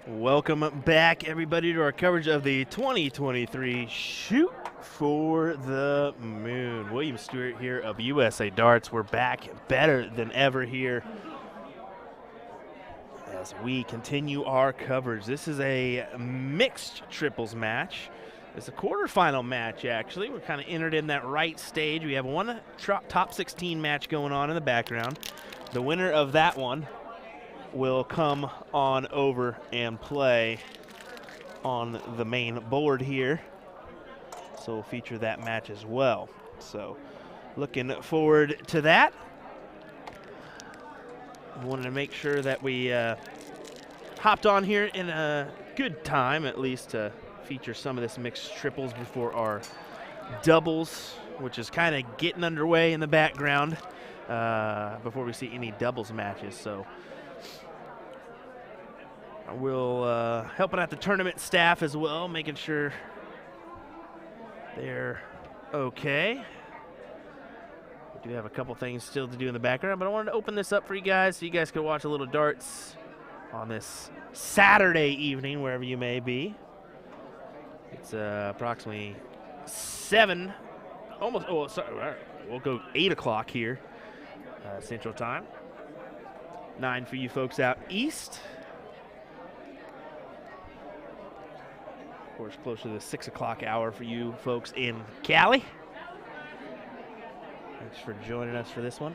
Welcome back, everybody, to our coverage of the 2023 Shoot for the Moon. William Stewart here of USA Darts. We're back better than ever here as we continue our coverage. This is a mixed triples match. It's a quarterfinal match, actually. We're kind of entered in that right stage. We have one top 16 match going on in the background. The winner of that one will come on over and play on the main board here. So we'll feature that match as well. So looking forward to that. Wanted to make sure that we hopped on here in a good time, at least to feature some of this mixed triples before our doubles, which is kind of getting underway in the background before we see any doubles matches. So we'll helping out the tournament staff as well, making sure they're okay. We do have a couple things still to do in the background, but I wanted to open this up for you guys so you guys could watch a little darts on this Saturday evening, wherever you may be. It's approximately 7, almost, oh, sorry, all right, we'll go 8 o'clock here, Central Time. 9 for you folks out east. Of course, closer to the 6 o'clock hour for you folks in Cali. Thanks for joining us for this one.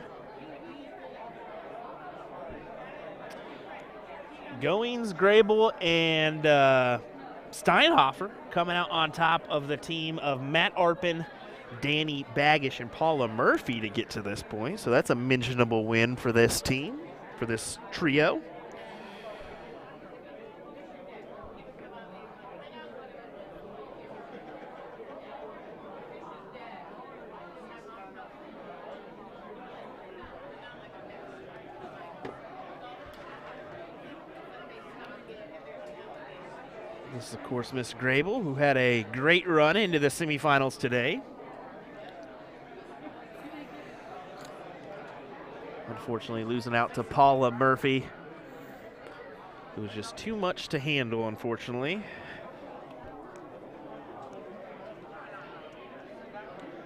Goings, Grable, and Steinhofer coming out on top of the team of Matt Arpin, Danny Baggish, and Paula Murphy to get to this point. So that's a mentionable win for this team, for this trio. This is, of course, Miss Grable, who had a great run into the semifinals today. Unfortunately, losing out to Paula Murphy. It was just too much to handle, unfortunately.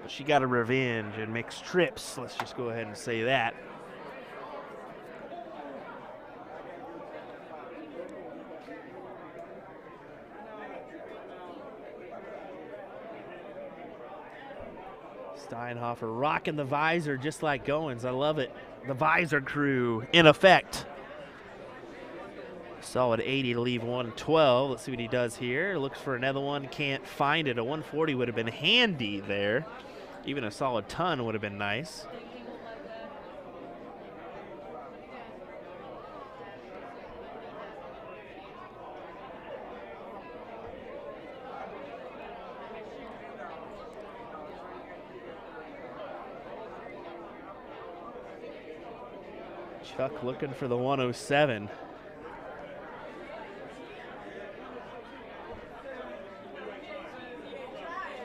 But she got a revenge in mixed trips. Let's just go ahead and say that. Steinhofer rocking the visor just like Goins. I love it. The visor crew in effect. Solid 80 to leave 112. Let's see what he does here. Looks for another one. Can't find it. A 140 would have been handy there. Even a solid ton would have been nice. Chuck looking for the 107.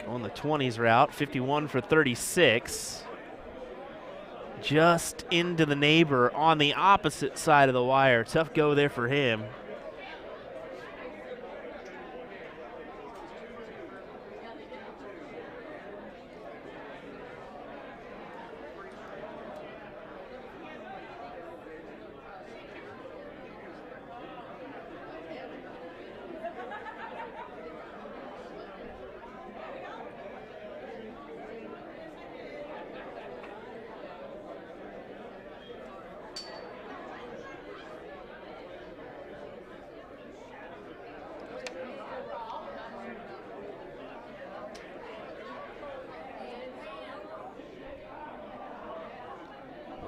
On the 20s route, 51 for 36. Just into the neighbor on the opposite side of the wire. Tough go there for him.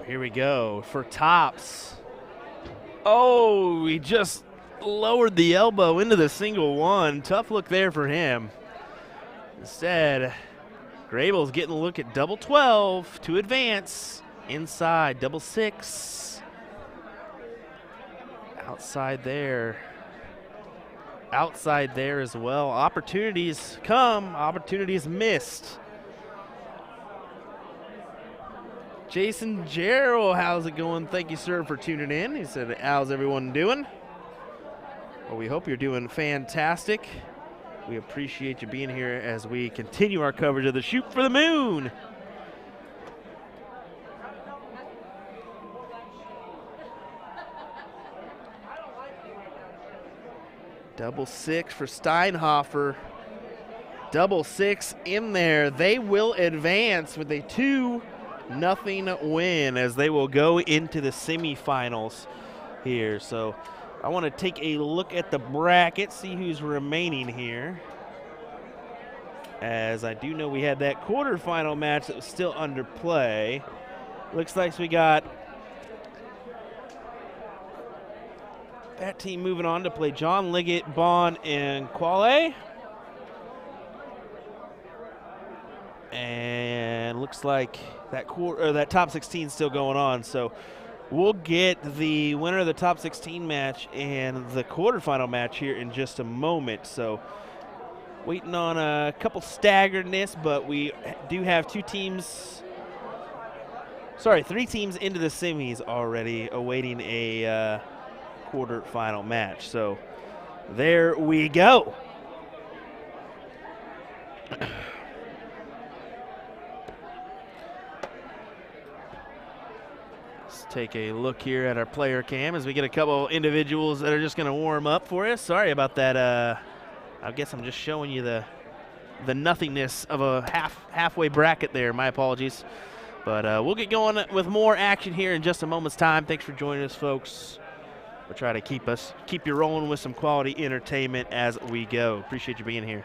Here we go for tops. Oh, he just lowered the elbow into the single one. Tough look there for him. Instead, Grable's getting a look at double 12 to advance. Inside, double 6. Outside there. Outside there as well. Opportunities come, opportunities missed. Jason Jarrell, how's it going? Thank you, sir, for tuning in. He said, how's everyone doing? Well, we hope you're doing fantastic. We appreciate you being here as we continue our coverage of the Shoot for the Moon. Double 6 for Steinhofer. Double 6 in there. They will advance with a 2-0 win as they will go into the semifinals here. So I want to take a look at the bracket, see who's remaining here. As I do know we had that quarterfinal match that was still under play. Looks like we got that team moving on to play John Liggett, Bond, and Quale. And looks like that top 16 still going on. So we'll get the winner of the top 16 match and the quarterfinal match here in just a moment. So waiting on a couple staggeredness, but we do have three teams into the semis already awaiting a quarterfinal match. So there we go. Take a look here at our player cam as we get a couple individuals that are just going to warm up for us. Sorry about that. I guess I'm just showing you the nothingness of a halfway bracket there. My apologies. But we'll get going with more action here in just a moment's time. Thanks for joining us, folks. We'll try to keep you rolling with some quality entertainment as we go. Appreciate you being here.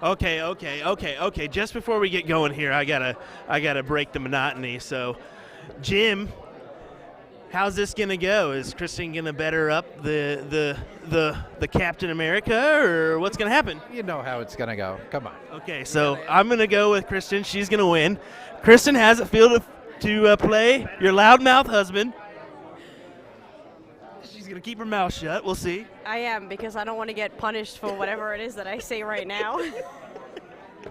Okay. Just before we get going here, I gotta break the monotony. So, Jim, how's this gonna go? Is Kristen gonna better up the Captain America, or what's gonna happen? You know how it's gonna go. Come on. Okay, so I'm gonna go with Kristen. She's gonna win. Kristen, how's it feel to play your loudmouth husband? She's gonna keep her mouth shut. We'll see. I am, because I don't want to get punished for whatever it is that I say right now.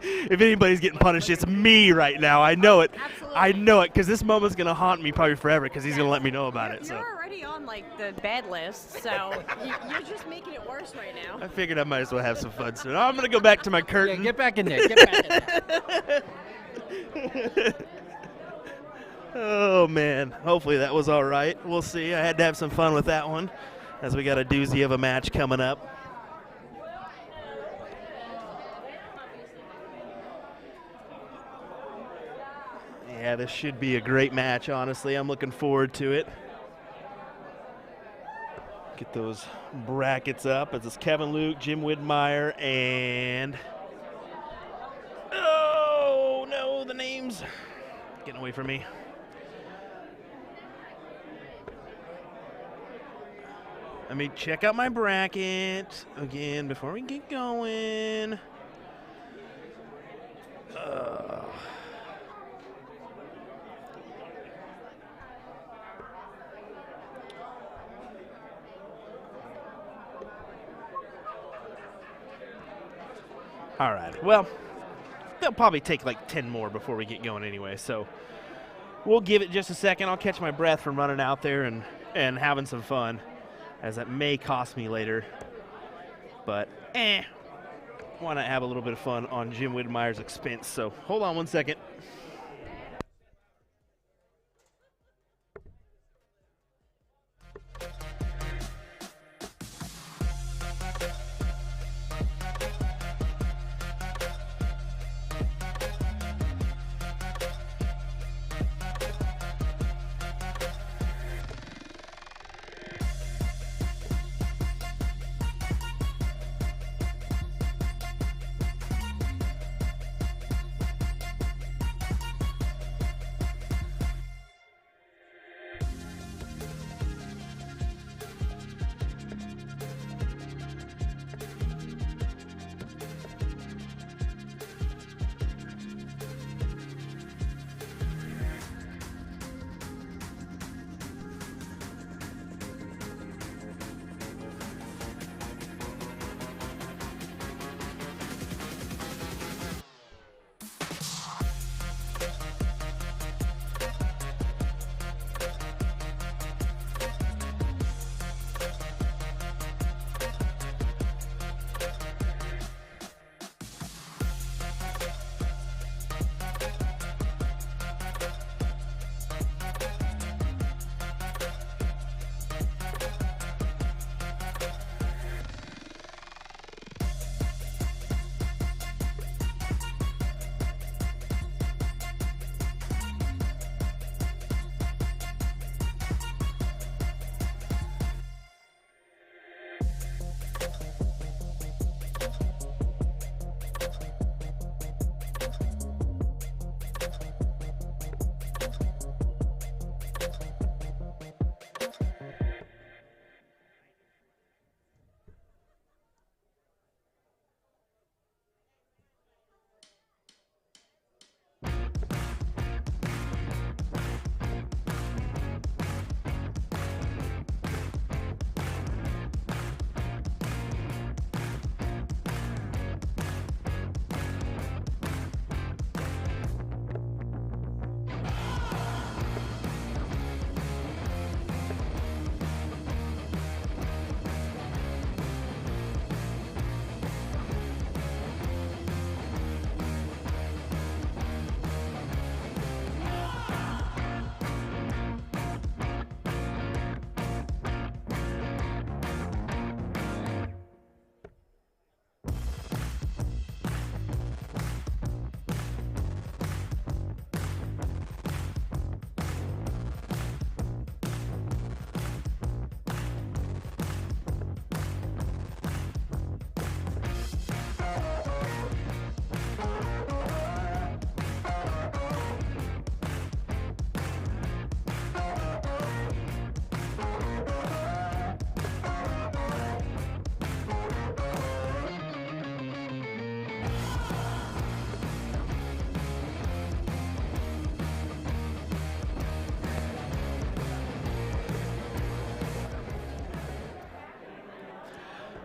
If anybody's getting punished, it's me right now. I know it. Absolutely. I know it, because this moment's going to haunt me probably forever, because he's going to let me know about it. You're already on, like, the bad list, so you're just making it worse right now. I figured I might as well have some fun soon. I'm going to go back to my curtain. Yeah, get back in there. Get back in there. Oh, man. Hopefully that was all right. We'll see. I had to have some fun with that one, as we got a doozy of a match coming up. Yeah, this should be a great match, honestly. I'm looking forward to it. Get those brackets up. It's Kevin Luke, Jim Widmeyer, and... Oh, no, the names. Getting away from me. Let me check out my bracket again before we get going. All right. Well, they'll probably take like 10 more before we get going anyway, so we'll give it just a second. I'll catch my breath from running out there and having some fun, as that may cost me later. But, why not have a little bit of fun on Jim Widmeyer's expense? So hold on one second.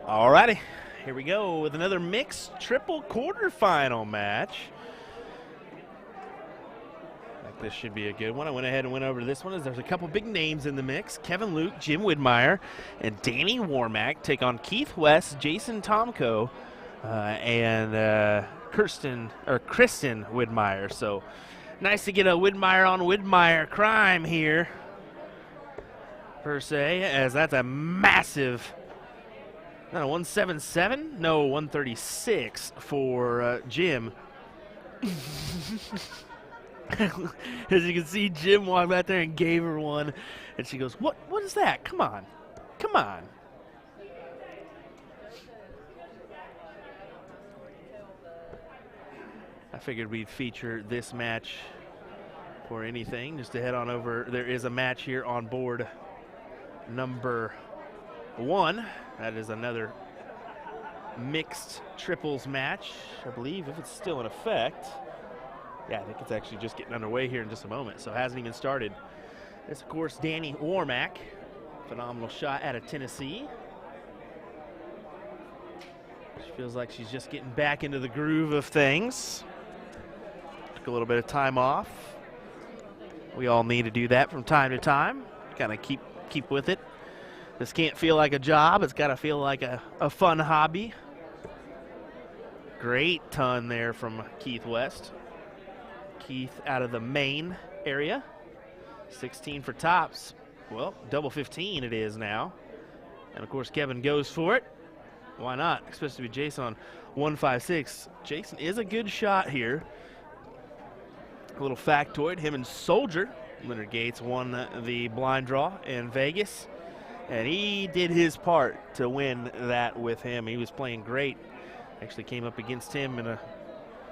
Alrighty, here we go with another mixed triple quarterfinal match. This should be a good one. I went ahead and went over to this one as there's a couple big names in the mix. Kevin Luke, Jim Widmeyer, and Danny Warmack take on Keith West, Jason Tomko, and Kristen Widmeyer. So nice to get a Widmeyer on Widmeyer crime here, per se, as that's a massive, no, 177? No, 136 for Jim. As you can see, Jim walked out there and gave her one, and she goes, What is that? Come on. Come on. I figured we'd feature this match for anything. Just to head on over, there is a match here on board number 1. That is another mixed triples match, I believe, if it's still in effect. Yeah, I think it's actually just getting underway here in just a moment, so it hasn't even started. This, of course, Danny Warmack. Phenomenal shot out of Tennessee. She feels like she's just getting back into the groove of things. Took a little bit of time off. We all need to do that from time to time. Kind of keep with it. This can't feel like a job. It's got to feel like a fun hobby. Great ton there from Keith West. Keith out of the Maine area. 16 for tops. Well, double 15 it is now. And of course Kevin goes for it. Why not? Especially with Jason on 156. Jason is a good shot here. A little factoid, him and Soldier. Leonard Gates won the blind draw in Vegas. And he did his part to win that with him. He was playing great. Actually came up against him in a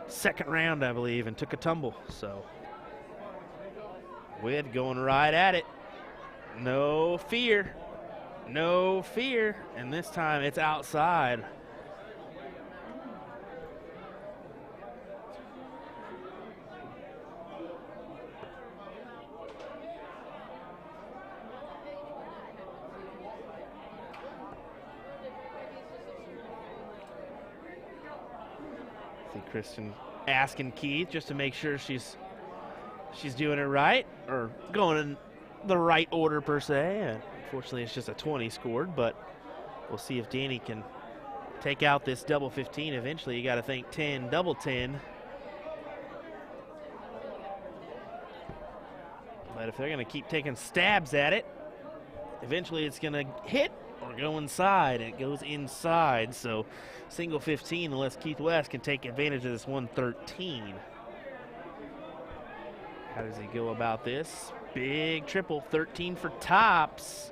second round, I believe, and took a tumble. So Wid going right at it. No fear. No fear. And this time it's outside. Kristen asking Keith just to make sure she's doing it right, or going in the right order per se. Unfortunately, it's just a 20 scored, but we'll see if Danny can take out this double 15 eventually. You got to think 10, double 10. But if they're going to keep taking stabs at it, eventually it's going to hit or go inside. It goes inside, so single 15 unless Keith West can take advantage of this 113. How does he go about this? Big triple, 13 for tops.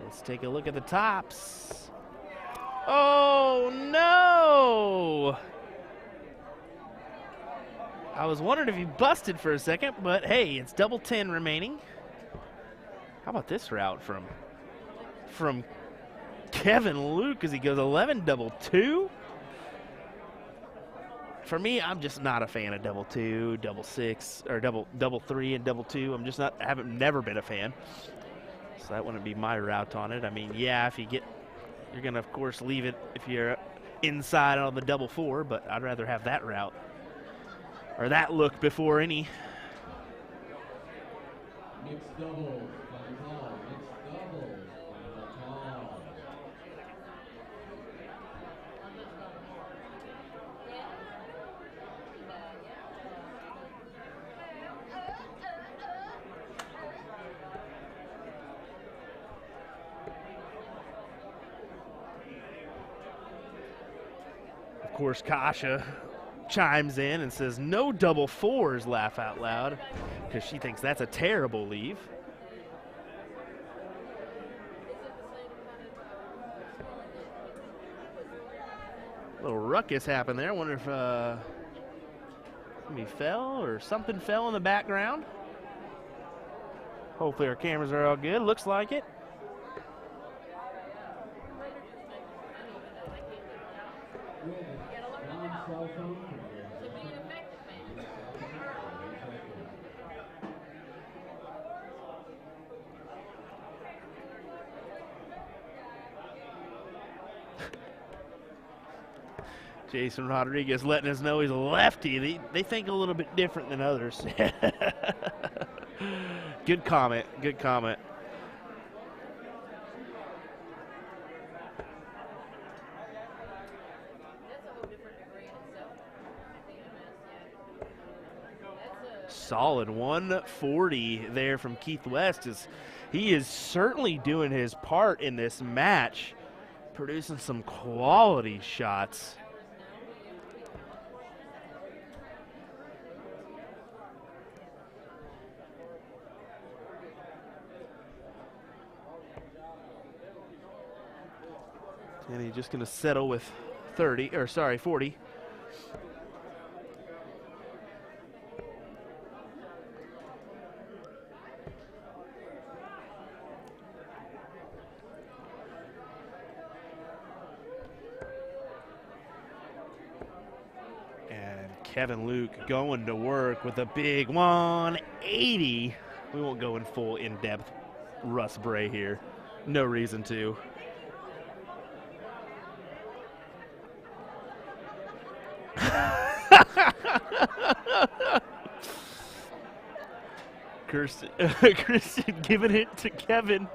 Let's take a look at the tops. Oh, no! I was wondering if he busted for a second, but hey, it's double 10 remaining. How about this route from Kevin Luke as he goes 11 double 2? For me, I'm just not a fan of double 2, double 6, or double 3 and double 2. I'm just not, never been a fan. So that wouldn't be my route on it. I mean, yeah, if you're gonna of course leave it if you're inside on the double 4, but I'd rather have that route or that look before any. Mixed double. Of course, Kasha chimes in and says, no double 4s, laugh out loud, because she thinks that's a terrible leave. A little ruckus happened there. I wonder if somebody fell or something fell in the background. Hopefully our cameras are all good. Looks like it. Jason Rodriguez letting us know he's a lefty. They think a little bit different than others. Good comment. Good comment. Solid 140 there from Keith West. He is certainly doing his part in this match, producing some quality shots. And he's just going to settle with 40. And Kevin Luke going to work with a big 180. We won't go in full in-depth Russ Bray here. No reason to. Kirsten giving it to Kevin,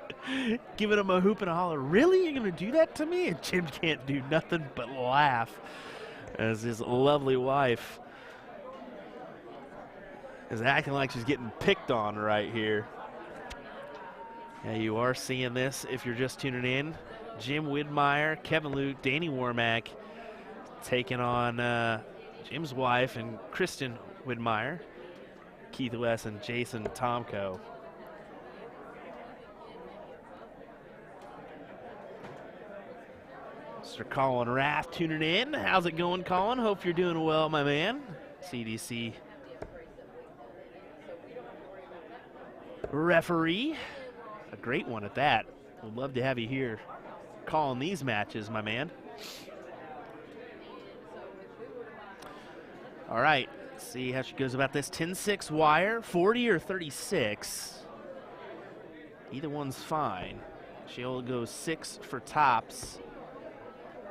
giving him a hoop and a holler. Really? You're going to do that to me? And Jim can't do nothing but laugh as his lovely wife is acting like she's getting picked on right here. Yeah, you are seeing this if you're just tuning in. Jim Widmeyer, Kevin Luke, Danny Warmack taking on Jim's wife and Kristen Widmeyer, Keith West and Jason Tomko. Mr. Colin Rath tuning in. How's it going, Colin? Hope you're doing well, my man. CDC referee. A great one at that. We'd love to have you here calling these matches, my man. All right, let's see how she goes about this. 10-6 wire, 40 or 36. Either one's fine. She'll go 6 for tops.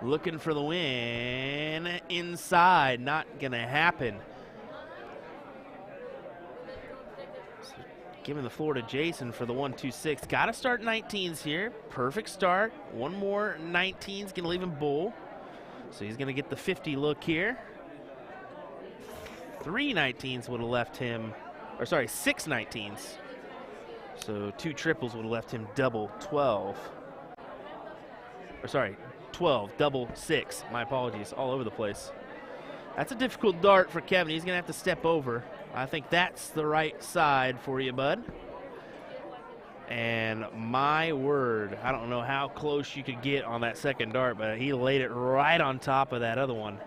Looking for the win. Inside, not gonna happen. So giving the floor to Jason for the 1-2-6. Gotta start 19s here. Perfect start. One more 19's gonna leave him bull. So he's gonna get the 50 look here. 3 19s would have left him, or sorry, 6 19s. So 2 triples would have left him double 12. Or sorry, 12, double 6. My apologies, all over the place. That's a difficult dart for Kevin. He's going to have to step over. I think that's the right side for you, bud. And my word, I don't know how close you could get on that second dart, but he laid it right on top of that other one.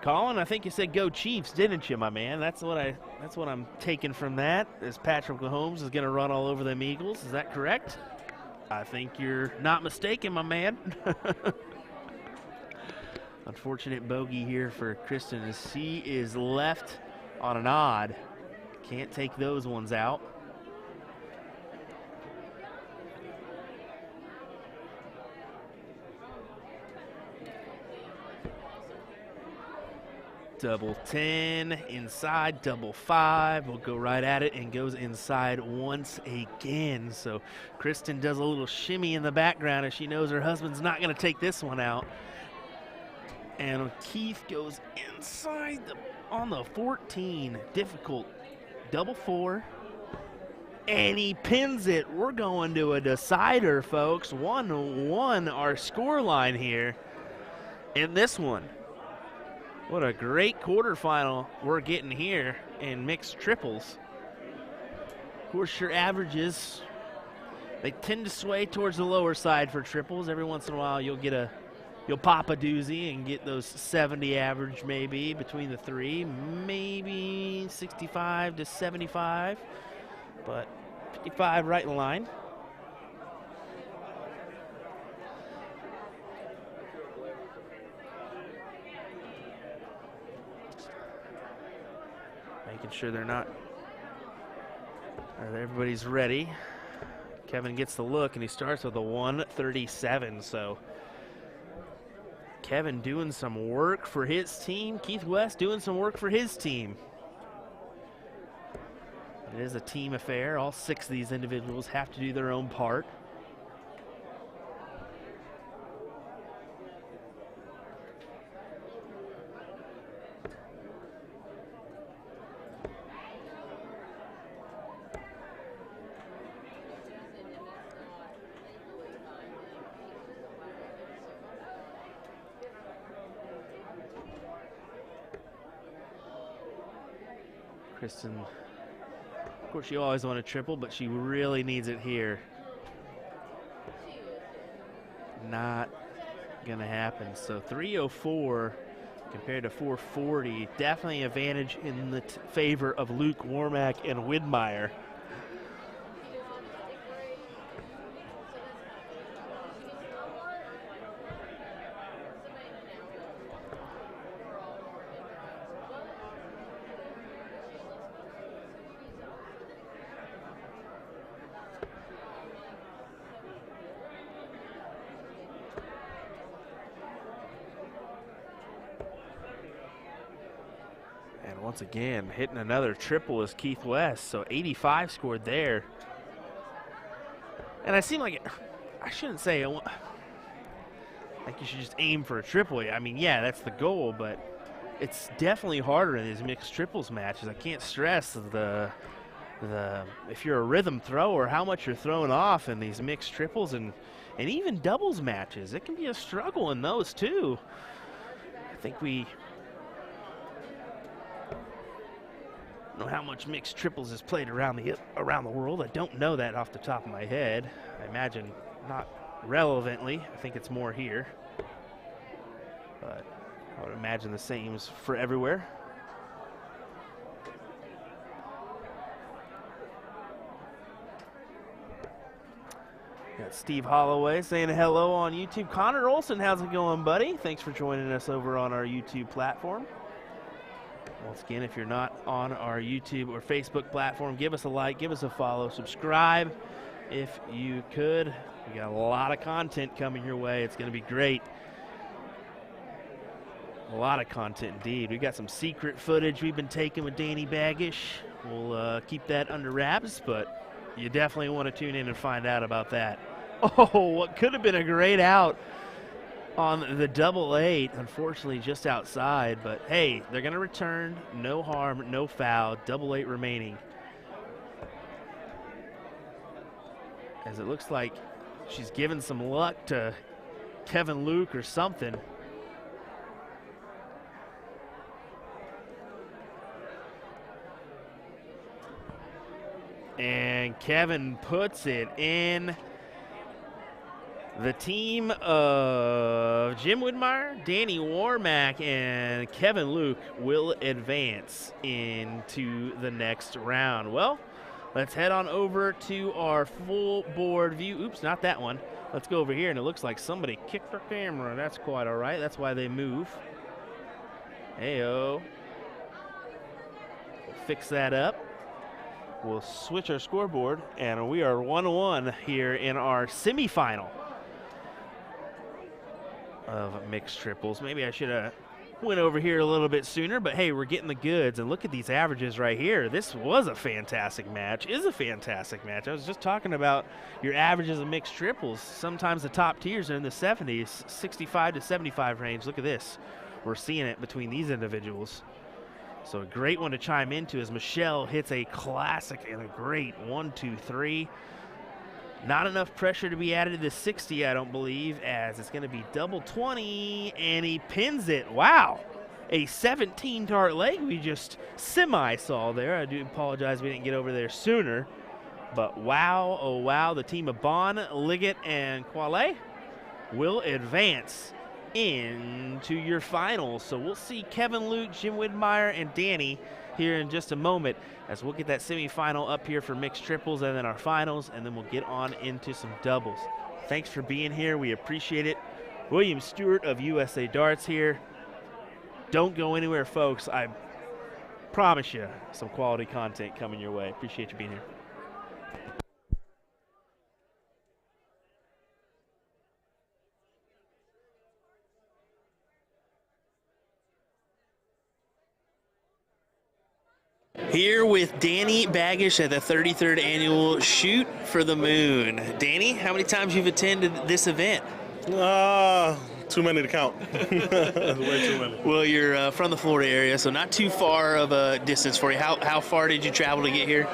Colin, I think you said go Chiefs, didn't you, my man? That's what I'm taking from that. Is Patrick Mahomes is going to run all over them Eagles? Is that correct? I think you're not mistaken, my man. Unfortunate bogey here for Kristen as she is left on an odd. Can't take those ones out. Double 10, inside, double 5. We'll go right at it and goes inside once again. So Kristen does a little shimmy in the background as she knows her husband's not going to take this one out. And Keith goes inside on the 14. Difficult. Double 4. And he pins it. We're going to a decider, folks. 1-1 our score line here in this one. What a great quarterfinal we're getting here in mixed triples. Of course, your averages, they tend to sway towards the lower side for triples. Every once in a while, you'll pop a doozy and get those 70 average maybe between the 3, maybe 65 to 75, but 55 right in line. Making sure everybody's ready. Kevin gets the look, and he starts with a 137. So Kevin doing some work for his team. Keith West doing some work for his team. It is a team affair. All 6 of these individuals have to do their own part. Kristen, of course, she always wanted a triple, but she really needs it here. Not gonna happen. So 304 compared to 440, definitely advantage in the favor of Luke Warmack and Widmeyer. Once again, hitting another triple is Keith West, so 85 scored there. And I seem like I shouldn't say like you should just aim for a triple. I mean, yeah, that's the goal, but it's definitely harder in these mixed triples matches. I can't stress the if you're a rhythm thrower, how much you're throwing off in these mixed triples and even doubles matches. It can be a struggle in those too. I think we know how much mixed triples is played around the world. I don't know that off the top of my head. I imagine not relevantly. I think it's more here, but I would imagine the same's for everywhere. Got Steve Holloway saying hello on YouTube. Connor Olson, how's it going, buddy? Thanks for joining us over on our YouTube platform. Once again, if you're not on our YouTube or Facebook platform, give us a like, give us a follow, subscribe if you could. We got a lot of content coming your way. It's going to be great. A lot of content indeed. We got some secret footage we've been taking with Danny Baggish. We'll keep that under wraps, but you definitely want to tune in and find out about that. Oh, what could have been a great out on the double 8, unfortunately just outside, but hey, they're going to return. No harm, no foul. Double 8 remaining. As it looks like she's given some luck to Kevin Luke or something. And Kevin puts it in. The team of Jim Widmeyer, Danny Warmack, and Kevin Luke will advance into the next round. Well, let's head on over to our full board view. Oops, not that one. Let's go over here, and it looks like somebody kicked our camera. That's quite all right. That's why they move. Hey-oh. We'll fix that up. We'll switch our scoreboard, and we are 1-1 here in our semifinal of mixed triples. Maybe I should have went over here a little bit sooner, but hey, we're getting the goods, and look at these averages right here. This was a fantastic match, is a fantastic match. I was just talking about your averages of mixed triples. Sometimes the top tiers are in the 70s, 65 to 75 range. Look at this. We're seeing it between these individuals. So a great one to chime into as Michelle hits a classic and a great 1-2-3. Not enough pressure to be added to the 60, I don't believe, as it's going to be double 20, and he pins it. Wow. A 17-dart leg we just semi-saw there. I do apologize we didn't get over there sooner. But wow, oh wow, the team of Bond, Liggett, and Quale will advance into your finals. So we'll see Kevin Luke, Jim Widmeyer, and Danny here in just a moment as we'll get that semifinal up here for mixed triples and then our finals, and then we'll get on into some doubles. Thanks for being here. We appreciate it. William Stewart of USA Darts here. Don't go anywhere, folks. I promise you some quality content coming your way. Appreciate you being here. Here with Danny Baggish at the 33rd annual Shoot for the Moon. Danny, how many times you've attended this event? Too many to count. Way too many. Well, you're from the Florida area, so not too far of a distance for you. How far did you travel to get here?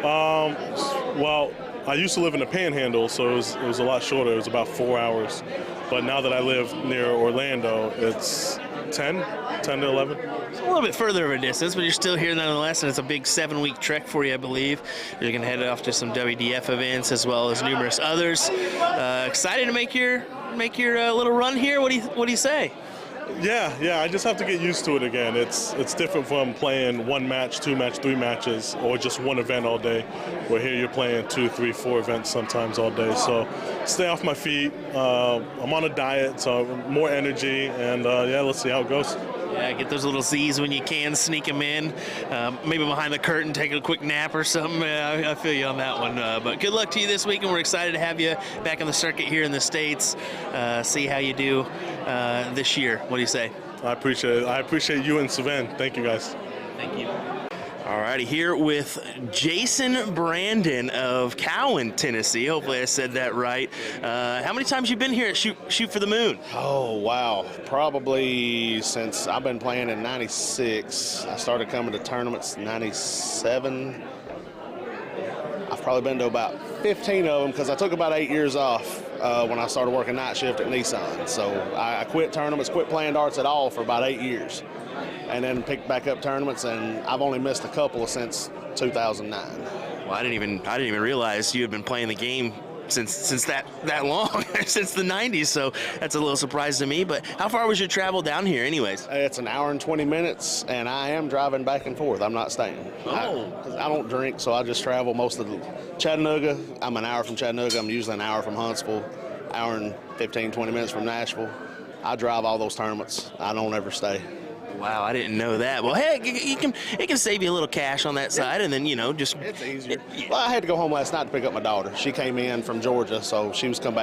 Well, I used to live in the Panhandle, so it was a lot shorter. It was about 4 hours. But now that I live near Orlando, it's 10 to 11. It's a little bit further of a distance, but you're still here nonetheless, and it's a big 7-week trek for you, I believe. You're going to head off to some WDF events as well as numerous others. Excited to make your little run here. What do you say? Yeah. I just have to get used to it again. It's different from playing 1 match, 2 match, 3 matches, or just one event all day. Where here you're playing 2, 3, 4 events sometimes all day. So stay off my feet. I'm on a diet, so more energy, and let's see how it goes. Yeah, get those little Z's when you can, sneak them in. Maybe behind the curtain, take a quick nap or something. I feel you on that one. But good luck to you this week, and we're excited to have you back on the circuit here in the States. See how you do this year. What do you say? I appreciate it. I appreciate you and Savan. Thank you, guys. Thank you. All righty, here with Jason Brandon of Cowan, Tennessee. Hopefully I said that right. How many times you been here at Shoot for the Moon? Oh, wow. Probably since I've been playing in 96. I started coming to tournaments in 97. I've probably been to about 15 of them because I took about 8 years off when I started working night shift at Nissan. So I quit tournaments, quit playing darts at all for about 8 years. And then picked back up tournaments, and I've only missed a couple since 2009. Well, I didn't even realize you had been playing the game since that long, since the 90s. So that's a little surprise to me. But how far was your travel down here, anyways? It's an hour and 20 minutes, and I am driving back and forth. I'm not staying. Oh. I don't drink, so I just travel most of the Chattanooga. I'm an hour from Chattanooga. I'm usually an hour from Huntsville, hour and 15, 20 minutes from Nashville. I drive all those tournaments. I don't ever stay. Wow, I didn't know that. Well, hey, it can save you a little cash on that side, and then just it's easier. Well, I had to go home last night to pick up my daughter. She came in from Georgia, so she came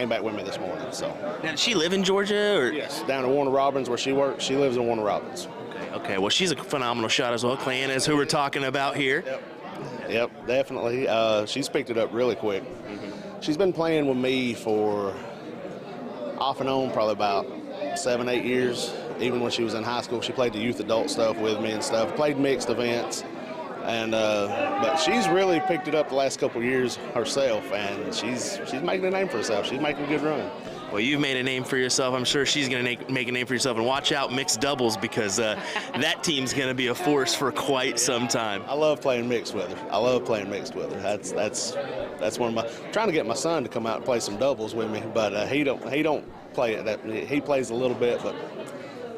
back with me this morning. So. Now, does she live in Georgia, or? Yes, down in Warner Robins where she works. She lives in Warner Robins. Okay. Well, she's a phenomenal shot as well. Clan is who we're talking about here. Yep, definitely. She's picked it up really quick. Mm-hmm. She's been playing with me for off and on probably about 7, 8 years. Even when she was in high school, she played the youth adult stuff with me and stuff. Played mixed events, and but she's really picked it up the last couple of years herself, and she's making a name for herself. She's making a good run. Well, you've made a name for yourself. I'm sure she's going to make a name for herself. And watch out, mixed doubles, because that team's going to be a force for quite some time. I love playing mixed with her. That's one of my. I'm trying to get my son to come out and play some doubles with me, but he don't play it. He plays a little bit, but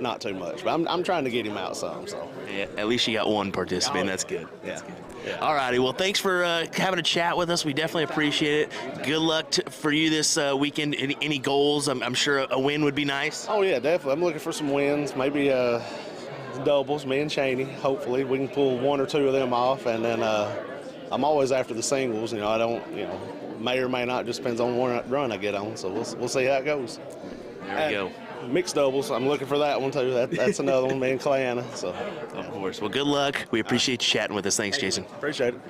not too much. But I'm trying to get him out some. So yeah, at least you got one participant. That's good. Yeah. All righty. Well, thanks for having a chat with us. We definitely appreciate it. Good luck for you this weekend. Any goals? I'm sure a win would be nice. Oh yeah, definitely. I'm looking for some wins. Maybe doubles. Me and Cheney. Hopefully we can pull 1 or 2 of them off, and then I'm always after the singles. I don't. May or may not. Just depends on what run I get on. So we'll see how it goes. There we go. Mixed doubles, I'm looking for that one too. That's another one, me and Clayana. So, of course. Well, good luck. We appreciate you chatting with us. Thanks, Jason. Appreciate it.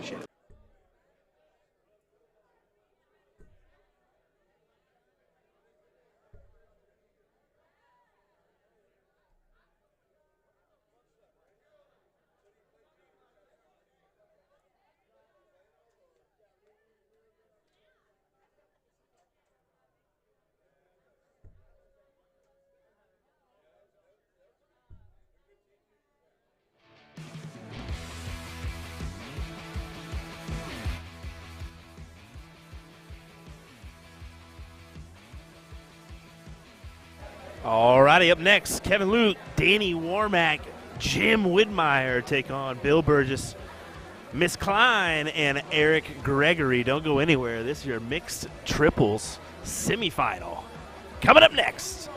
All righty, up next, Kevin Luke, Danny Warmack, Jim Widmeyer take on Bill Burgess, Miss Klein, and Eric Gregory. Don't go anywhere. This is your mixed triples semifinal. Coming up next.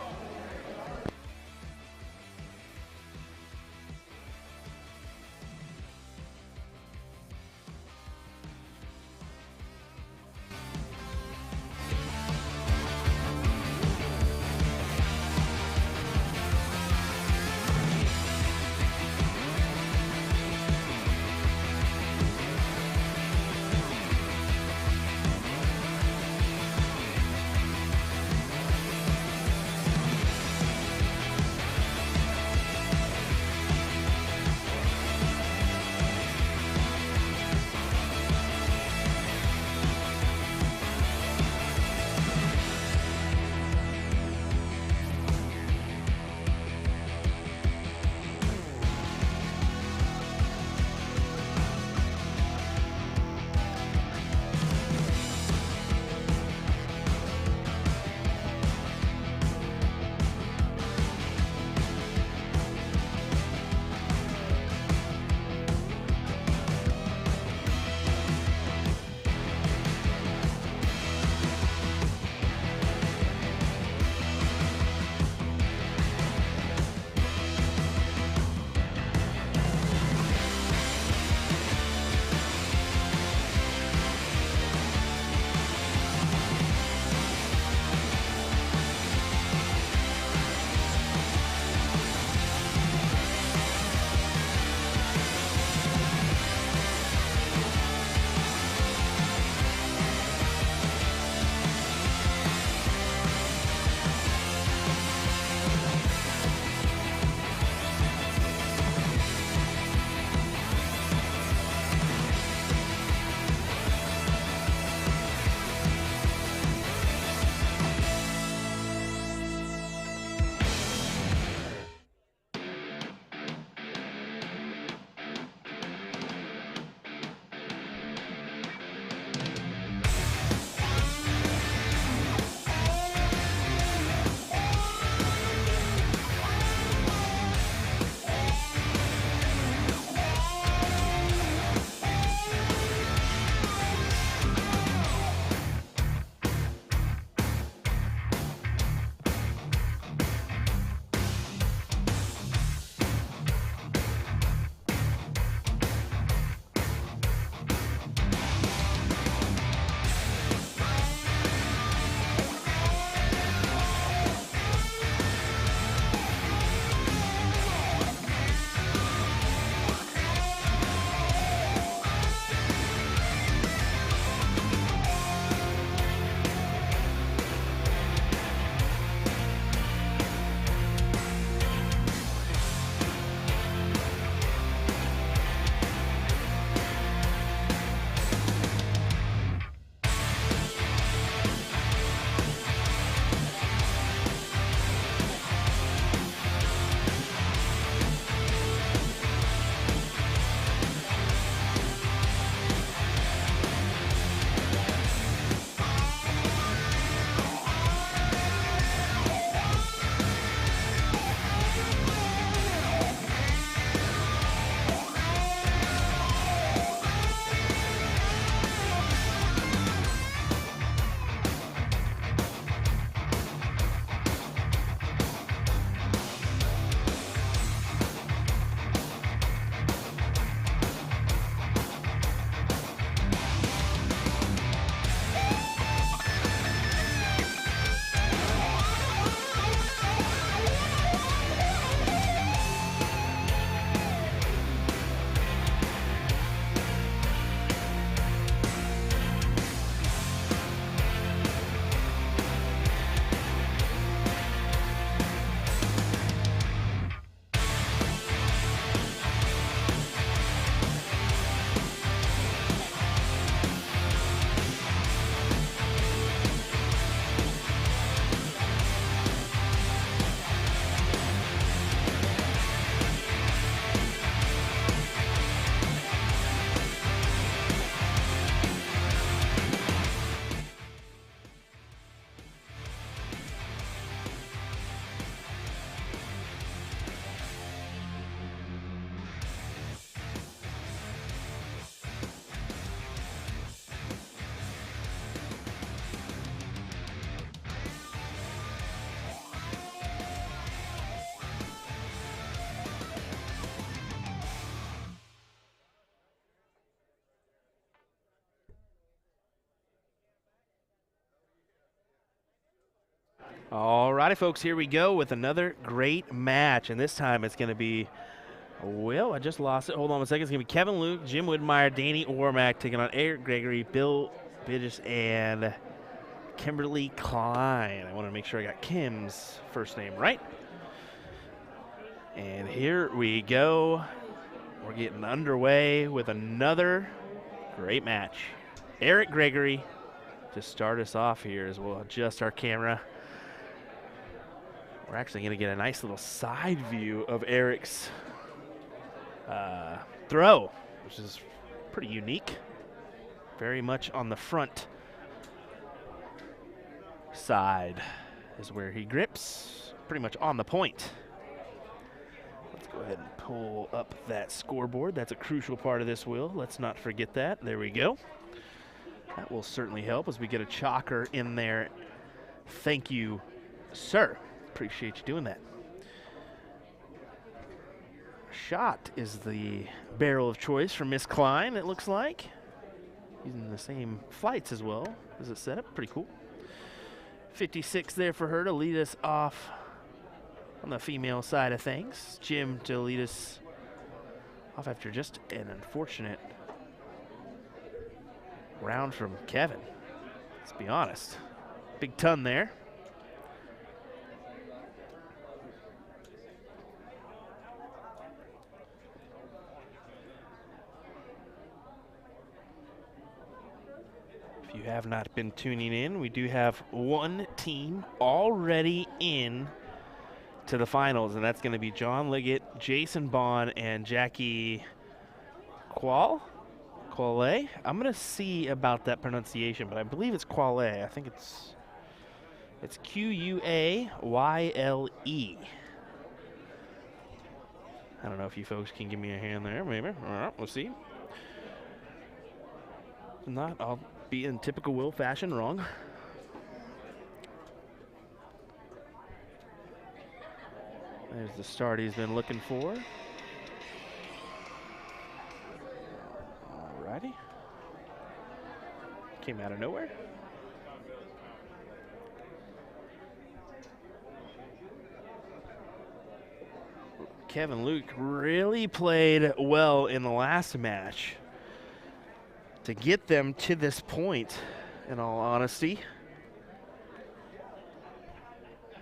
All righty, folks, here we go with another great match, and this time it's going to be, well, I just lost it. Hold on a second. It's going to be Kevin Luke, Jim Widmeyer, Danny Ormack taking on Eric Gregory, Bill Bidges, and Kimberly Klein. I want to make sure I got Kim's first name right. And here we go. We're getting underway with another great match. Eric Gregory to start us off here as we'll adjust our camera. We're actually going to get a nice little side view of Eric's throw, which is pretty unique. Very much on the front side is where he grips, pretty much on the point. Let's go ahead and pull up that scoreboard. That's a crucial part of this wheel. Let's not forget that. There we go. That will certainly help as we get a chalker in there. Thank you, sir. Appreciate you doing that. Shot is the barrel of choice for Miss Klein, it looks like. Using the same flights as well as it set up. Pretty cool. 56 there for her to lead us off on the female side of things. Jim to lead us off after just an unfortunate round from Kevin. Let's be honest. Big ton there. If you have not been tuning in, we do have one team already in to the finals, and that's going to be John Liggett, Jason Bond, and Jackie Quale. I'm going to see about that pronunciation, but I believe it's Quale. I think it's Quayle. I don't know if you folks can give me a hand there, maybe. All right, we'll see. If not, I'll be in typical Will fashion wrong. There's the start he's been looking for. Alrighty. Came out of nowhere. Kevin Luke really played well in the last match to get them to this point, in all honesty.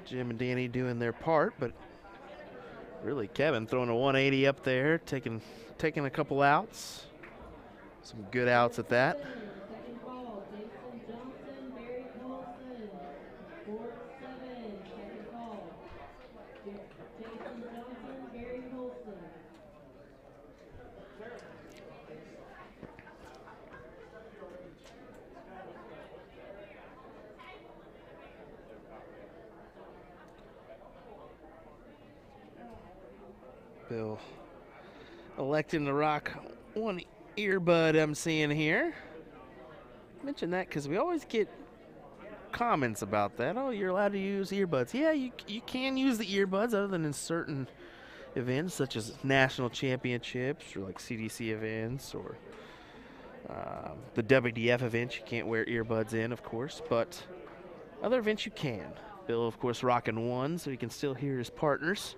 Jim and Danny doing their part, but really Kevin throwing a 180 up there, taking a couple outs. Some good outs at that. Bill electing to rock one earbud I'm seeing here. Mention that because we always get comments about that. Oh, you're allowed to use earbuds. Yeah, you can use the earbuds other than in certain events such as national championships or like CDC events or the WDF events. You can't wear earbuds in, of course, but other events you can. Bill, of course, rocking one so he can still hear his partners.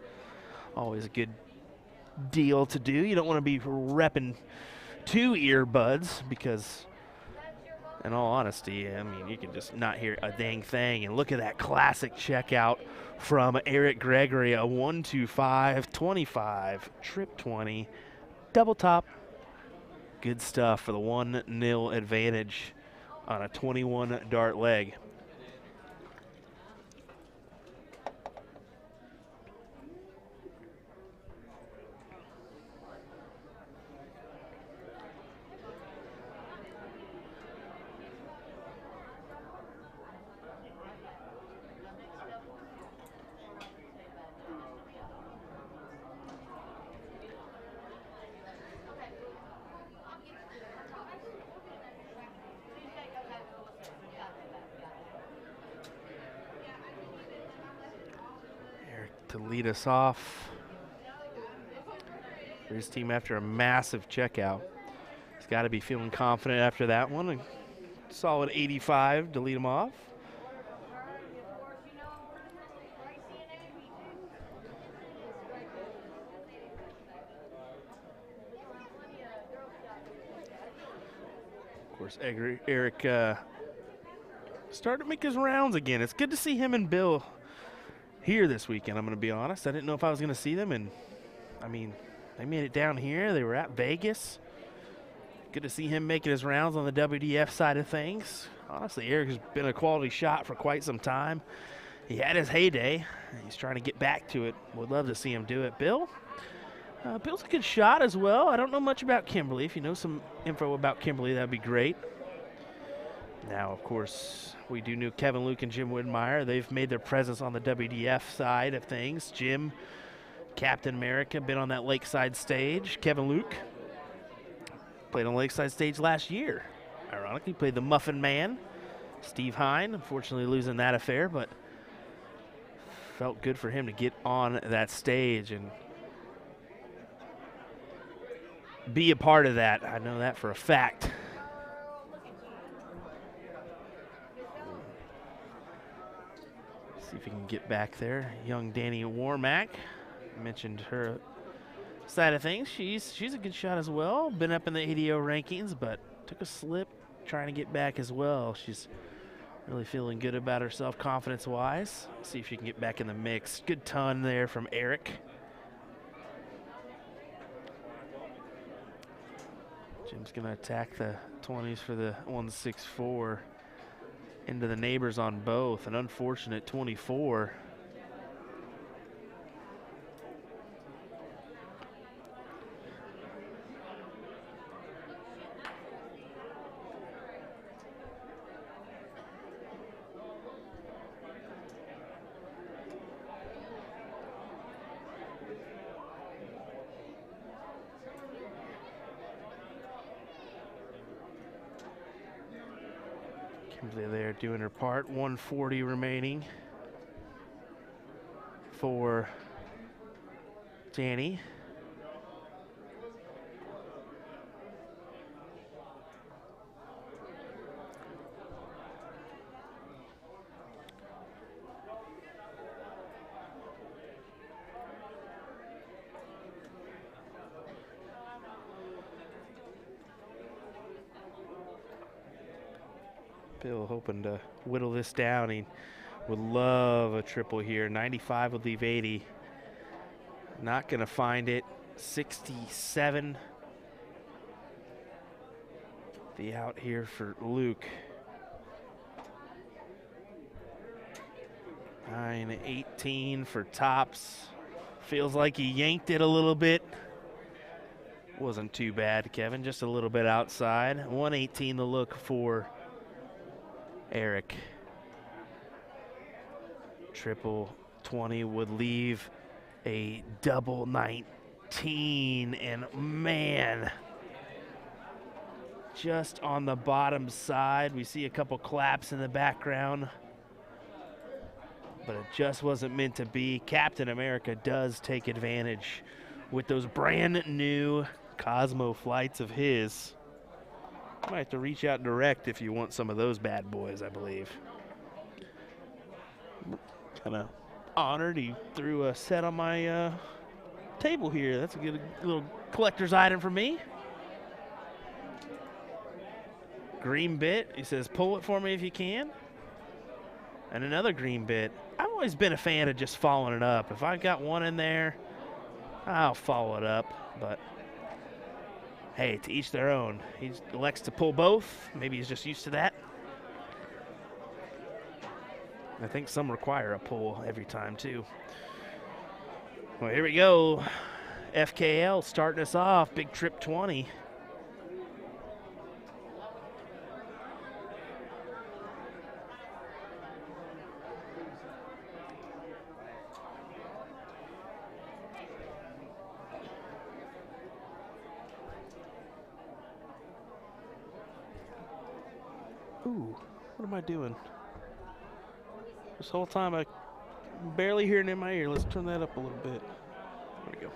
Always a good deal to do. You don't want to be repping two earbuds because, in all honesty, I mean, you can just not hear a dang thing. And look at that classic checkout from Eric Gregory, a 1-2-5-25, trip 20, double top. Good stuff for the 1-0 advantage on a 21 dart leg. To lead us off for his team after a massive checkout. He's got to be feeling confident after that one. A solid 85 to lead him off. course, Eric started to make his rounds again. It's good to see him and Bill here this weekend, I'm going to be honest. I didn't know if I was going to see them, and, I mean, they made it down here. They were at Vegas. Good to see him making his rounds on the WDF side of things. Honestly, Eric has been a quality shot for quite some time. He had his heyday. He's trying to get back to it. Would love to see him do it. Bill? Bill's a good shot as well. I don't know much about Kimberly. If you know some info about Kimberly, that'd be great. Now, of course, we do know Kevin Luke and Jim Widmeyer. They've made their presence on the WDF side of things. Jim, Captain America, been on that Lakeside stage. Kevin Luke played on the Lakeside stage last year. Ironically, played the Muffin Man, Steve Hine. Unfortunately, losing that affair, but felt good for him to get on that stage and be a part of that. I know that for a fact. See if we can get back there. Young Danny Warmack, mentioned her side of things. She's a good shot as well. Been up in the ADO rankings, but took a slip trying to get back as well. She's really feeling good about herself confidence-wise. See if she can get back in the mix. Good ton there from Eric. Jim's going to attack the 20s for the 164. Into the neighbors on both. An unfortunate 24. There doing her part. 140 remaining for Danny. Bill hoping to whittle this down. He would love a triple here. 95 would leave 80. Not going to find it. 67. The out here for Luke. 9-18 for tops. Feels like he yanked it a little bit. Wasn't too bad, Kevin. Just a little bit outside. 118 the look for Eric. Triple 20 would leave a double 19, and man, just on the bottom side. We see a couple claps in the background, but it just wasn't meant to be. Captain America does take advantage with those brand new Cosmo flights of his. Might have to reach out direct if you want some of those bad boys, I believe. Kind of honored he threw a set on my table here. That's a good little collector's item for me. Green bit. He says, pull it for me if you can. And another green bit. I've always been a fan of just following it up. If I've got one in there, I'll follow it up. But hey, to each their own. He elects to pull both. Maybe he's just used to that. I think some require a pull every time, too. Well, here we go. FKL starting us off. Big trip 20. Ooh, what am I doing? This whole time I'm barely hearing it in my ear. Let's turn that up a little bit. There we go.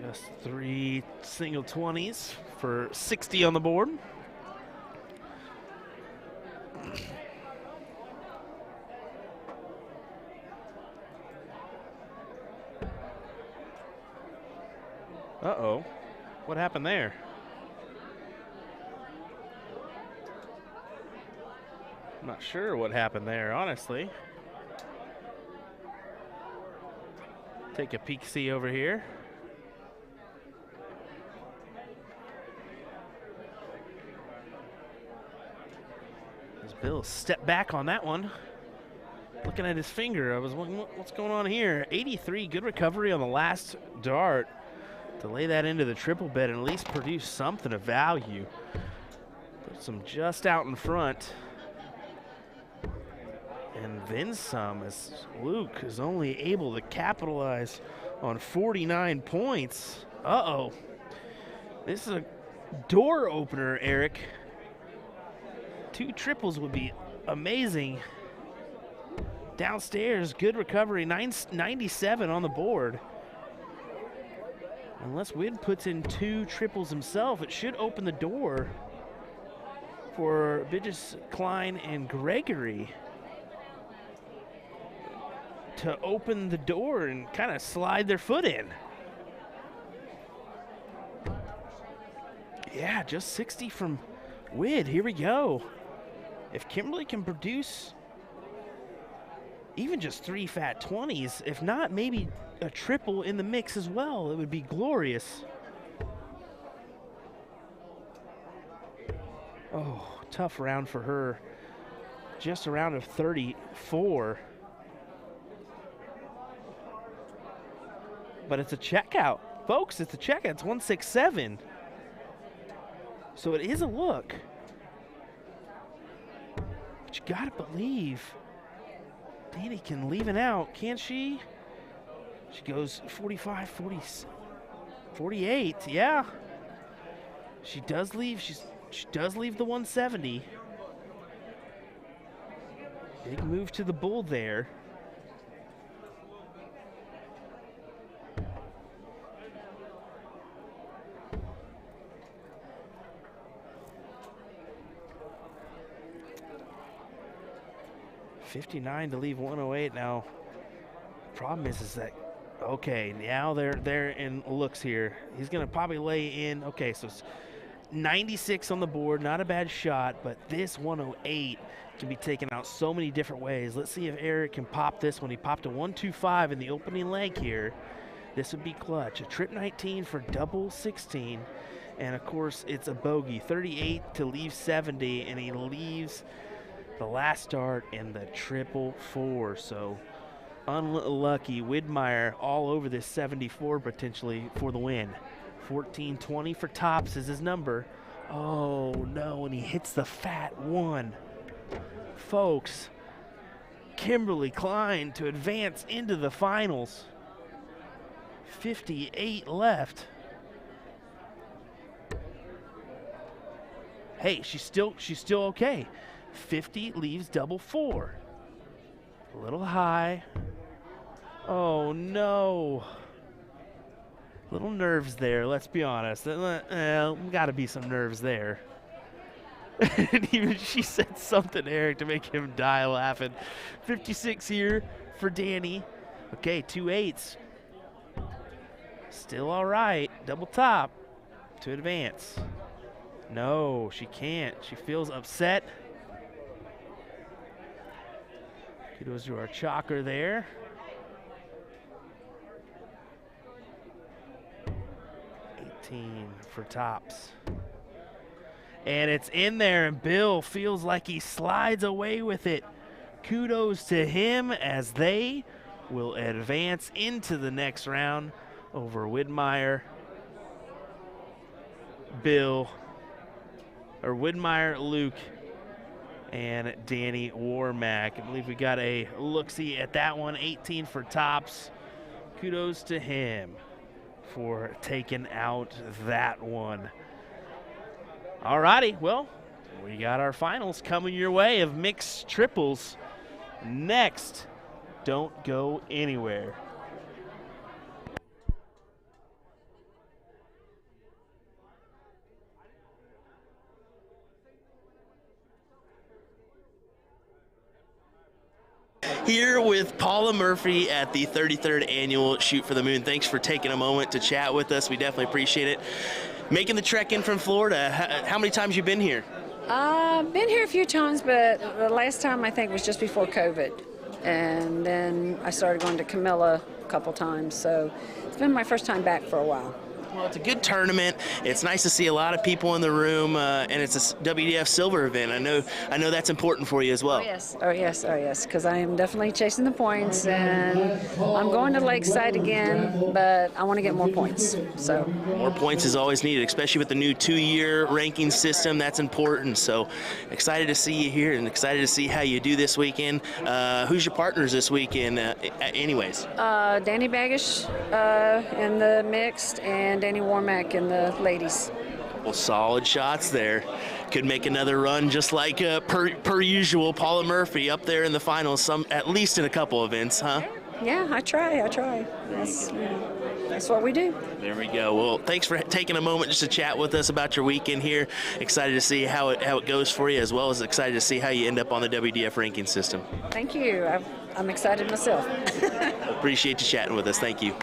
Just 3 single 20s for 60 on the board. Uh-oh. What happened there? I'm not sure what happened there, honestly. Take a peek-see over here. As Bill stepped back on that one. Looking at his finger, I was wondering what's going on here. 83, good recovery on the last dart to lay that into the triple bed and at least produce something of value. Puts him just out in front. And then some, as Luke is only able to capitalize on 49 points. Uh-oh. This is a door opener, Eric. 2 triples would be amazing. Downstairs, good recovery, 97 on the board. Unless Wid puts in 2 triples himself, it should open the door for Bidges, Klein, and Gregory to open the door and kind of slide their foot in. Yeah, just 60 from Wid. Here we go. If Kimberly can produce even just 3 fat 20s, if not, maybe a triple in the mix as well, it would be glorious. Oh, tough round for her. Just a round of 34. But it's a checkout. Folks, it's a checkout. It's 167. So it is a look. But you gotta believe Danny can leave it out, can't she? She goes 45, 40, 48, yeah. She does leave, she does leave the 170. Big move to the bull there. $59 to leave 108 now. Problem is that, okay, now they're in looks here. He's gonna probably lay in, okay, so it's 96 on the board, not a bad shot, but this 108 can be taken out so many different ways. Let's see if Eric can pop this one. He popped a 125 in the opening leg here. This would be clutch. A trip 19 for double 16, and of course it's a bogey. 38 to leave 70, and he leaves the last start in the triple 4. So unlucky. Widmeyer all over this 74 potentially for the win. 14-20 for tops is his number. Oh no, and he hits the fat 1. Folks, Kimberly Klein to advance into the finals. 58 left. Hey, she's still okay. 50 leaves double 4. A little high. Oh no. Little nerves there, let's be honest. Gotta be some nerves there. And even she said something, Eric, to make him die laughing. 56 here for Danny. Okay, 2 8s. Still all right. Double top to advance. No, she can't. She feels upset. Kudos to our chalker there. 18 for tops. And it's in there, and Bill feels like he slides away with it. Kudos to him as they will advance into the next round over Widmeyer, Widmeyer, Luke, and Danny Warmack. I believe we got a look-see at that one. 18 for tops. Kudos to him for taking out that one. Alrighty, well, we got our finals coming your way of mixed triples next. Don't go anywhere. here with Paula Murphy at the 33rd Annual Shoot for the Moon. Thanks for taking a moment to chat with us. We definitely appreciate it. Making the trek in from Florida, how many times you been here? Been here a few times, but the last time I think was just before COVID. And then I started going to Camilla a couple times, so it's been my first time back for a while. Well, it's a good tournament. It's nice to see a lot of people in the room, and it's a WDF Silver event. I know that's important for you as well. Oh yes, because I am definitely chasing the points, and I'm going to Lakeside again, but I want to get more points. So more points is always needed, especially with the new 2-year ranking system. That's important. So excited to see you here, and excited to see how you do this weekend. Who's your partners this weekend, anyways? Danny Baggish in the mixed, and Danny Warmack in the ladies. Well, solid shots there. Could make another run just like per usual. Paula Murphy up there in the finals, at least in a couple events, huh? Yeah, I try. That's what we do. There we go. Well, thanks for taking a moment just to chat with us about your weekend here. Excited to see how it goes for you, as well as excited to see how you end up on the WDF ranking system. Thank you. I'm excited myself. Appreciate you chatting with us. Thank you.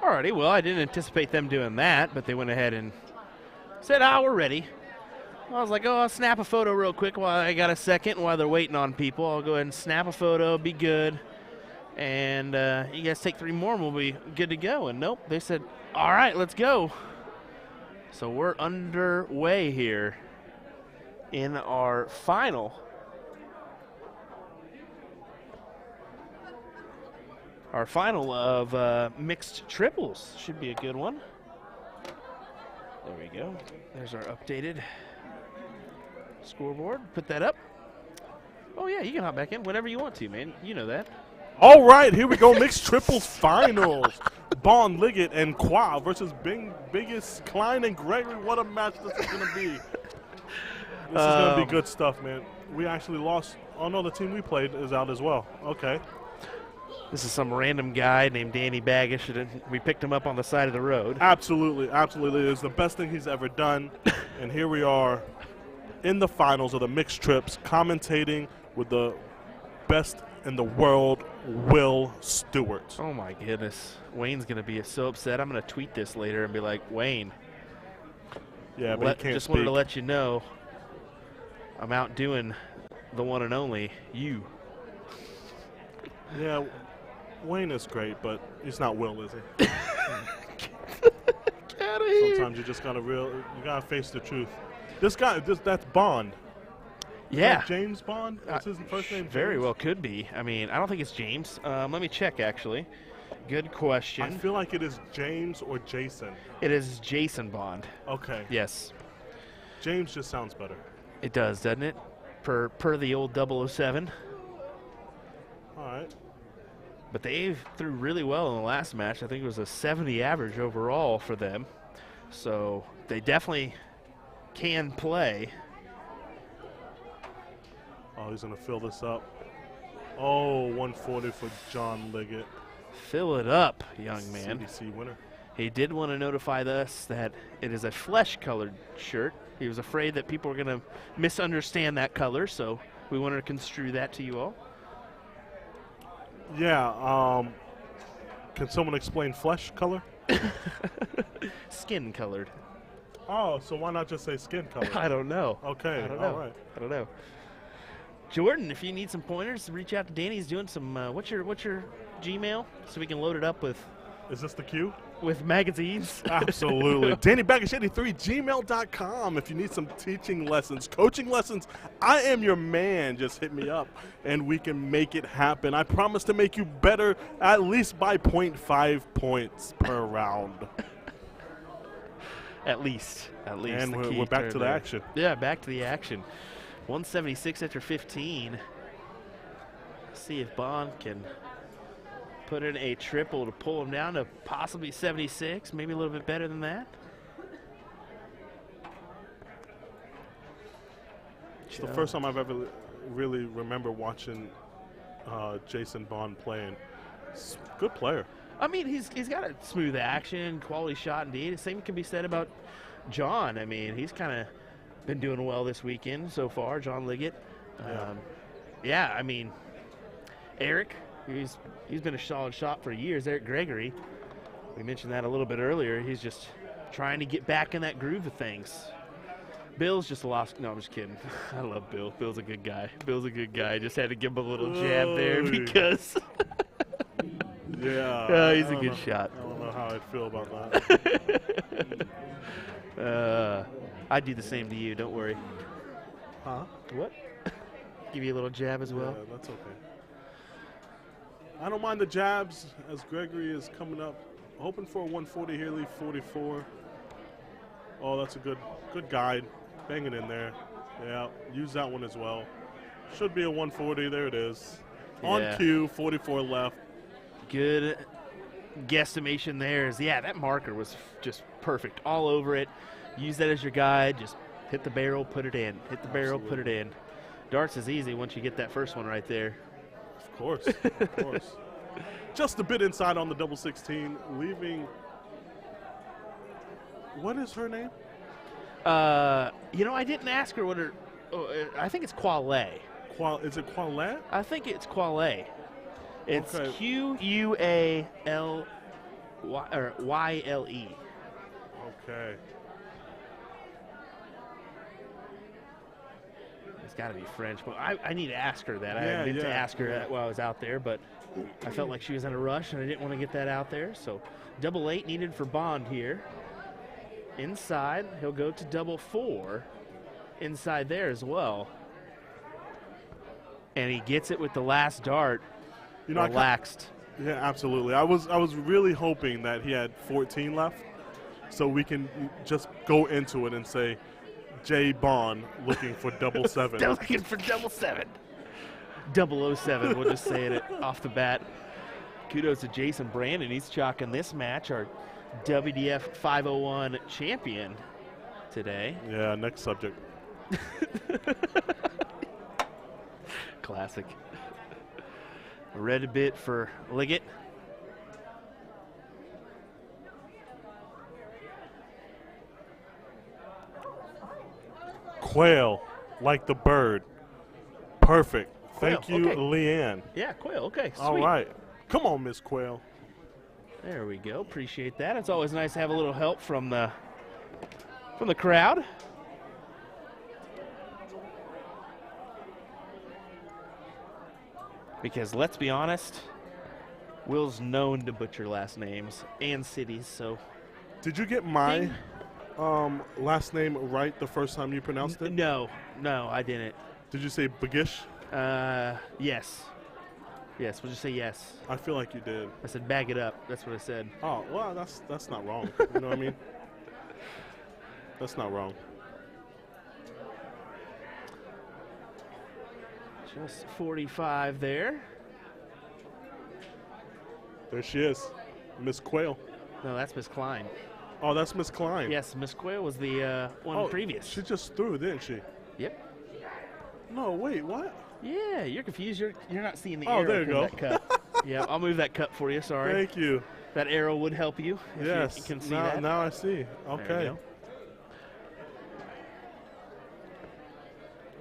Alrighty, well, I didn't anticipate them doing that, but they went ahead and said, we're ready. I was like, I'll snap a photo real quick while I got a second while they're waiting on people. I'll go ahead and snap a photo, be good. And you guys take 3 more and we'll be good to go. And nope, they said, all right, let's go. So we're underway here in our final. Our final of mixed triples. Should be a good one. There we go. There's our updated scoreboard. Put that up. Oh, yeah, you can hop back in whenever you want to, man. You know that. All right, here we go. Mixed triples finals. Bond Liggett and Qua versus Biggest, Klein, and Gregory. What a match this is going to be. This is going to be good stuff, man. We actually lost. Oh, no, the team we played is out as well. Okay. This is some random guy named Danny Baggish, and we picked him up on the side of the road. Absolutely, absolutely. It's the best thing he's ever done. And here we are in the finals of the mixed trips, commentating with the best in the world, Will Stewart. Oh my goodness. Wayne's going to be so upset. I'm going to tweet this later and be like, Wayne, yeah, but he can't just speak. wanted to let you know I'm outdoing the one and only you. Yeah, Wayne is great, but he's not Will, is he? Get out of here. Sometimes you just you gotta face the truth. This guy, that's Bond. Yeah. Is that James Bond? That's his first name. Very James? well could be. I mean, I don't think it's James. Let me check, actually. Good question. I feel like it is James or Jason. It is Jason Bond. Okay. Yes. James just sounds better. It does, doesn't it? Per the old 007. All right. But they threw really well in the last match. I think it was a 70 average overall for them. So they definitely can play. Oh, he's going to fill this up. Oh, 140 for John Liggett. Fill it up, young man. CDC winner. He did want to notify us that it is a flesh-colored shirt. He was afraid that people were going to misunderstand that color, so we wanted to construe that to you all. Yeah. Can someone explain flesh color? Skin-colored. Oh, so why not just say skin color? I don't know. Okay, I don't know. all right. I don't know. Jordan, if you need some pointers, reach out to Danny. He's doing some. What's your Gmail so we can load it up with Is this the cue? magazines? Absolutely. DannyBaggish83gmail.com if you need some teaching lessons, coaching lessons. I am your man. Just hit me up and we can make it happen. I promise to make you better at least by 0.5 points per round. At least. And the key we're back term to the there. action. Yeah, back to the action. 176 after 15. See if Bond can put in a triple to pull him down to possibly 76, maybe a little bit better than that. It's the first time I've ever really remember watching Jason Bond playing. Good player. I mean, he's got a smooth action, quality shot indeed. The same can be said about John. I mean, he's kind of been doing well this weekend so far, John Liggett. Yeah, I mean, Eric, he's been a solid shot for years. Eric Gregory, we mentioned that a little bit earlier. He's just trying to get back in that groove of things. Bill's just lost. No, I'm just kidding. I love Bill. Bill's a good guy. Just had to give him a little jab there because yeah, he's a good shot. I don't know how I'd feel about that. I'd do the same to you. Don't worry. Huh? What? Give you a little jab as well. Yeah, that's okay. I don't mind the jabs as Gregory is coming up. Hoping for a 140 here, leave 44. Oh, that's a good guide. Bang it in there. Yeah, use that one as well. Should be a 140. There it is. On cue, 44 left. Good guesstimation there. That marker was just perfect. All over it. Use that as your guide. Just hit the barrel, put it in. Hit the barrel, put it in. Darts is easy once you get that first one right there. Of course, of course. Just a bit inside on the double 16, leaving. What is her name? I didn't ask her what her. I think it's Quale. Is it Quale? I think it's Quale. It's Okay. Quale or YLE. Okay. It's got to be French, but I need to ask her that. Yeah, I meant to yeah. ask her that while I was out there, but I felt like she was in a rush, and I didn't want to get that out there. So double 8 needed for Bond here. Inside, he'll go to double 4. Inside there as well. And he gets it with the last dart. Relaxed. Yeah, absolutely. I was really hoping that he had 14 left, so we can just go into it and say, J Bond looking for double 7. Looking for double 7. 007, we'll just say it off the bat. Kudos to Jason Brandon. He's chalking this match, our WDF 501 champion today. Yeah, next subject. Classic. Red a bit for Liggett. Quail, like the bird. Perfect. Thank Quail, you, okay. Leanne. Yeah, Quail. Okay, sweet. All right. Come on, Miss Quail. There we go. Appreciate that. It's always nice to have a little help from the crowd. Because let's be honest, Will's known to butcher last names and cities, so. Did you get my last name right the first time you pronounced it? No, I didn't. Did you say Bagish? Yes. Yes, we'll just say yes. I feel like you did. I said bag it up. That's what I said. Oh, well, that's not wrong. You know what I mean? That's not wrong. Just 45 there. There she is, Miss Quail. No, that's Miss Klein. Oh, that's Miss Klein. Yes, Miss Quail was the one previous. She just threw, didn't she? Yep. No, wait, what? Yeah, you're confused. You're not seeing the Oh, arrow. there you go. That cup. Yeah, I'll move that cup for you. Sorry. Thank you. That arrow would help you. If Yes. you can see now, that. now I see. There we Okay. go.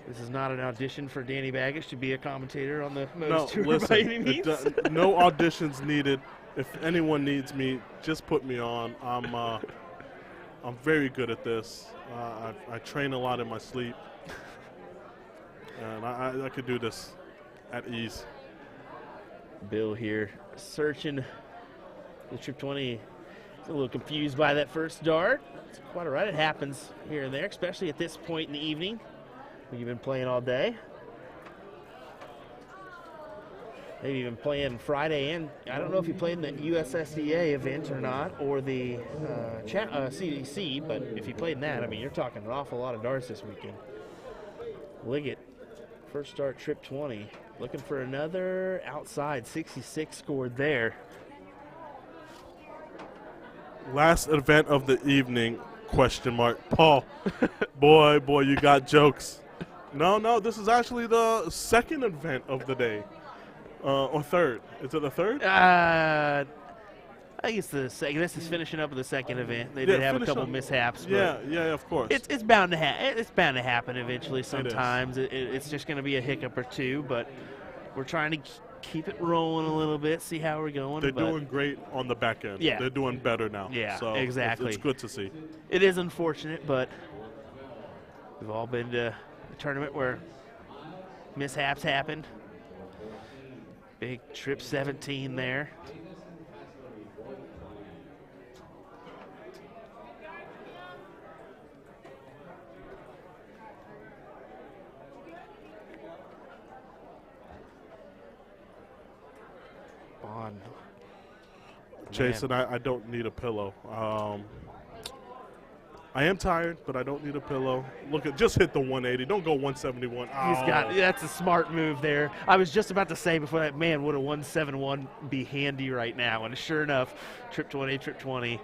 This is not an audition for Danny Baggage to be a commentator on the No, Mo's Tour listen. by any means. No auditions needed. If anyone needs me, just put me on. I'm very good at this. I train a lot in my sleep, and I could do this at ease. Bill here searching the Trip 20. He's a little confused by that first dart. It's quite all right. It happens here and there, especially at this point in the evening when you've been playing all day. Maybe even playing Friday, and I don't know if you played in the USSDA event or not, or the CDC, but if you played in that, I mean, you're talking an awful lot of darts this weekend. Liggett, first start Trip 20, looking for another outside. 66 scored there. Last event of the evening, question mark. Paul, boy, you got jokes. No, this is actually the second event of the day. Or third. Is it the third? I think it's the second. This is finishing up with the second event. They did have a couple mishaps. But Yeah, of course. It's bound to it's bound to happen eventually. Sometimes it's just going to be a hiccup or two, but we're trying to keep it rolling a little bit, see how we're going. They're doing great on the back end. Yeah. They're doing better now. Yeah, so exactly. It's good to see. It is unfortunate, but we've all been to a tournament where mishaps happened. Big Trip 17 there. Bond. Jason, I don't need a pillow. I am tired, but I don't need a pillow. Just hit the 180. Don't go 171. That's a smart move there. I was just about to say before that, man, would a 171 be handy right now? And sure enough, Trip 20.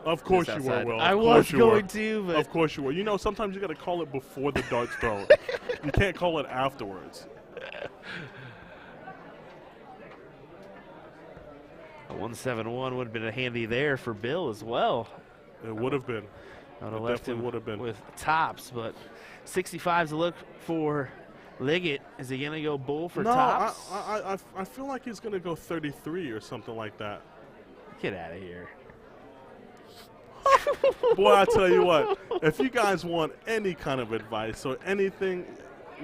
Of course you were, Will. I was going to, but of course you were. You know, sometimes you got to call it before the dart's thrown. You can't call it afterwards. A 171 would have been a handy there for Bill as well. It would have been. I would have It left definitely him would have been. with tops, but 65's a look for Liggett. Is he going to go bull for tops? I feel like he's going to go 33 or something like that. Get out of here. Boy, I tell you what, if you guys want any kind of advice or anything,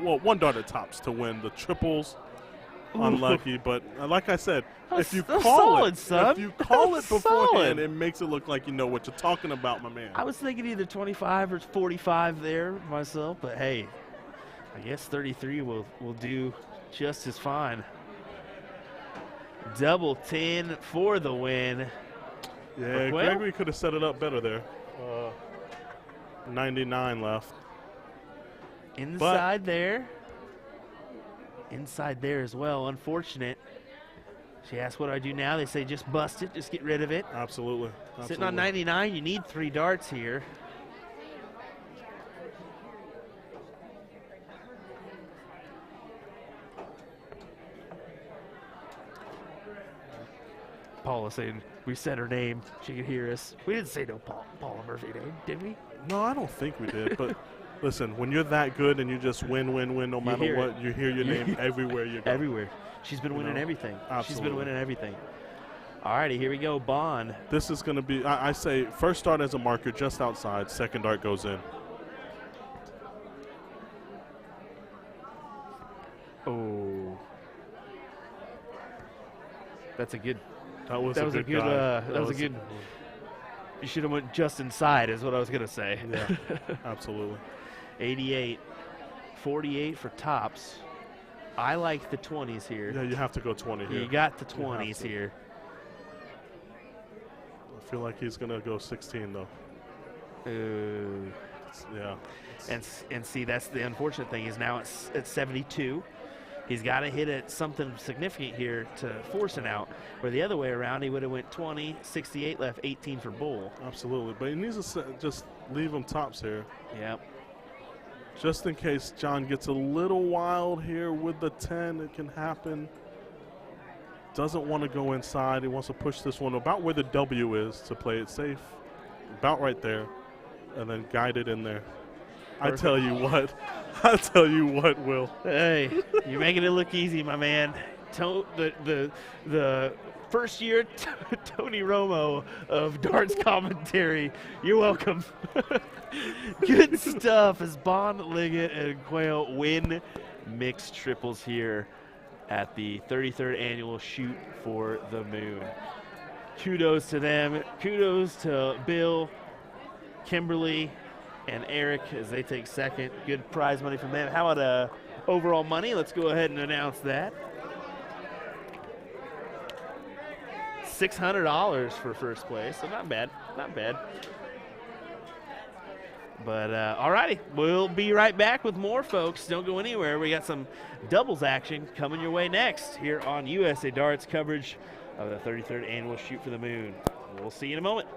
well, one dart at tops to win. The triples, unlucky, but like I said, if you call it beforehand, it makes it look like you know what you're talking about, my man. I was thinking either 25 or 45 there myself, but hey, I guess 33 will do just as fine. Double 10 for the win. Yeah, Gregory could have set it up better there. 99 left. Inside there as well. Unfortunate. She asked, what do I do now? They say, just bust it. Just get rid of it. Absolutely. Sitting on 99, you need 3 darts here. Paula saying we said her name. She could hear us. We didn't say no Paula Murphy name, did we? No, I don't think we did. But listen, when you're that good and you just win, no matter what, you hear your name everywhere you go. Everywhere. She's been winning everything. Absolutely. She's been winning everything. All righty, here we go, Bond. This is going to be, I say, first dart as a marker just outside, second dart goes in. Oh. That's a good. That was a a good. That was a good. You should have went just inside, is what I was gonna say. Yeah, absolutely. 88, 48 for tops. I like the 20s here. Yeah, you have to go 20 here. You got the 20s here. I feel like he's gonna go 16 though. Ooh. Yeah. And see, that's the unfortunate thing. Is now at 72. He's got to hit it something significant here to force it out. Where the other way around, he would have went 20, 68 left, 18 for bull. Absolutely, but he needs to just leave him tops here. Yep. Just in case John gets a little wild here with the 10, it can happen. Doesn't want to go inside. He wants to push this one about where the W is to play it safe. About right there, and then guide it in there. Perfect. I tell you what, Will. Hey, you're making it look easy, my man. The first year Tony Romo of darts commentary. You're welcome. Good stuff as Bond, Liggett, and Quayle win mixed triples here at the 33rd annual Shoot for the Moon. Kudos to them. Kudos to Bill, Kimberly, and Eric as they take second. Good prize money from them. How about overall money? Let's go ahead and announce that. $600 for first place, so not bad, not bad. But all righty, we'll be right back with more, folks. Don't go anywhere. We got some doubles action coming your way next here on USA Darts coverage of the 33rd annual Shoot for the Moon. We'll see you in a moment.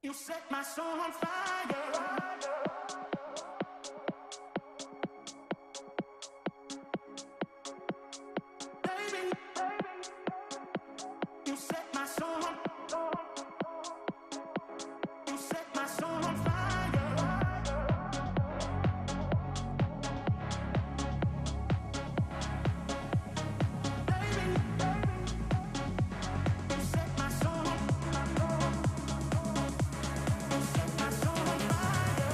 You set my soul on fire. Baby, you set my soul on fire. You set my soul on fire. Baby, you set my soul on fire. You set my soul on fire.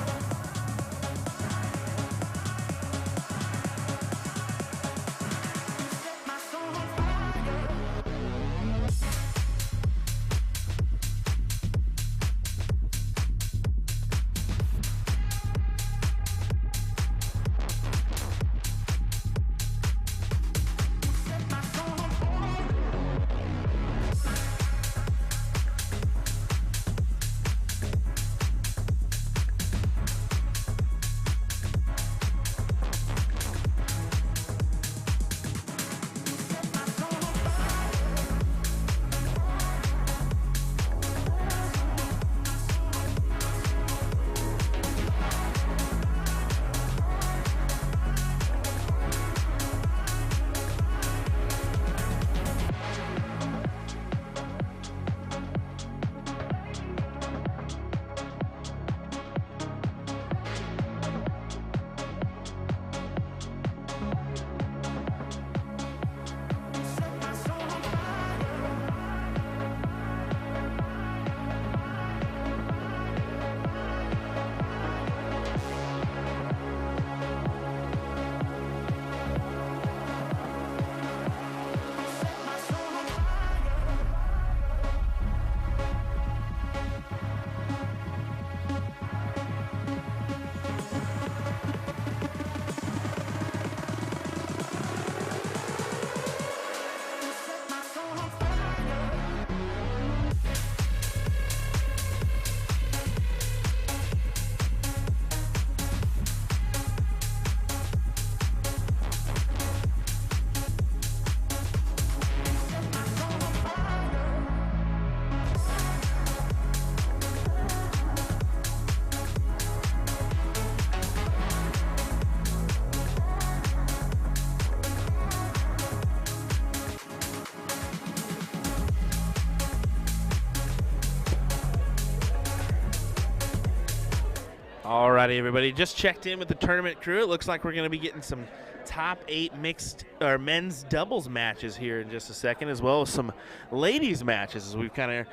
Alrighty, everybody, just checked in with the tournament crew. It looks like we're going to be getting some top 8 mixed or men's doubles matches here in just a second, as well as some ladies matches as we've kind of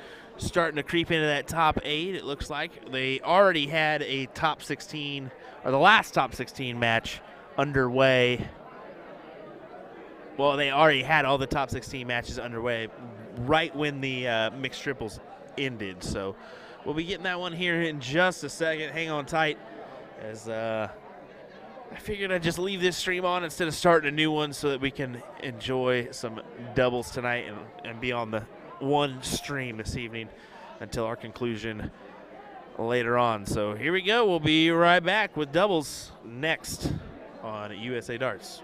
starting to creep into that top 8. It looks like they already had a top 16, or the last top 16 match underway. Well, they already had all the top 16 matches underway right when the mixed triples ended. So we'll be getting that one here in just a second. Hang on tight, as I figured I'd just leave this stream on instead of starting a new one so that we can enjoy some doubles tonight and be on the one stream this evening until our conclusion later on. So here we go. We'll be right back with doubles next on USA Darts.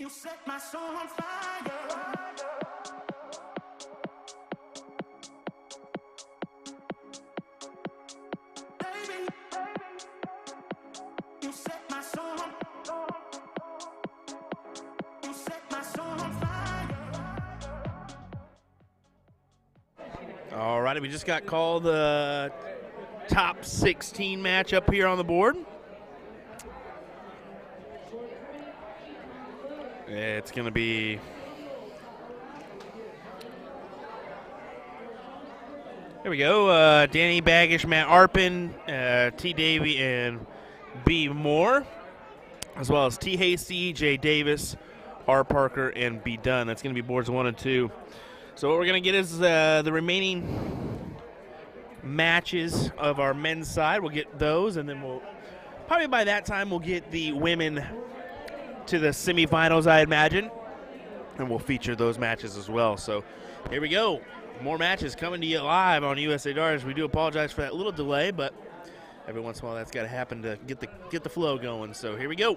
You set my soul on fire. Baby, you set my soul on You set my soul on fire. All righty, we just got called the top 16 match up here on the board. It's going to be there we go. Danny Baggish, Matt Arpin, T. Davey, and B. Moore, as well as T. Hasty, J. Davis, R. Parker, and B. Dunn. That's going to be boards 1 and 2. So what we're going to get is the remaining matches of our men's side. We'll get those, and then we'll probably by that time we'll get the women to the semifinals, I imagine, and we'll feature those matches as well. So here we go. More matches coming to you live on USA Darts. We do apologize for that little delay, but every once in a while that's got to happen to get the flow going. So here we go.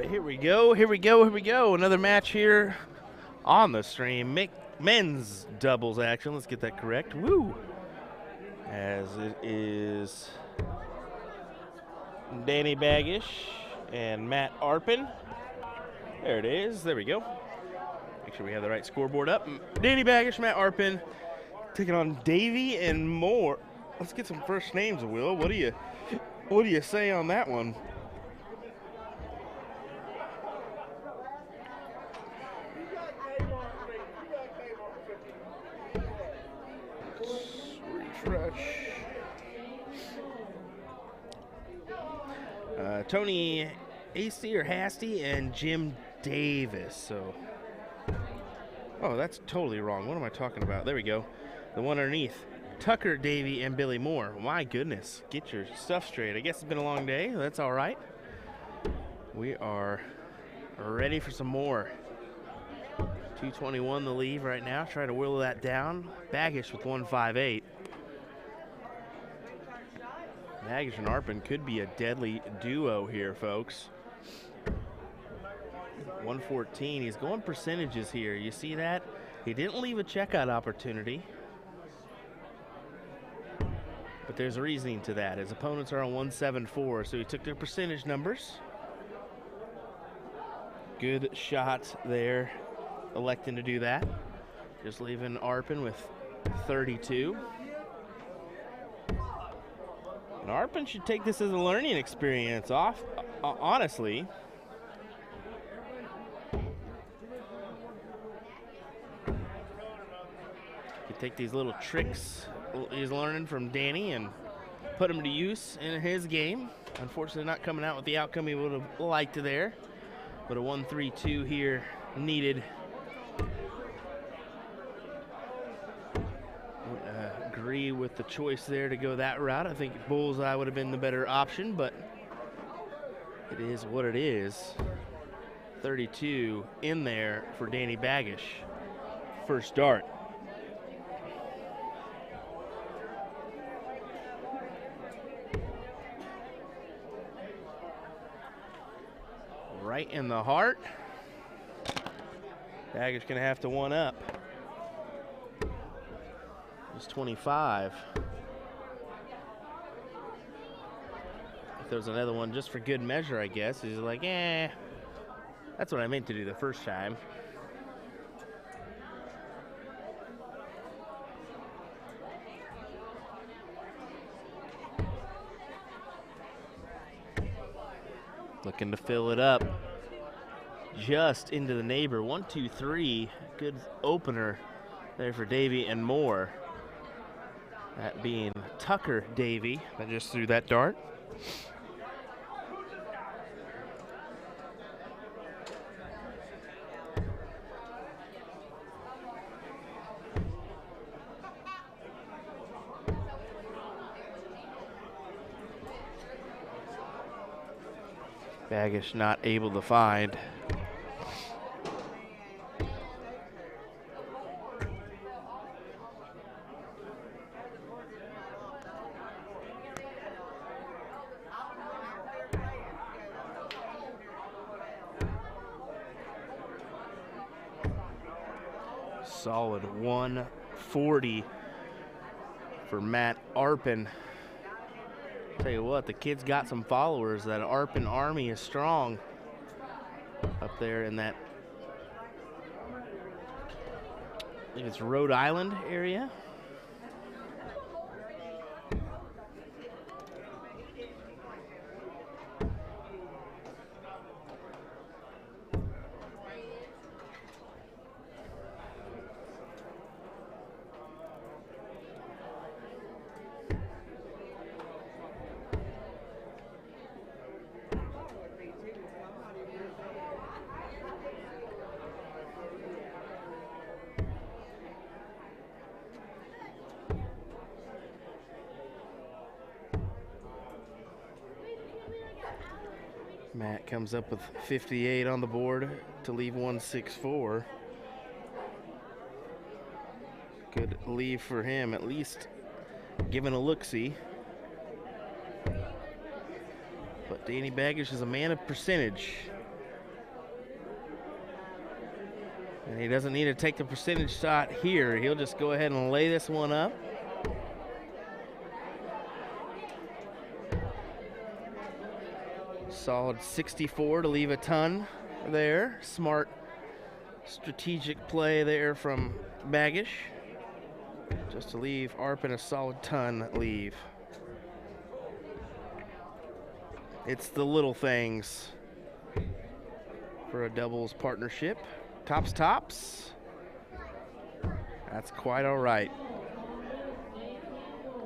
right, here we go. Another match here on the stream. Men's doubles action. Let's get that correct. Woo! As it is Danny Baggish and Matt Arpin. There it is. There we go. Make sure we have the right scoreboard up. Danny Baggish, Matt Arpin, taking on Davey and Moore. Let's get some first names, Will. What do you say on that one? Refresh. Tony Hasty or Hasty and Jim Davis. So, oh, that's totally wrong. What am I talking about? There we go. The one underneath. Tucker, Davey, and Billy Moore. My goodness, get your stuff straight. I guess it's been a long day. That's all right. We are ready for some more. 221 the lead right now. Try to whittle that down. Baggish with 158. Baggish and Arpin could be a deadly duo here, folks. 114. He's going percentages here. You see that? He didn't leave a checkout opportunity. But there's a reasoning to that. His opponents are on 174, so he took their percentage numbers. Good shot there, electing to do that. Just leaving Arpin with 32. And Arpin should take this as a learning experience, honestly. You take these little tricks he's learning from Danny and put them to use in his game. Unfortunately, not coming out with the outcome he would have liked there. But a 1-3-2 here needed. Agree with the choice there to go that route. I think Bullseye would have been the better option, but it is what it is. 32 in there for Danny Baggish. First dart. Right in the heart. Baggish gonna have to one up. It's 25. If there was another one just for good measure, I guess, he's like, that's what I meant to do the first time. Looking to fill it up just into the neighbor. 1, 2, 3. Good opener there for Davey and Moore. That being Tucker Davey that just threw that dart. Baggish not able to find. Solid 140 for Matt Arpin. Tell you what, the kid's got some followers. That Arpin Army is strong up there in that, I think it's Rhode Island area. Matt comes up with 58 on the board to leave 164. Good leave for him, at least giving a look-see. But Danny Baggish is a man of percentage. And he doesn't need to take the percentage shot here. He'll just go ahead and lay this one up. Solid 64 to leave a ton there. Smart strategic play there from Baggish. Just to leave Arpin a solid ton leave. It's the little things for a doubles partnership. Tops, tops. That's quite all right.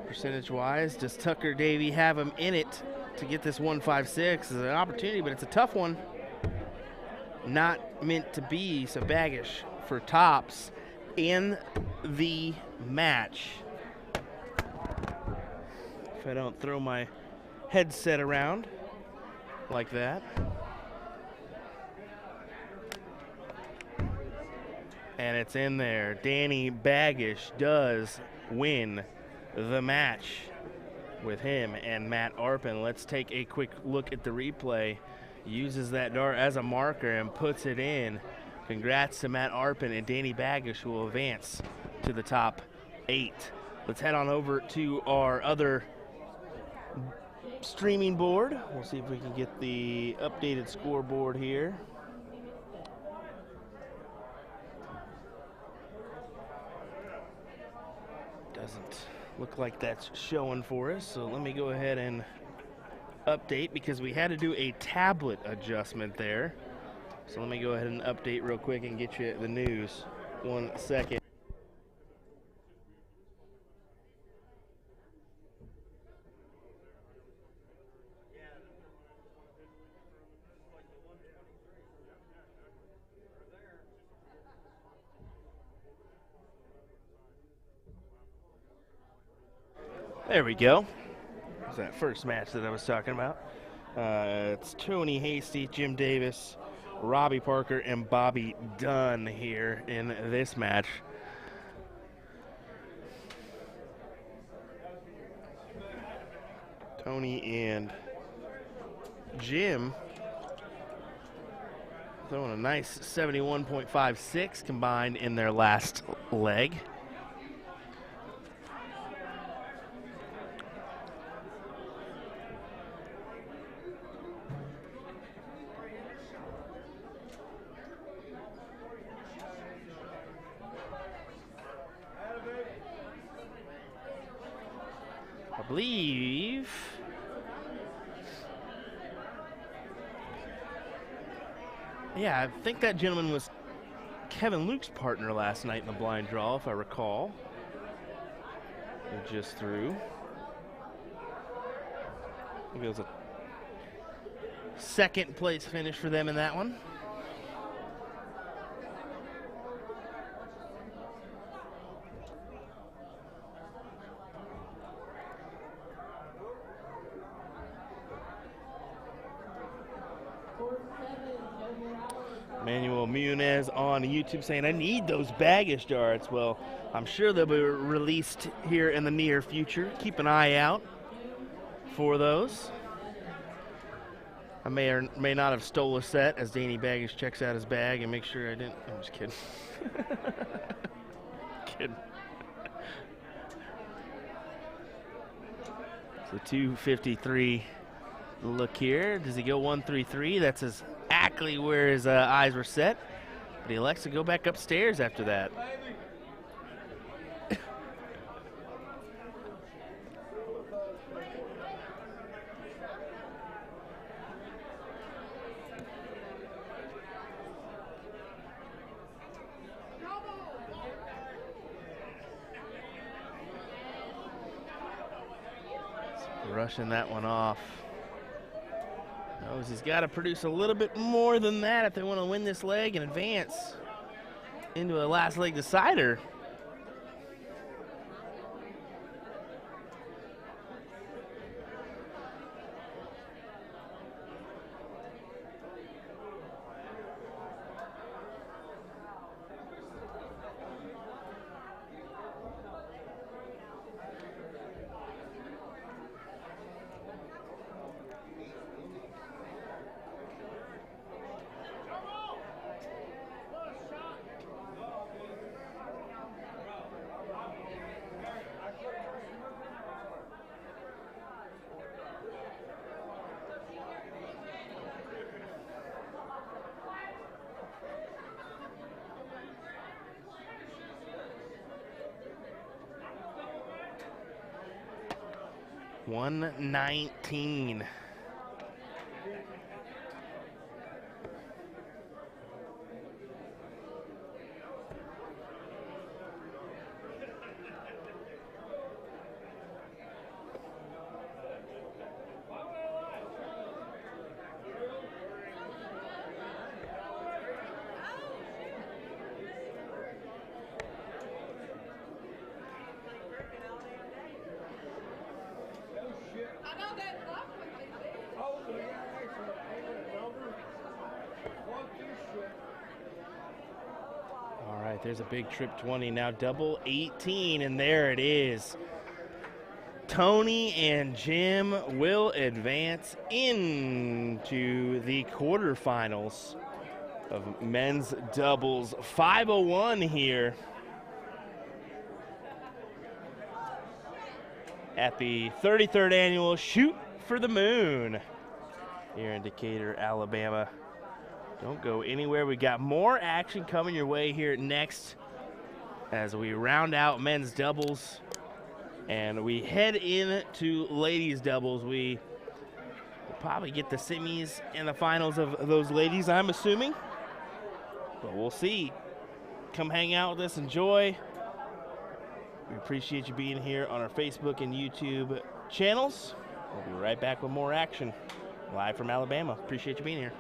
Percentage-wise, does Tucker Davey have him in it to get this 156? It's an opportunity, but it's a tough one. Not meant to be, so Baggish for tops in the match. If I don't throw my headset around like that. And it's in there. Danny Baggish does win the match with him and Matt Arpin. Let's take a quick look at the replay. Uses that dart as a marker and puts it in. Congrats to Matt Arpin and Danny Baggish, who will advance to the top 8. Let's head on over to our other streaming board. We'll see if we can get the updated scoreboard here. Doesn't look like that's showing for us, so let me go ahead and update because we had to do a tablet adjustment there. So let me go ahead and update real quick and get you the news. 1 second. There we go. There's that first match that I was talking about. It's Tony Hasty, Jim Davis, Robbie Parker, and Bobby Dunn here in this match. Tony and Jim throwing a nice 71.56 combined in their last leg. I believe I think that gentleman was Kevin Luke's partner last night in the blind draw, if I recall. He just threw. I think it was a second place finish for them in that one. Manuel Munez on YouTube saying, I need those Baggish darts. Well, I'm sure they'll be released here in the near future. Keep an eye out for those. I may or may not have stole a set as Danny Baggish checks out his bag and make sure I didn't. I'm just kidding. Kidding. So 253 look here. Does he go 133? That's exactly where his eyes were set. But he elects to go back upstairs after that. Rushing that one off. Knows he's got to produce a little bit more than that if they want to win this leg and advance into a last leg decider. 119. All right, there's a big trip 20, now double 18, and there it is. Tony and Jim will advance into the quarterfinals of men's doubles. 501 here at the 33rd annual Shoot for the Moon here in Decatur, Alabama. Don't go anywhere. We got more action coming your way here next as we round out men's doubles and we head into ladies doubles. We will probably get the semis and the finals of those ladies, I'm assuming, but we'll see. Come hang out with us, enjoy. We appreciate you being here on our Facebook and YouTube channels. We'll be right back with more action live from Alabama. Appreciate you being here.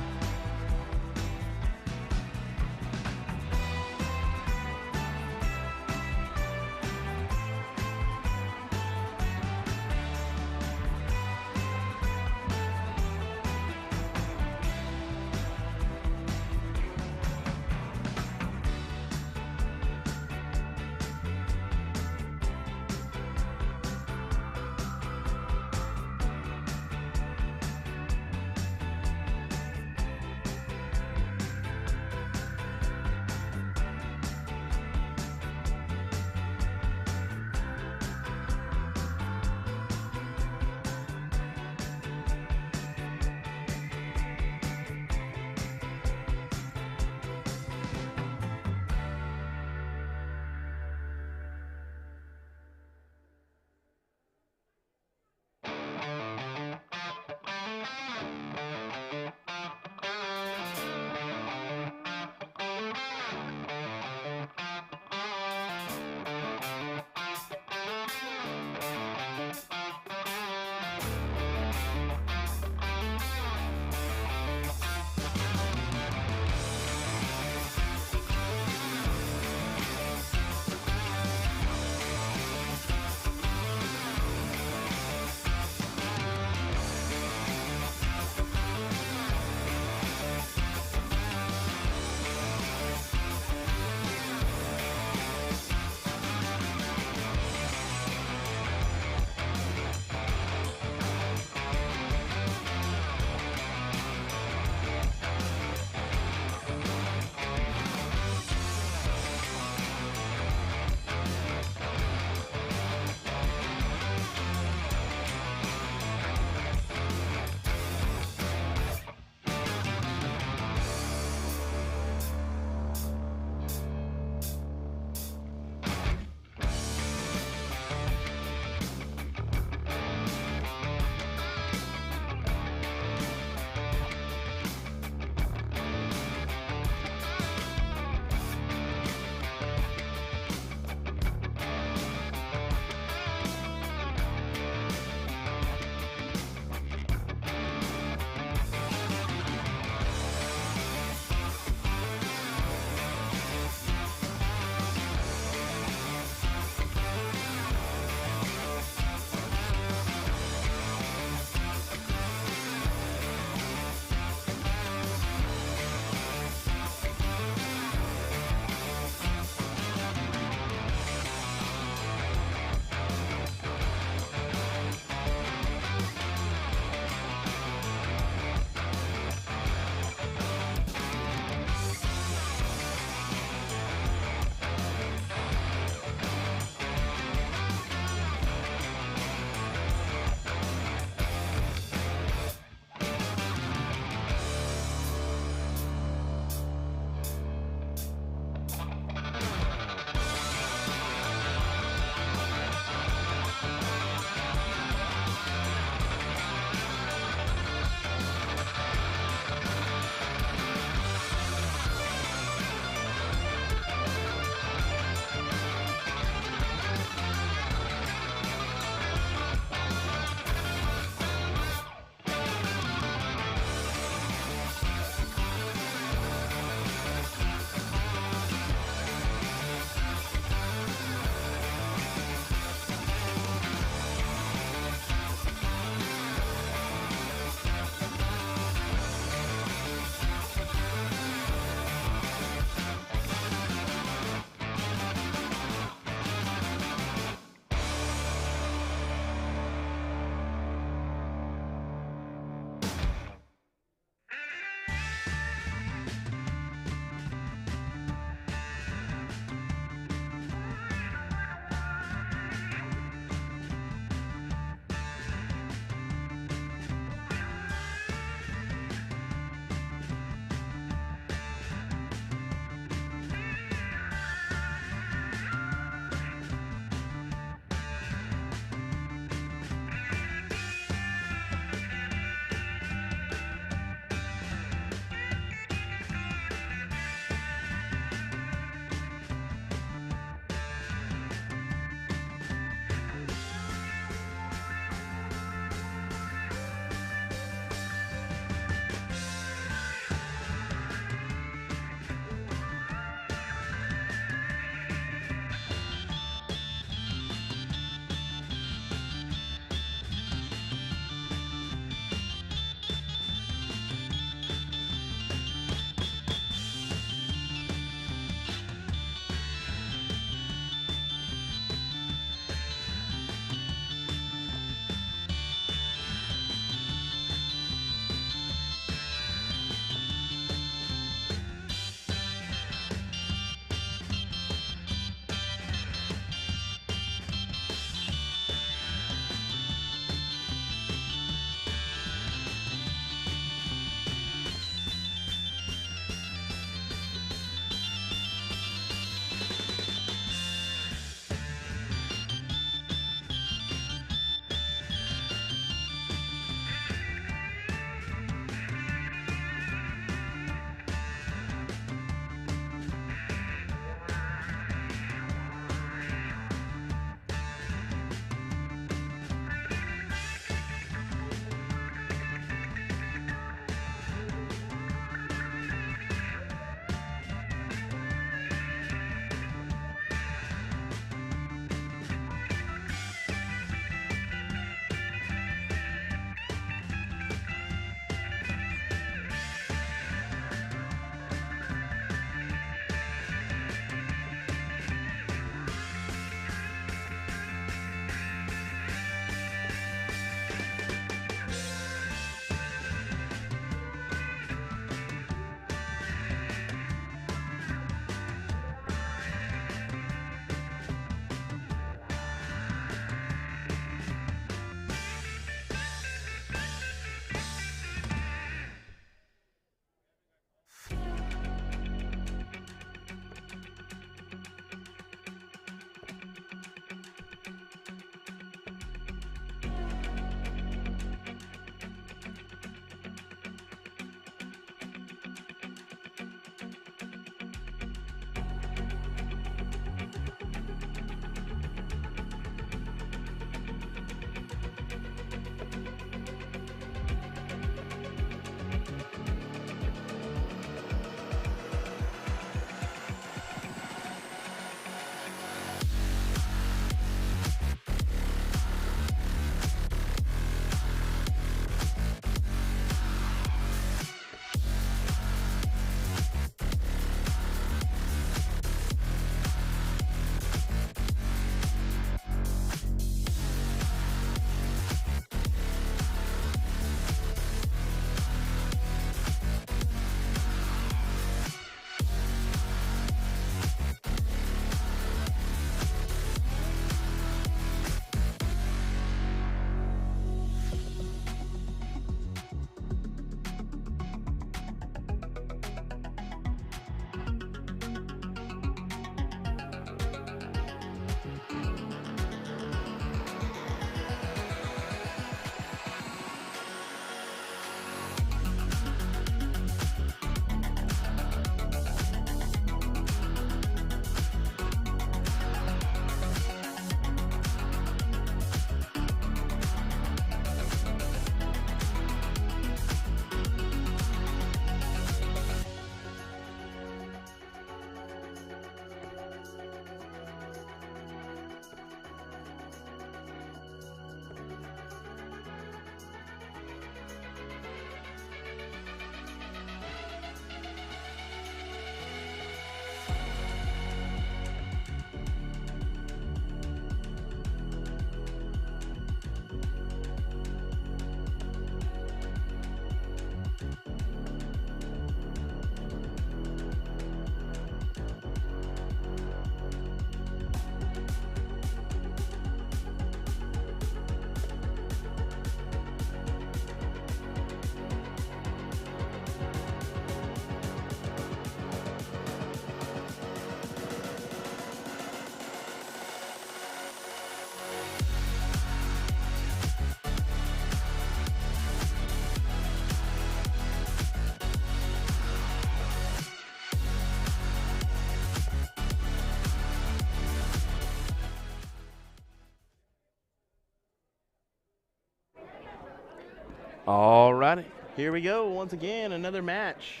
All righty, here we go. Once again, another match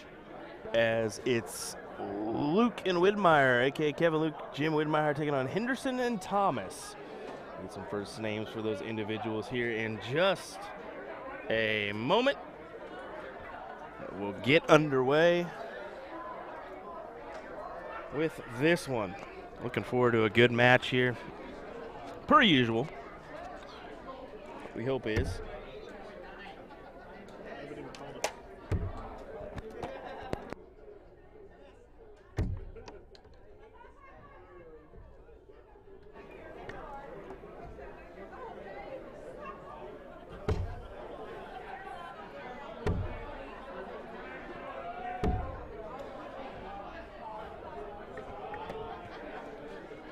as it's Luke and Widmeyer, aka Kevin Luke, Jim Widmeyer, taking on Henderson and Thomas. Get some first names for those individuals here in just a moment. We'll get underway with this one. Looking forward to a good match here, per usual. We hope is.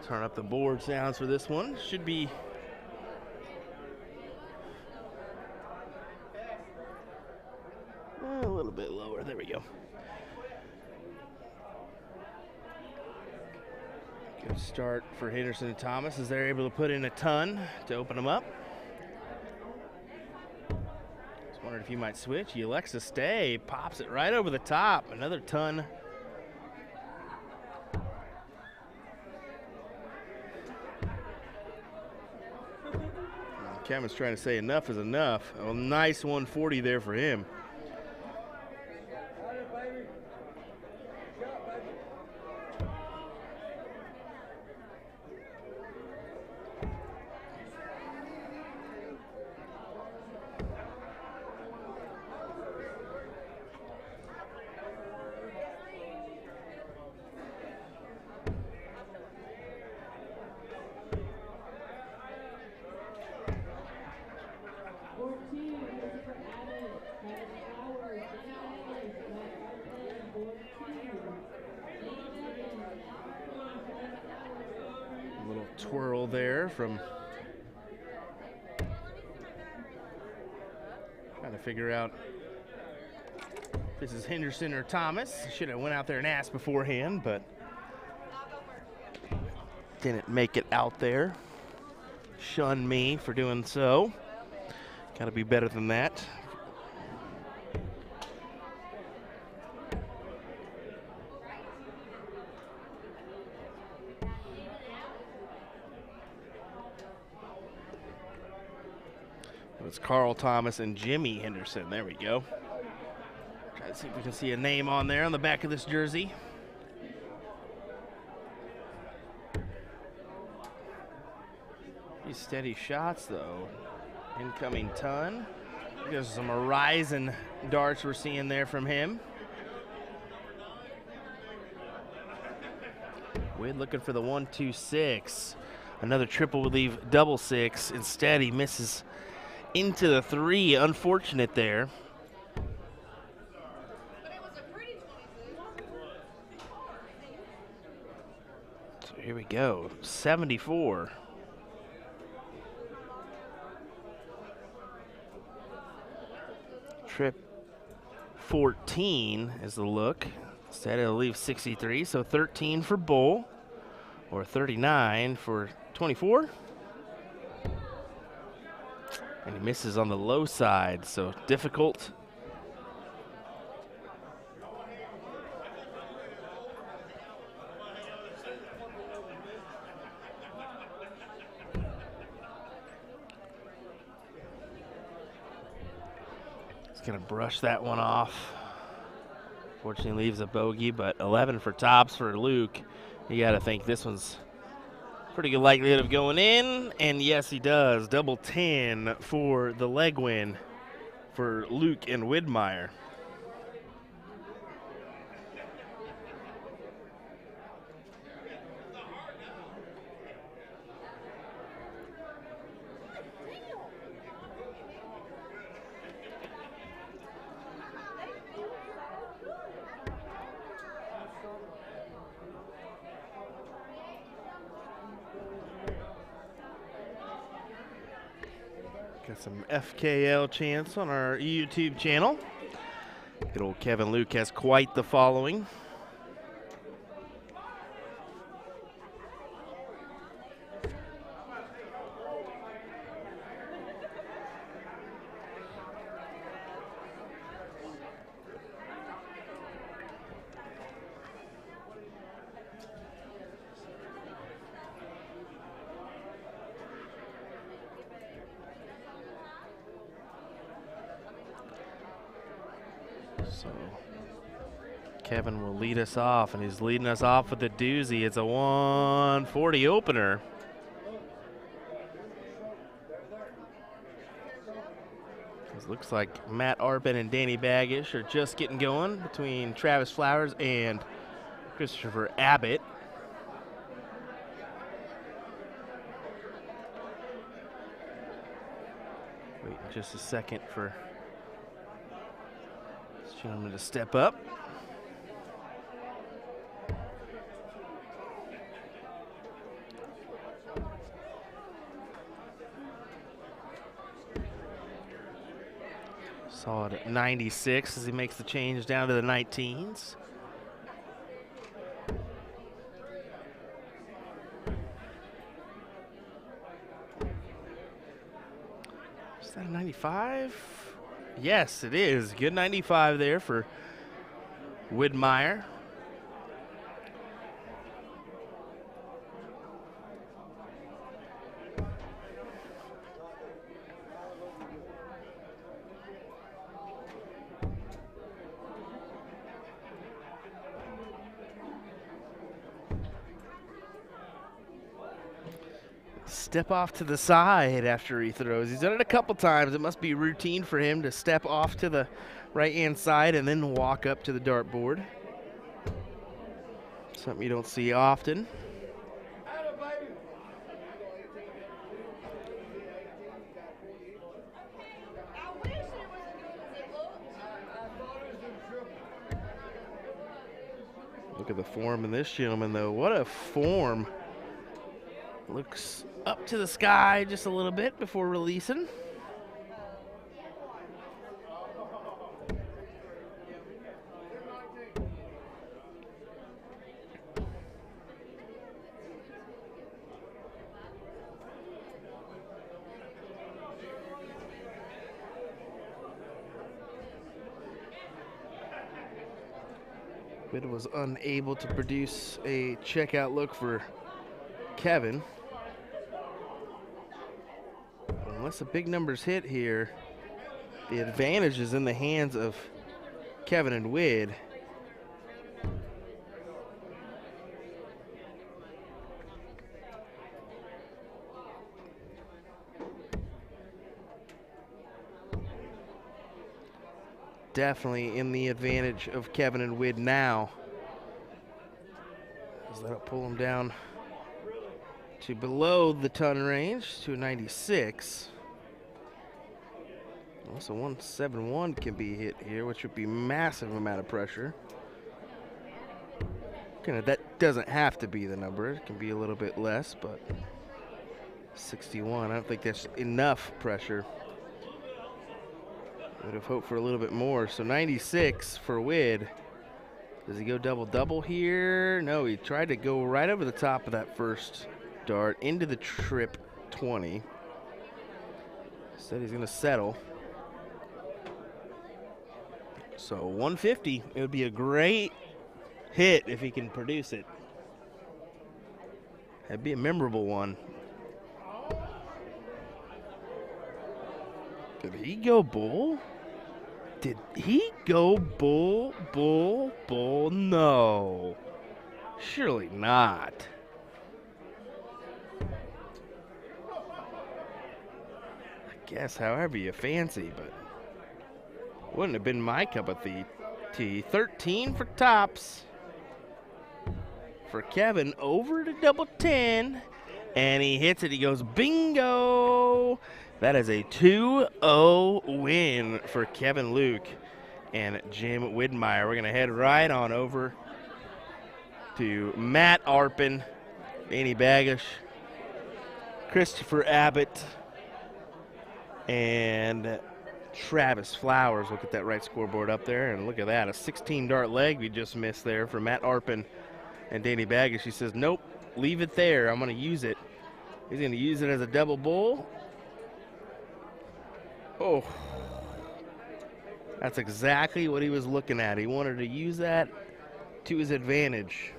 Turn up the board sounds for this one. Should be a little bit lower. There we go. Good start for Henderson and Thomas as they're able to put in a ton to open them up. Just wondered if you might switch. He elects to stay. Pops it right over the top. Another ton. Kevin's trying to say enough is enough. A nice 140 there for him. Twirl there from trying to figure out if this is Henderson or Thomas. Should have went out there and asked beforehand, but didn't make it out there. Shun me for doing so. Got to be better than that. It's Carl Thomas and Jimmy Henderson. There we go. Try to see if we can see a name on there on the back of this jersey. These steady shots, though. Incoming ton. There's some horizon darts we're seeing there from him. Wade looking for the 1-2-6. Another triple would leave double six. Instead, he misses into the 3. Unfortunate there. So here we go. 74. Trip 14 is the look. Instead, it'll leave 63. So 13 for Bull, or 39 for 24. And he misses on the low side, so difficult. He's gonna brush that one off. Fortunately leaves a bogey, but 11 for tops for Luke. You gotta think this one's pretty good likelihood of going in, and yes, he does. Double 10 for the leg win for Luke and Widmeyer. Got some FKL chants on our YouTube channel. Good old Kevin Luke has quite the following. So Kevin will lead us off, and he's leading us off with a doozy. It's a 140 opener. It looks like Matt Arpin and Danny Baggish are just getting going between Travis Flowers and Christopher Abbott. Waiting just a second for this gentleman to step up. Saw it at 96 as he makes the change down to the 19s. Is that a 95? Yes, it is. Good 95 there for Widmeyer. Step off to the side after he throws. He's done it a couple times. It must be routine for him to step off to the right-hand side and then walk up to the dartboard. Something you don't see often. Look at the form in this gentleman, though. What a form. Looks up to the sky just a little bit before releasing. Bid was unable to produce a checkout look for Kevin. Unless the big numbers hit here, the advantage is in the hands of Kevin and Wid. Definitely in the advantage of Kevin and Wid now. As that'll pull him down to below the ton range to a 96. Also 171 can be hit here, which would be massive amount of pressure. That doesn't have to be the number. It can be a little bit less, but 61, I don't think that's enough pressure. Would have hoped for a little bit more. So 96 for Wid. Does he go double-double here? No, he tried to go right over the top of that first dart into the trip 20. Said he's going to settle. So 150, it would be a great hit if he can produce it. That'd be a memorable one. Did he go bull? Did he go bull, bull, bull? No. Surely not. I guess however you fancy, but wouldn't have been my cup of tea. 13 for tops. For Kevin, over to double 10. And he hits it. He goes bingo. That is a 2-0 win for Kevin Luke and Jim Widmeyer. We're going to head right on over to Matt Arpin, Danny Baggish, Christopher Abbott, and Travis Flowers. Look at that right scoreboard up there, and look at that, a 16-dart leg we just missed there for Matt Arpin and Danny Baggish. He says, nope, leave it there. I'm going to use it. He's going to use it as a double bull. Oh, that's exactly what he was looking at. He wanted to use that to his advantage.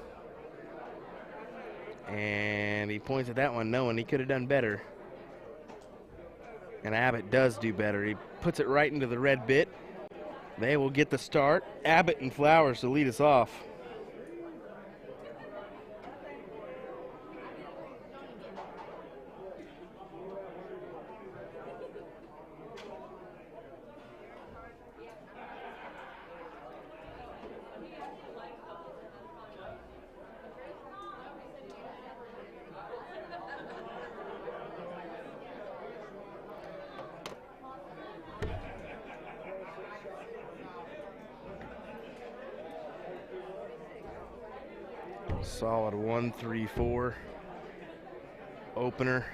And he points at that one knowing he could have done better. And Abbott does do better. He puts it right into the red bit. They will get the start. Abbott and Flowers to lead us off. Solid 1-3-4 opener.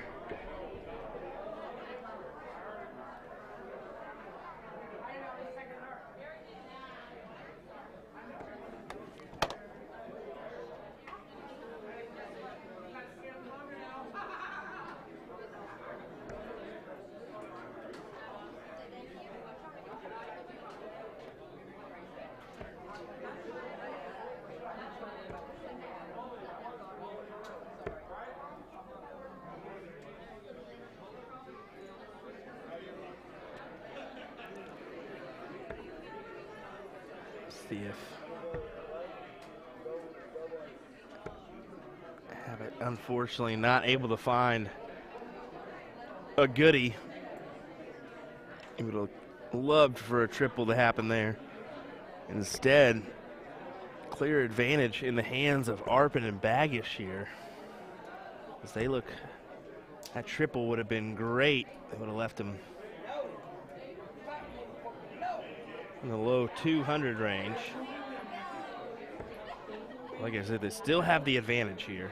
See if Abbott, unfortunately, not able to find a goodie. He would have loved for a triple to happen there. Instead, clear advantage in the hands of Arpin and Baggish here. As they look, that triple would have been great. They would have left him in the low 200 range. Like I said, they still have the advantage here.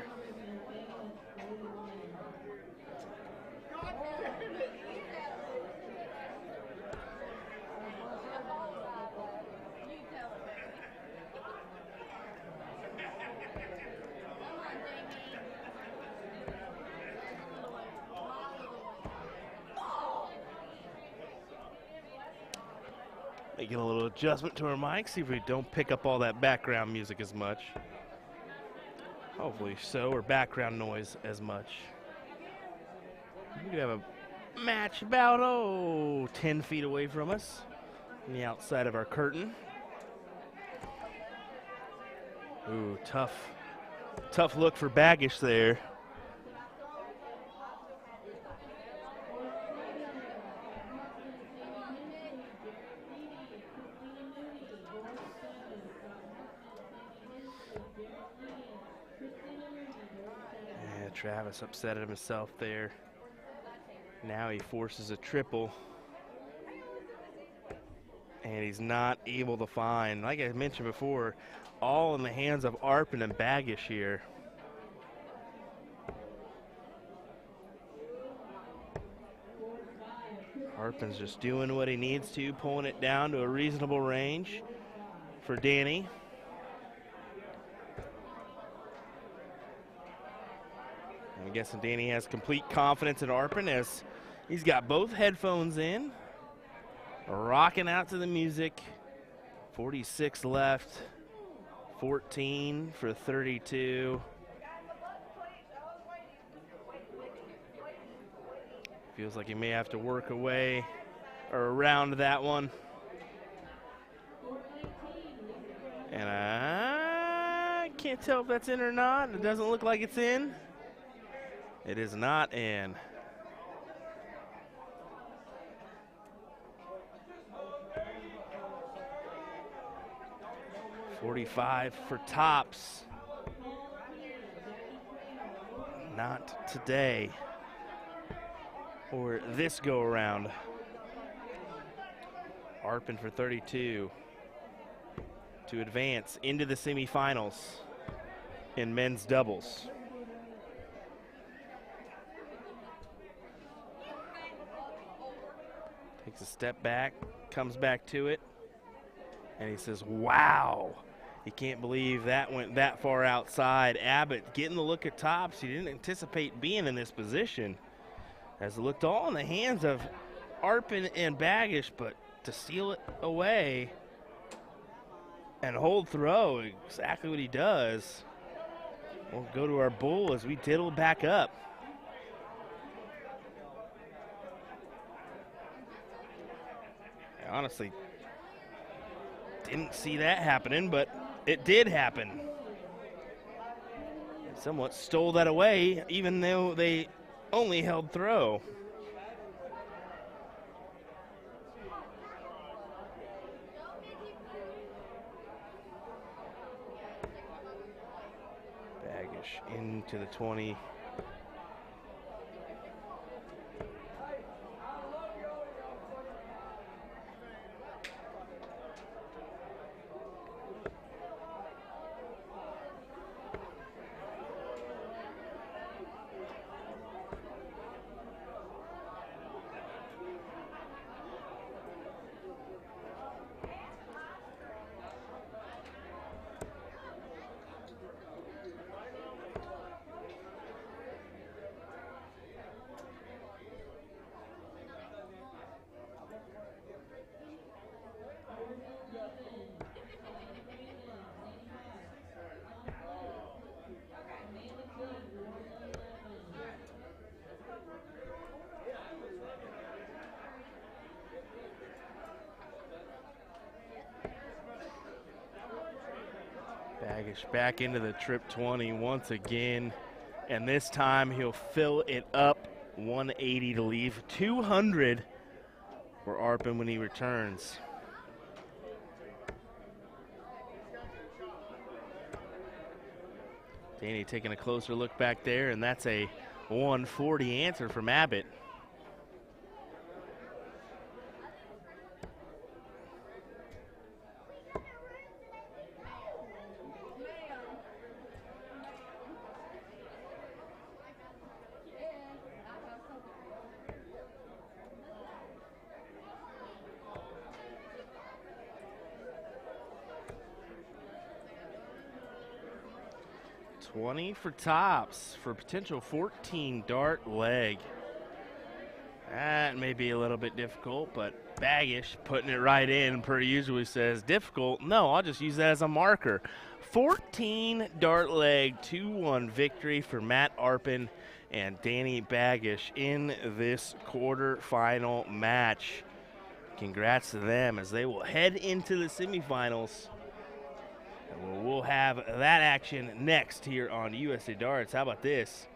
Making a little adjustment to our mic, see if we don't pick up all that background music as much. Hopefully so, or background noise as much. We could have a match about, 10 feet away from us on the outside of our curtain. Ooh, tough look for Baggish there. Travis upset at himself there. Now he forces a triple. And he's not able to find, like I mentioned before, all in the hands of Arpin and Baggish here. Arpin's just doing what he needs to, pulling it down to a reasonable range for Danny. I'm guessing Danny has complete confidence in Arpin as he's got both headphones in, rocking out to the music. 46 left, 14 for 32. Feels like he may have to work away or around that one. And I can't tell if that's in or not. It doesn't look like it's in. It is not in. $45 for tops. Not today or this go around. Arpin for 32 to advance into the semifinals in men's doubles. Takes a step back, comes back to it, and he says, wow. He can't believe that went that far outside. Abbott getting the look at tops. He didn't anticipate being in this position. As it looked all in the hands of Arpin and Baggish, but to steal it away and hold throw, exactly what he does. We'll go to our bull as we diddle back up. Honestly, Didn't see that happening, but it did happen. Somewhat stole that away, even though they only held throw. Bagish into the 20. Bagish back into the trip 20 once again, and this time he'll fill it up. 180 to leave, 200 for Auburn when he returns. Danny taking a closer look back there, and that's a 140 answer from Abbott. For tops for potential 14 dart leg. That may be a little bit difficult, but Bagish putting it right in per usually says difficult. No, I'll just use that as a marker. 14 dart leg, 2-1 victory for Matt Arpin and Danny Bagish in this quarterfinal match. Congrats to them as they will head into the semifinals. We'll have that action next here on USA Darts. How about this?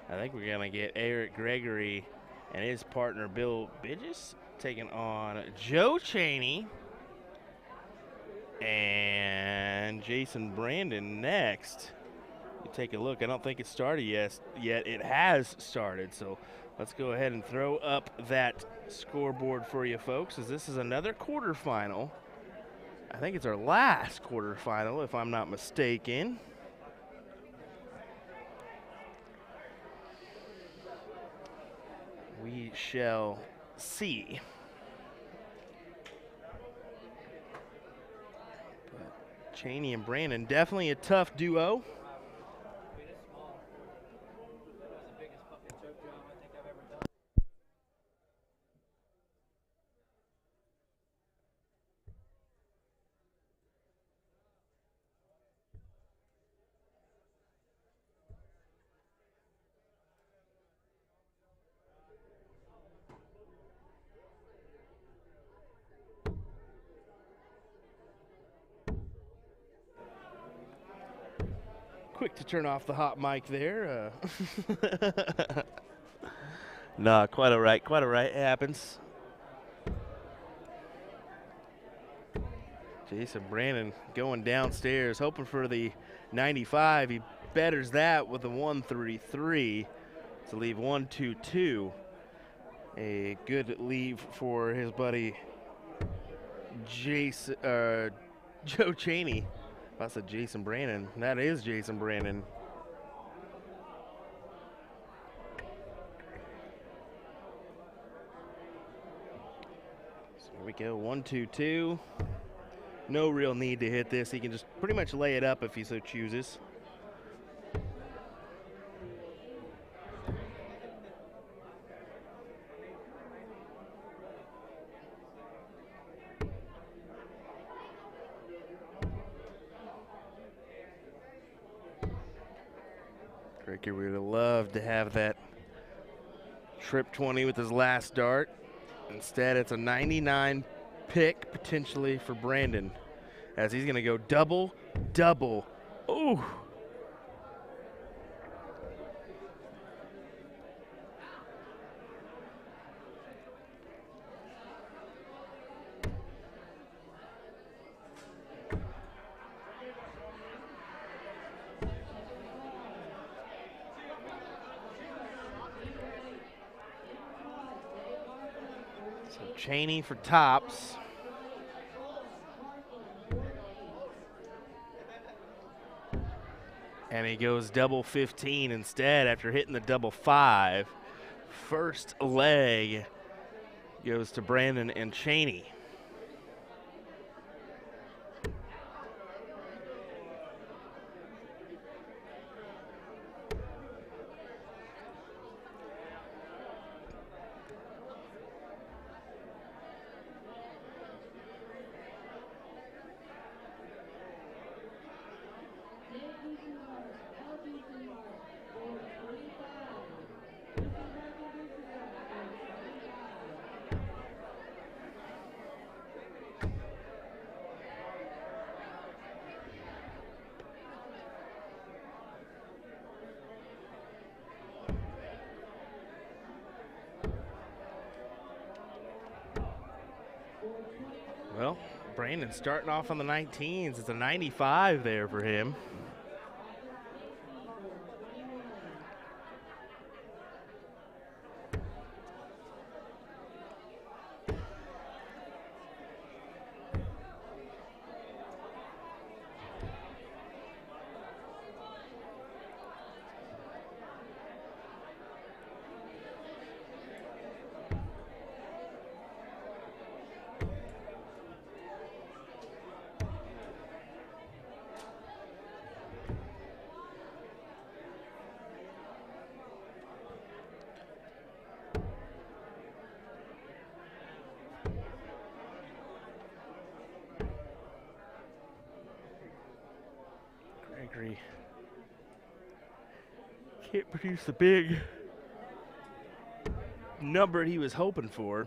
I think we're going to get Eric Gregory and his partner Bill Bidges taking on Joe Cheney and Jason Brandon next. You take a look. I don't think it started yet. It has started, so let's go ahead and throw up that scoreboard for you folks, as this is another quarterfinal. I think it's our last quarterfinal, if I'm not mistaken. We shall see. But Cheney and Brandon, definitely a tough duo. Quick to turn off the hot mic there. Nah, quite all right, It happens. Jason Brandon going downstairs, hoping for the 95. He betters that with a 133 to leave 122. A good leave for his buddy Joe Cheney. I said Jason Brandon. That is Jason Brandon. So here we go, 1-2-2. No real need to hit this. He can just pretty much lay it up if he so chooses. Ricky would have loved to have that trip 20 with his last dart. Instead, it's a 99 pick potentially for Brandon. as he's going to go double, double. Ooh. So Cheney for tops. And he goes double 15 instead after hitting the double 5. First leg goes to Brandon and Cheney. Well, Brandon starting off on the 19s. It's a 95 there for him. Gregory can't produce the big number he was hoping for.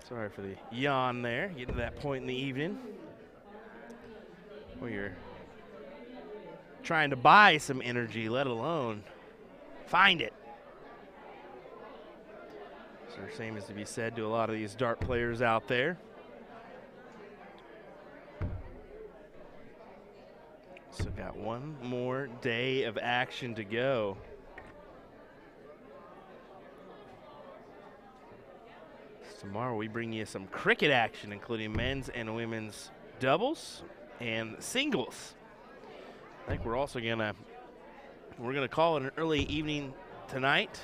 Sorry for the yawn there, getting to that point in the evening where you're trying to buy some energy, let alone find it. So the same is to be said to a lot of these dart players out there. So got one more day of action to go. Tomorrow we bring you some cricket action, including men's and women's doubles and singles. I think we're also gonna call it an early evening tonight,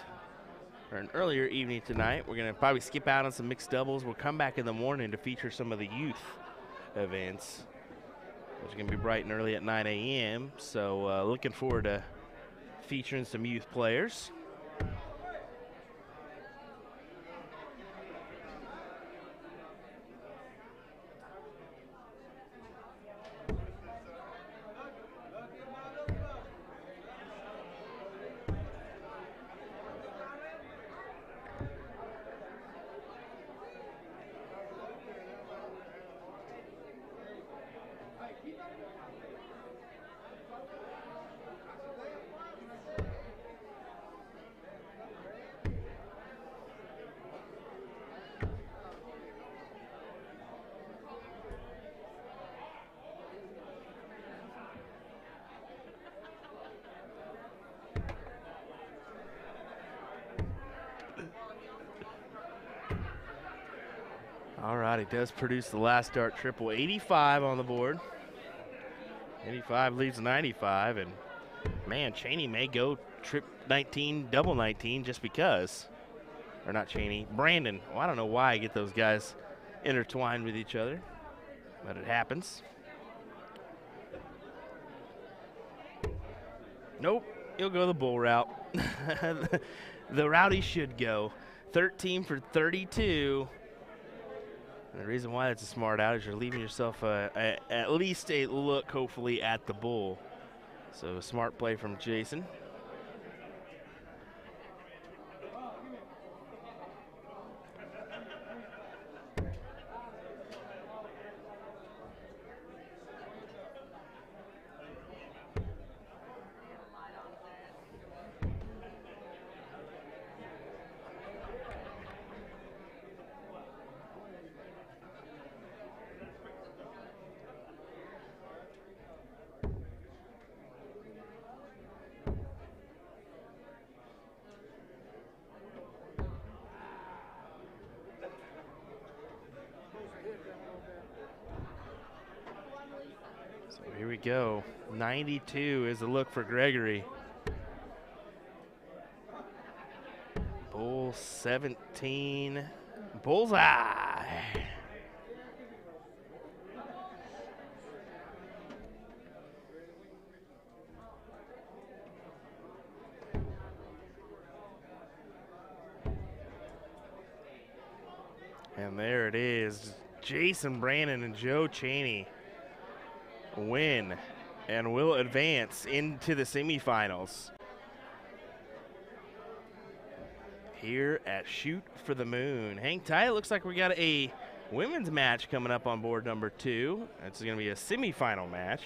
or an earlier evening tonight. We're gonna probably skip out on some mixed doubles. We'll come back in the morning to feature some of the youth events, which is gonna be bright and early at 9 a.m. So looking forward to featuring some youth players. All right, he does produce the last dart triple. 85 on the board. 85 leaves 95, and man, Cheney may go trip 19, double 19 just because. Or not Cheney, Brandon. Well, I don't know why I get those guys intertwined with each other, but it happens. Nope, he'll go the bull route. The route he should go. 13 for 32. And the reason why that's a smart out is you're leaving yourself at least a look, hopefully, at the bull. So a smart play from Jason. go. 92 is the look for Gregory. Bull 17. Bullseye. And there it is. Jason Brandon and Joe Chaney win and will advance into the semifinals here at Shoot for the Moon. Hang tight. It looks like we got a women's match coming up on board number 2. It's going to be a semifinal match.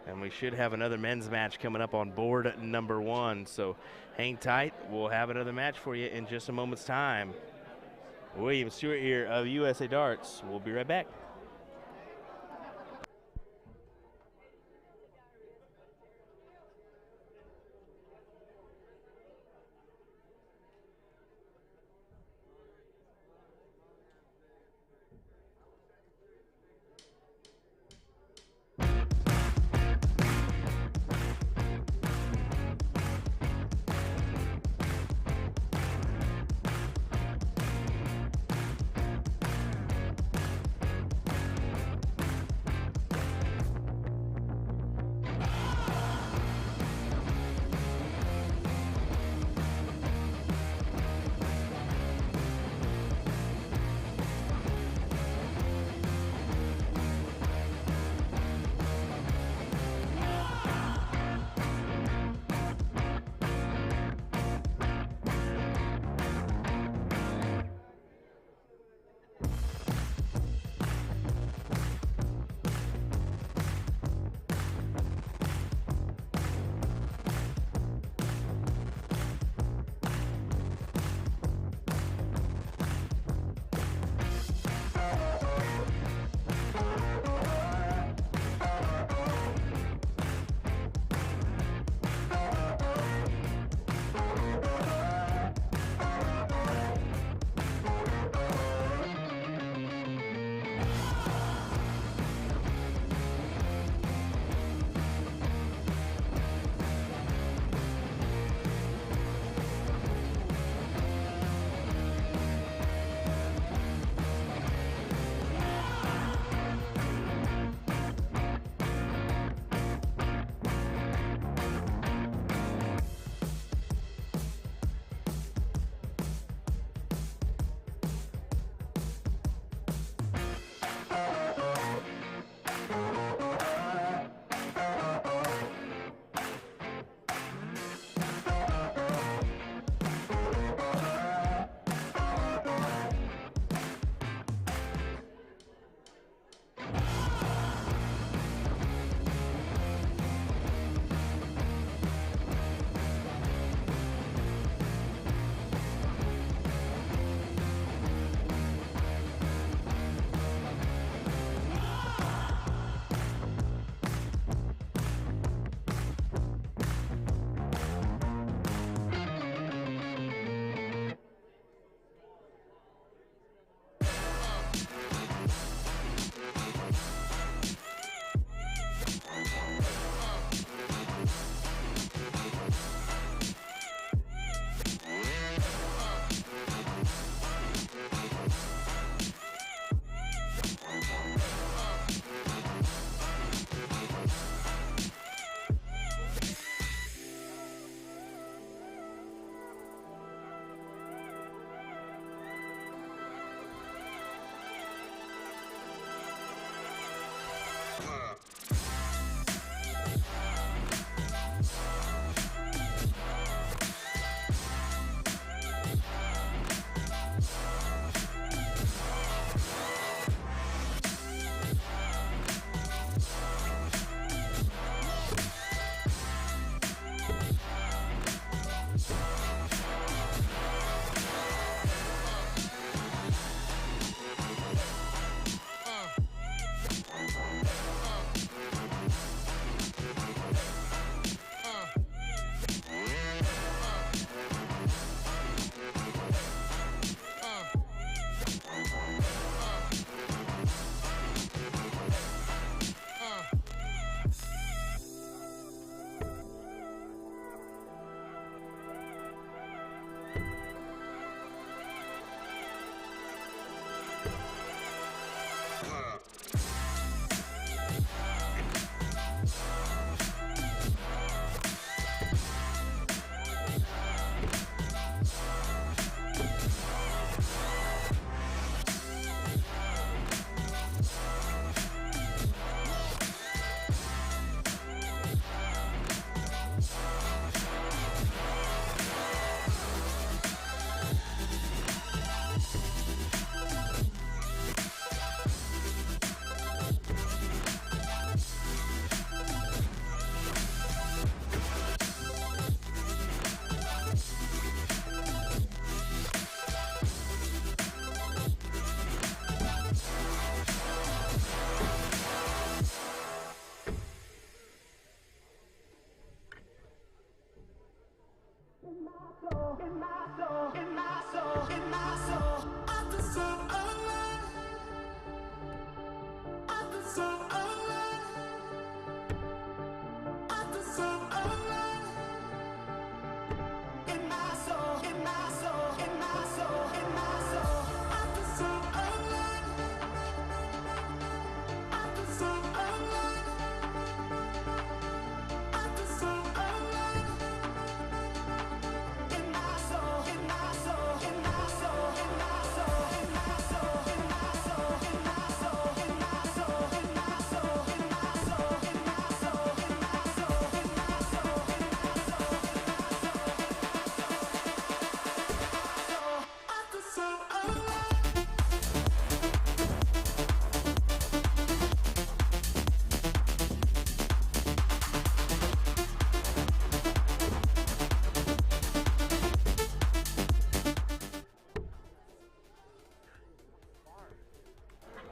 And we should have another men's match coming up on board number 1. So hang tight. We'll have another match for you in just a moment's time. William Stewart here of USA Darts. We'll be right back.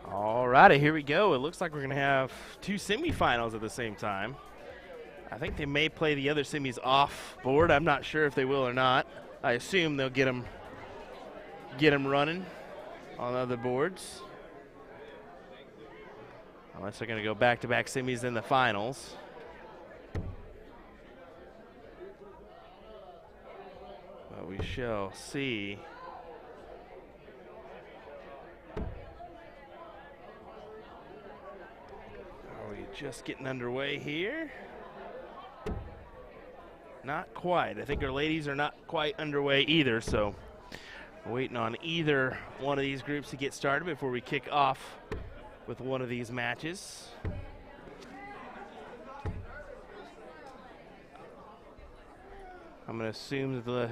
Alrighty, here we go. It looks like we're going to have 2 semifinals at the same time. I think they may play the other semis off board. I'm not sure if they will or not. I assume they'll get them running on other boards. Unless they're going to go back-to-back semis in the finals. But we shall see. Are we just getting underway here? Not quite. I think our ladies are not quite underway either, so we're waiting on either one of these groups to get started before we kick off with one of these matches. I'm going to assume that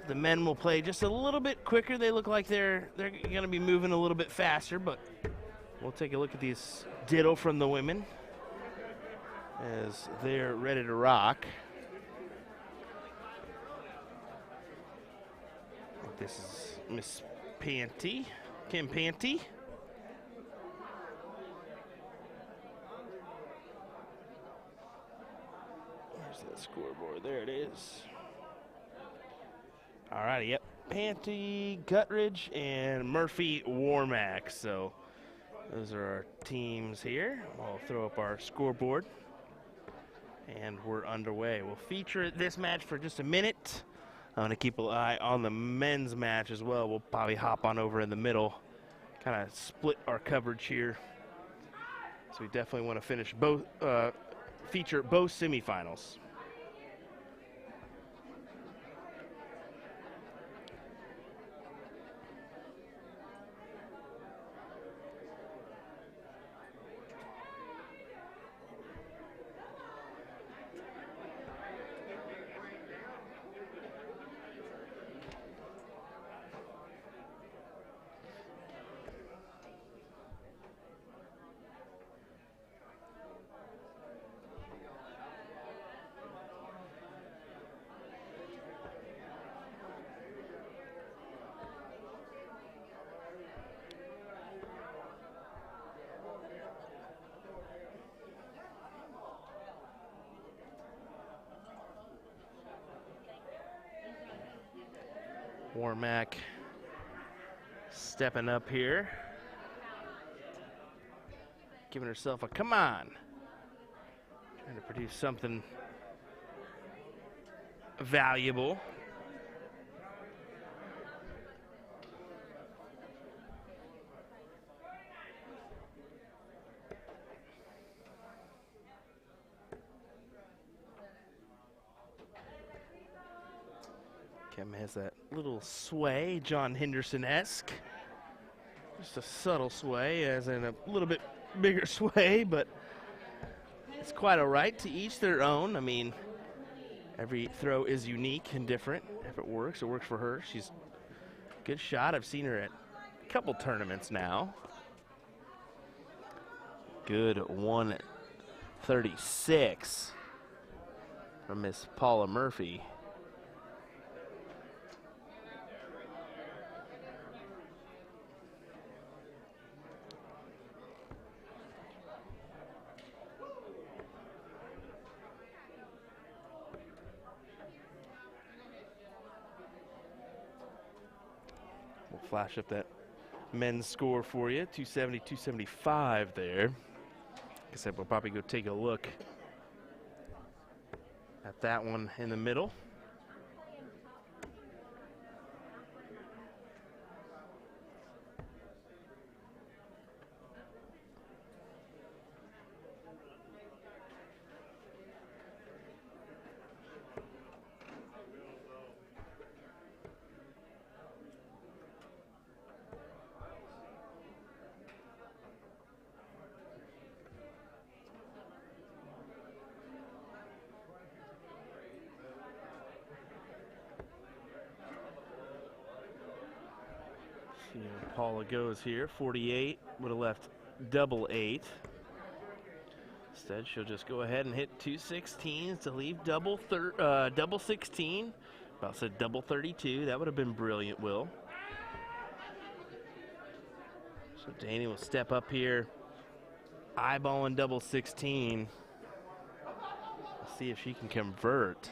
the men will play just a little bit quicker. They look like they're going to be moving a little bit faster, but we'll take a look at these ditto from the women as they're ready to rock. This is Miss Panty, Kim Panty. Where's that scoreboard? There it is. All righty, yep. Panty, Guttridge, and Murphy Warmack. So those are our teams here. I'll throw up our scoreboard, and we're underway. We'll feature this match for just a minute. I'm going to keep an eye on the men's match as well. We'll probably hop on over in the middle, kind of split our coverage here. So we definitely want to finish both, feature both semifinals. Warmack stepping up here, giving herself a come on, trying to produce something valuable. Kim has that little sway, John Henderson-esque. Just a subtle sway, as in a little bit bigger sway, but it's quite all right. To each their own. I mean, every throw is unique and different. If it works for her. She's a good shot. I've seen her at a couple tournaments now. Good 136 from Miss Paula Murphy. Flash up that men's score for you, 270, 275 there. Like I said, we'll probably go take a look at that one in the middle. See where Paula goes here. 48 would have left double 8. Instead, she'll just go ahead and hit 2 16s to leave double 16. About said double 32. That would have been brilliant, Will. So Danny will step up here, eyeballing double 16. Let's see if she can convert.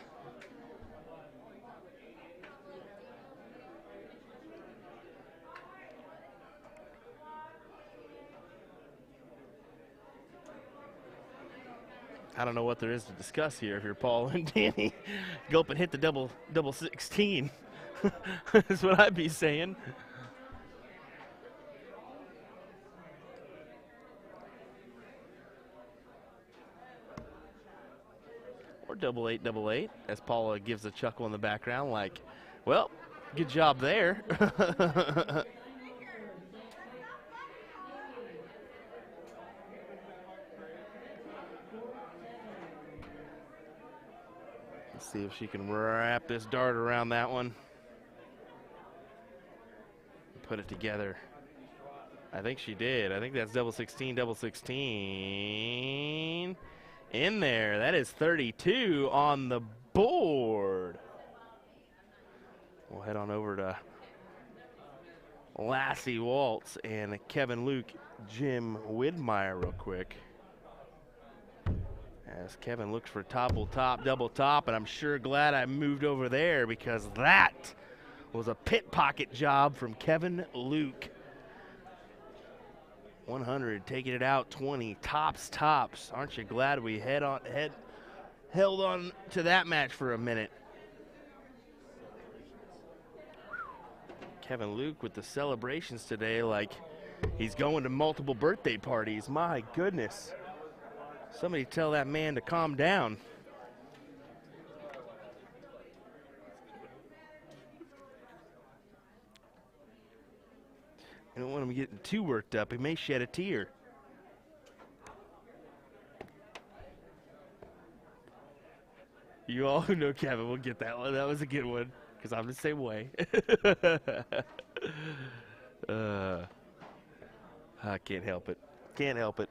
I don't know what there is to discuss here if you're Paul and Danny. Go up and hit the double 16. That's what I'd be saying. Or double 8, as Paula gives a chuckle in the background like, well, good job there. See if she can wrap this dart around that one. Put it together. I think she did. I think that's double 16. In there. That is 32 on the board. We'll head on over to Lassie Waltz and Kevin Luke, Jim Widmeyer real quick. As Kevin looks for double top, and I'm sure glad I moved over there because that was a pit pocket job from Kevin Luke. 100, taking it out, 20, tops. Aren't you glad we held on to that match for a minute? Kevin Luke with the celebrations today like he's going to multiple birthday parties. My goodness. Somebody tell that man to calm down. I don't want him getting too worked up. He may shed a tear. You all who know Kevin will get that one. That was a good one, because I'm the same way. I can't help it. Can't help it.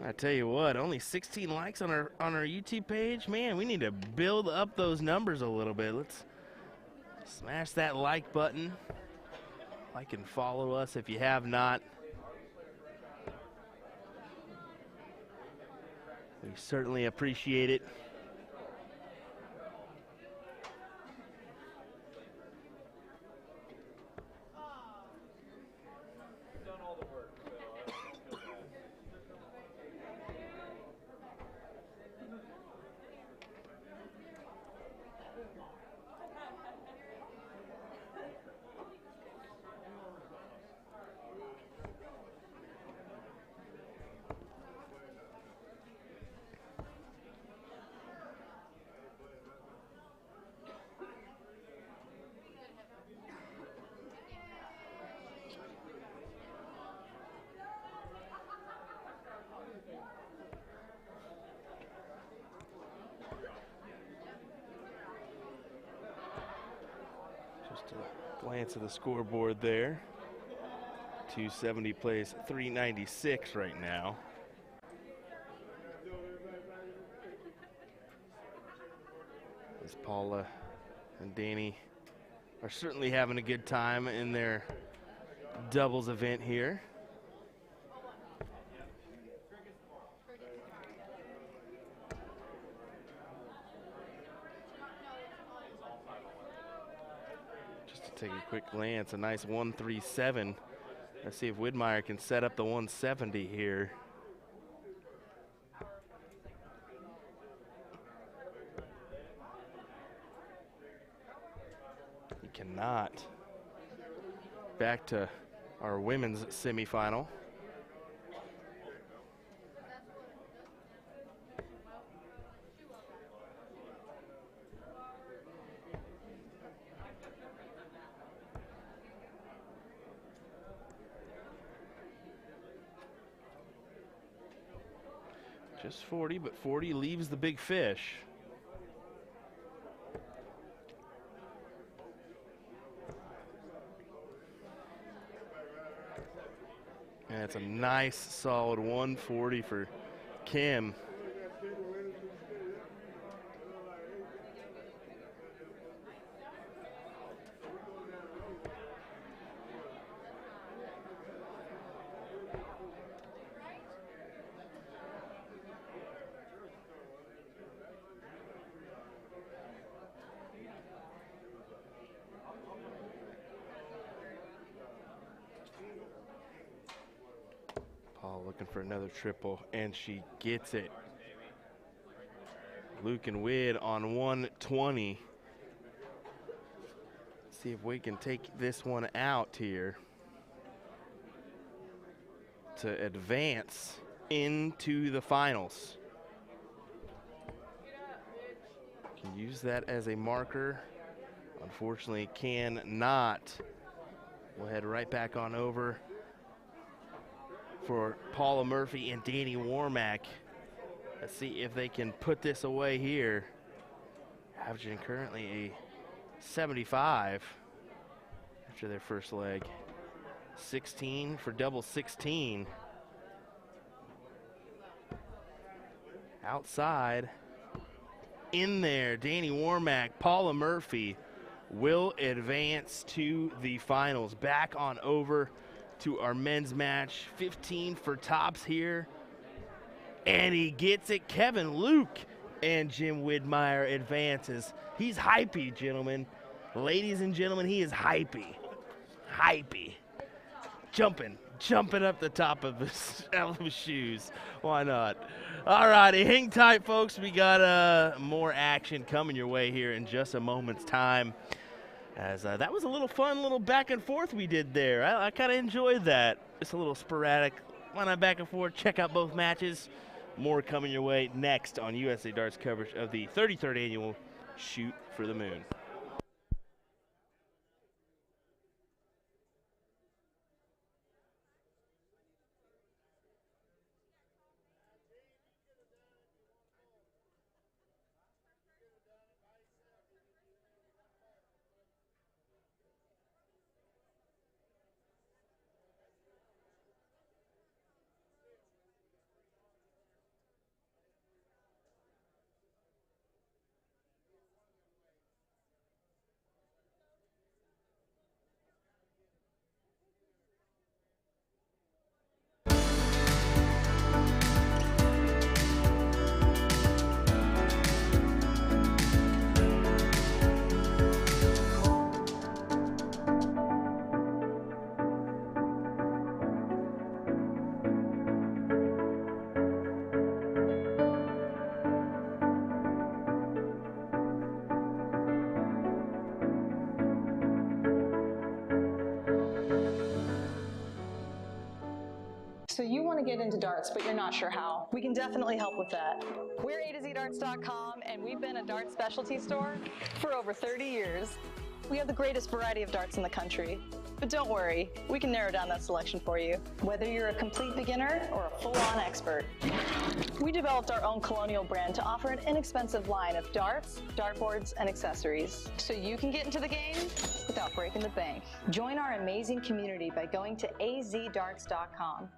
I tell you what, only 16 likes on our YouTube page. Man, we need to build up those numbers a little bit. Let's smash that like button. Like and follow us if you have not. We certainly appreciate it. Glance at the scoreboard there. 270 plays 396 right now. As Paula and Danny are certainly having a good time in their doubles event here. Take a quick glance, a nice 137. Let's see if Widmeyer can set up the 170 here. He cannot. Back to our women's semifinal. Just 40, but 40 leaves the big fish. And it's a nice, solid 140 for Kim. Looking for another triple, and she gets it. Luke and Wid on 120. See if we can take this one out here to advance into the finals. Can use that as a marker. Unfortunately, cannot. We'll head right back on over for Paula Murphy and Danny Warmack. Let's see if they can put this away here. Averaging currently a 75 after their first leg. 16 for double 16. Outside. In there, Danny Warmack, Paula Murphy will advance to the finals. Back on over to our men's match. 15 for tops here. And he gets it. Kevin Luke and Jim Widmeyer advances. He's hypey, gentlemen. Ladies and gentlemen, he is hypey. Hypey. Jumping up the top of his shoes. Why not? All righty, hang tight, folks. We got more action coming your way here in just a moment's time. As that was a little fun, little back and forth we did there. I kind of enjoyed that. It's a little sporadic. Why not back and forth? Check out both matches. More coming your way next on USA Darts coverage of the 33rd annual Shoot for the Moon. So you want to get into darts, but you're not sure how. We can definitely help with that. We're usadartsproduction, and we've been a dart specialty store for over 30 years. We have the greatest variety of darts in the country. But don't worry, we can narrow down that selection for you, whether you're a complete beginner or a full-on expert. We developed our own Colonial brand to offer an inexpensive line of darts, dartboards, and accessories, so you can get into the game without breaking the bank. Join our amazing community by going to azdarts.com.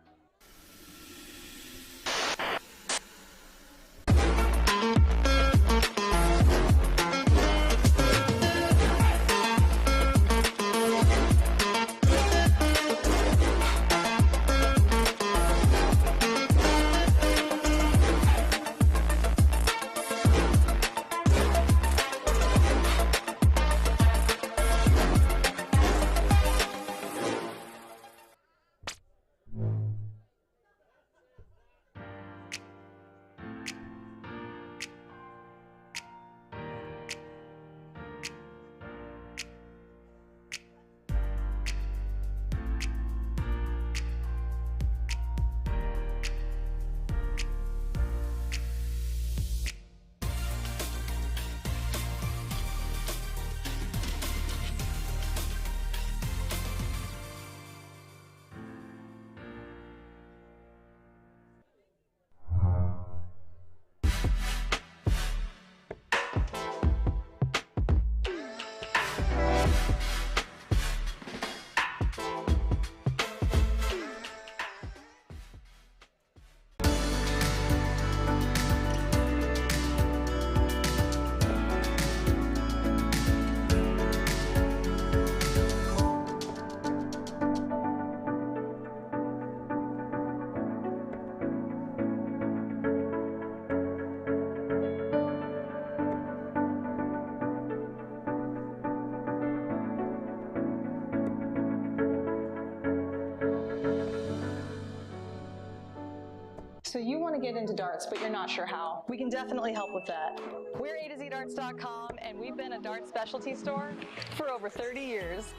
to get into darts, but you're not sure how, we can definitely help with that. We're usadarts.com, and we've been a darts specialty store for over 30 years.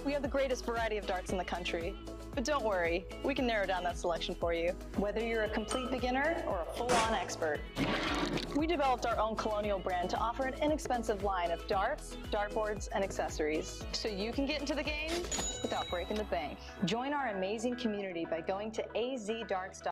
We have the greatest variety of darts in the country. But don't worry, we can narrow down that selection for you, whether you're a complete beginner or a full-on expert. We developed our own Colonial brand to offer an inexpensive line of darts, dartboards, and accessories, so you can get into the game without breaking the bank. Join our amazing community by going to azdarts.com.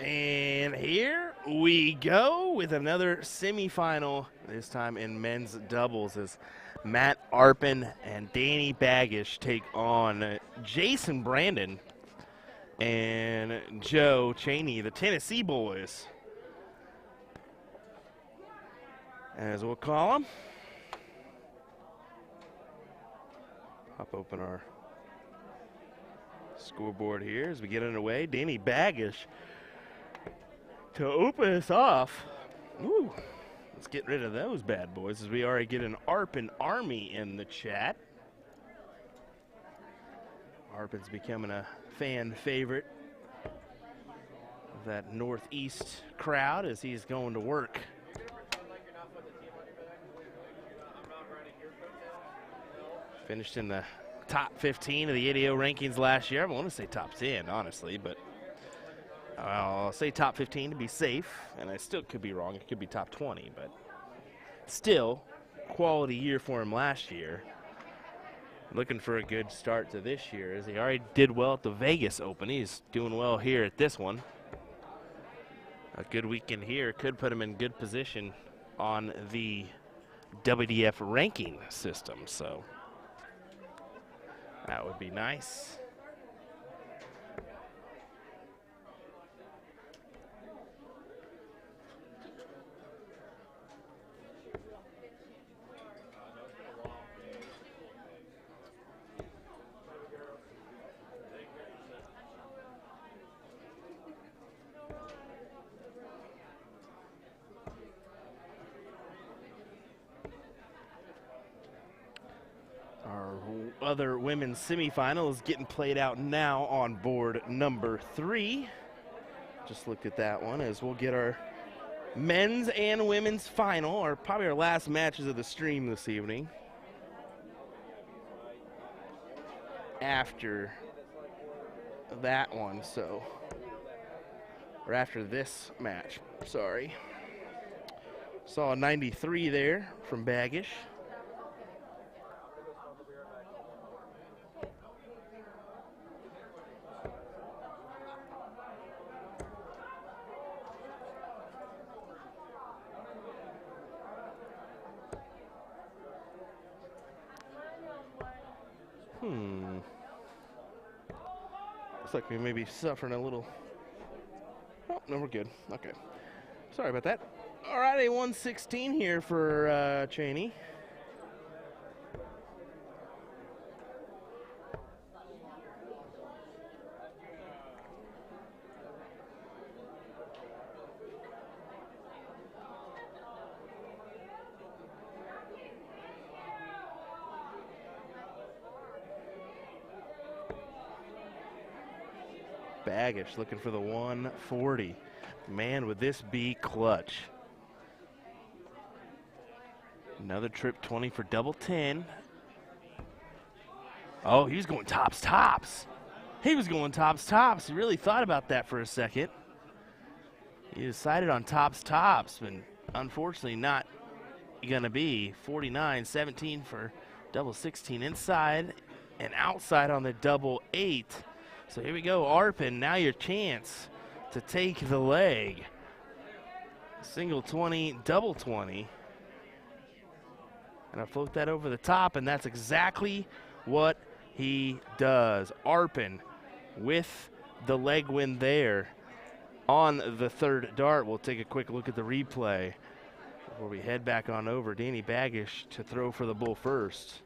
And here we go with another semifinal, this time in men's doubles, as Matt Arpin and Danny Baggish take on Jason Brandon and Joe Cheney, the Tennessee boys, as we'll call them. Pop open our scoreboard here as we get underway. Danny Baggish to open us off. Ooh, let's get rid of those bad boys as we already get an Arpin Army in the chat. Arpin's becoming a fan favorite of that Northeast crowd as he's going to work. Finished in the top 15 of the ADO rankings last year. I want to say top 10, honestly, but I'll say top 15 to be safe, and I still could be wrong. It could be top 20, but still, quality year for him last year. Looking for a good start to this year, as he already did well at the Vegas Open. He's doing well here at this one. A good weekend here could put him in good position on the WDF ranking system, so that would be nice. Our other women's semifinal is getting played out now on board number 3. Just looked at that one as we'll get our men's and women's final, or probably our last matches of the stream this evening. After that one, so, or after this match, sorry. Saw a 93 there from Baggish. Looks like we may be suffering a little. Oh, no, we're good. Okay. Sorry about that. All right, a 116 here for Cheney. Baggish looking for the 140. Man, would this be clutch. Another trip 20 for double 10. Oh, he was going tops, tops. He was going tops, tops. He really thought about that for a second. He decided on tops, tops, but unfortunately not going to be. 49-17 for double 16 inside and outside on the double 8. So here we go, Arpin, now your chance to take the leg. Single 20, double 20. And I float that over the top, and that's exactly what he does. Arpin with the leg win there on the third dart. We'll take a quick look at the replay before we head back on over. Danny Baggish to throw for the bull first.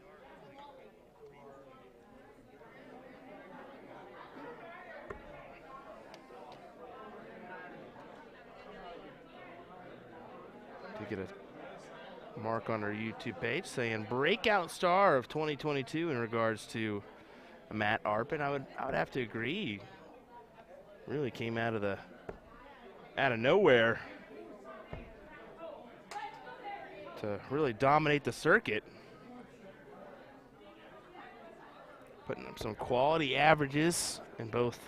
To get a mark on our YouTube page saying breakout star of 2022 in regards to Matt Arpin. I would have to agree. Really came out of nowhere to really dominate the circuit. Putting up some quality averages in both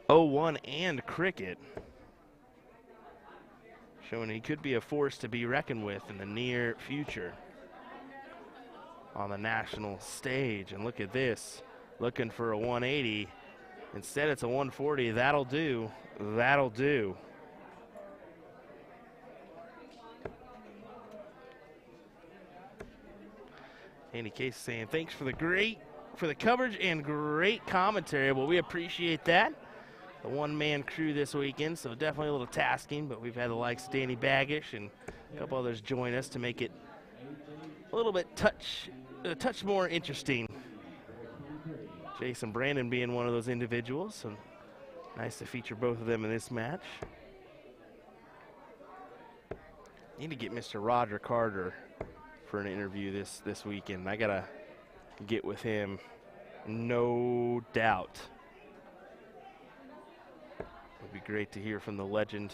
01 and cricket. Showing he could be a force to be reckoned with in the near future on the national stage. And look at this, looking for a 180. Instead, it's a 140. That'll do. That'll do. Andy Case saying thanks for the coverage and great commentary. Well, we appreciate that. The one-man crew this weekend, so definitely a little tasking, but we've had the likes of Danny Baggish and a couple others join us to make it a little bit a touch more interesting. Jason Brandon being one of those individuals, so nice to feature both of them in this match. Need to get Mr. Roger Carter for an interview this weekend. I gotta get with him, no doubt. It'd be great to hear from the legend.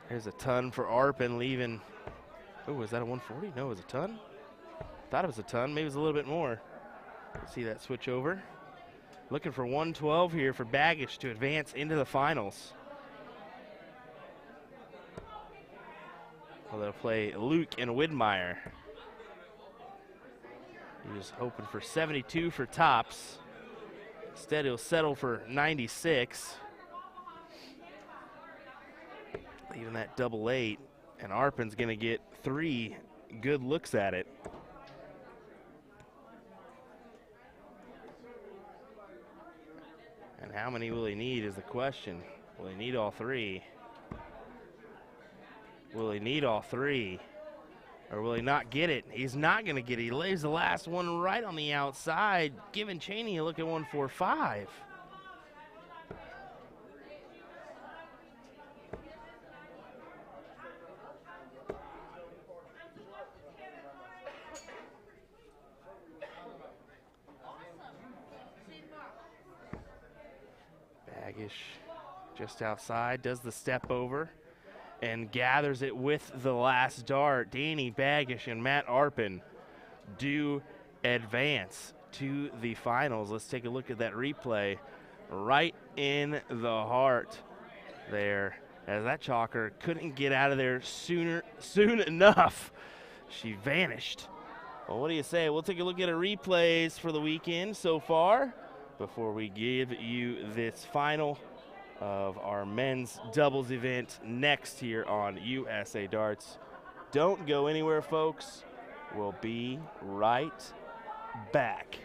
There's a ton for Arpin leaving. Oh, was that a 140? No, it was a ton. Thought it was a ton. Maybe it was a little bit more. Let's see that switch over. Looking for 112 here for Baggish to advance into the finals. Well, they'll play Luke and Widmeyer. He was hoping for 72 for tops. Instead, he'll settle for 96. Leaving that double 8. And Arpin's going to get 3 good looks at it. And how many will he need is the question. Will he need all 3? Will he need all 3? Or will he not get it? He's not going to get it. He lays the last one right on the outside, giving Cheney a look at 145. Baggish just outside, does the step over and gathers it with the last dart. Danny Baggish and Matt Arpin do advance to the finals. Let's take a look at that replay. Right in the heart there, as that chalker couldn't get out of there soon enough. She vanished. Well, what do you say? We'll take a look at our replays for the weekend so far before we give you this final of our men's doubles event next here on USA Darts. Don't go anywhere, folks. We'll be right back.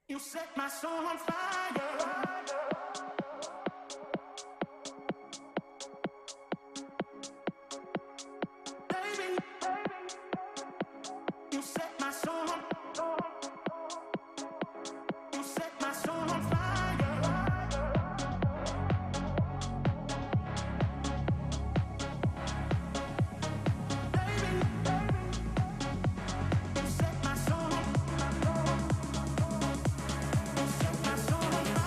You set my soul on fire. Baby, you set my soul on fire. You set my soul on fire. Baby, you set my soul on fire. You set my soul on fire.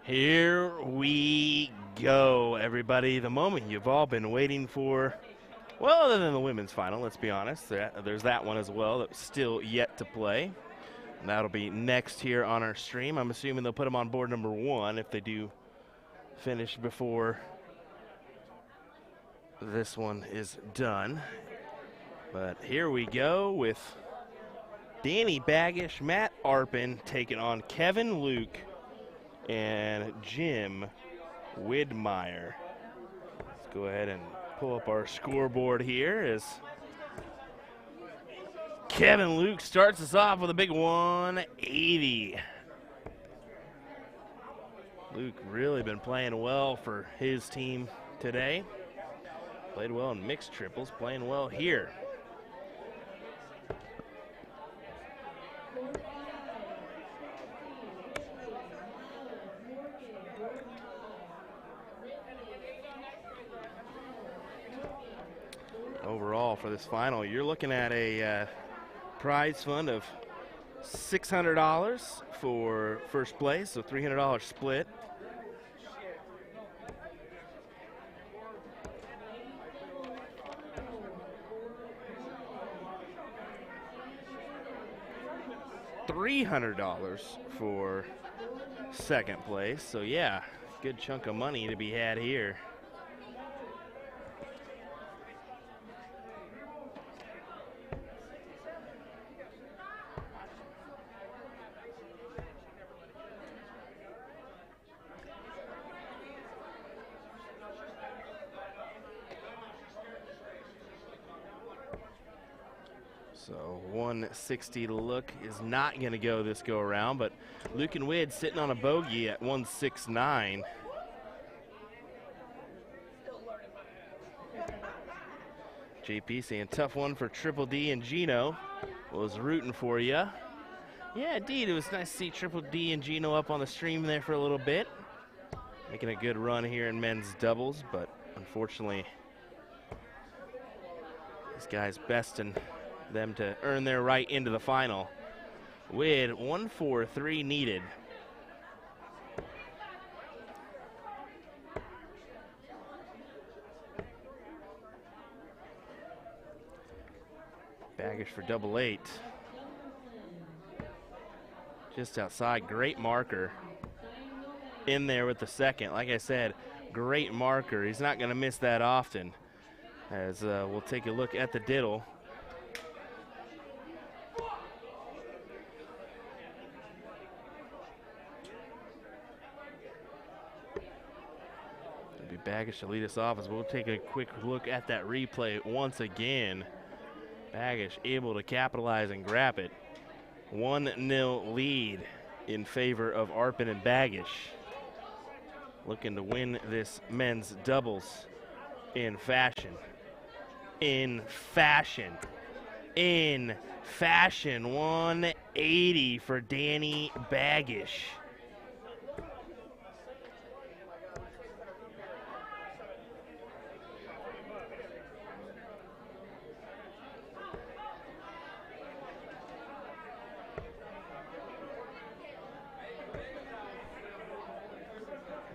Here we go, everybody. The moment you've all been waiting for. Well, other than the women's final, let's be honest. There's that one as well that's still yet to play. And that'll be next here on our stream. I'm assuming they'll put them on board number 1 if they do finish before this one is done. But here we go with Danny Baggish, Matt Arpin taking on Kevin Luke and Jim Widmeyer. Let's go ahead and pull up our scoreboard here as Kevin Luke starts us off with a big 180. Luke really been playing well for his team today. Played well in mixed triples, playing well here. Overall for this final, you're looking at a prize fund of $600 for first place, so $300 split. $300 for second place, so yeah, good chunk of money to be had here. So 160 to look is not going to go this go around, but Luke and Wid sitting on a bogey at 169. JP saying tough one for Triple D and Gino. Was rooting for you. Yeah, indeed, it was nice to see Triple D and Gino up on the stream there for a little bit. Making a good run here in men's doubles, but unfortunately, these guys besting them to earn their right into the final. With 143 needed. Baggish for double 8. Just outside, great marker. In there with the second. Like I said, great marker. He's not going to miss that often. As we'll take a look at the diddle. Baggish to lead us off as we'll take a quick look at that replay once again. Baggish able to capitalize and grab it. 1-0 lead in favor of Arpin and Baggish. Looking to win this men's doubles in fashion. In fashion. In fashion. 180 for Danny Baggish.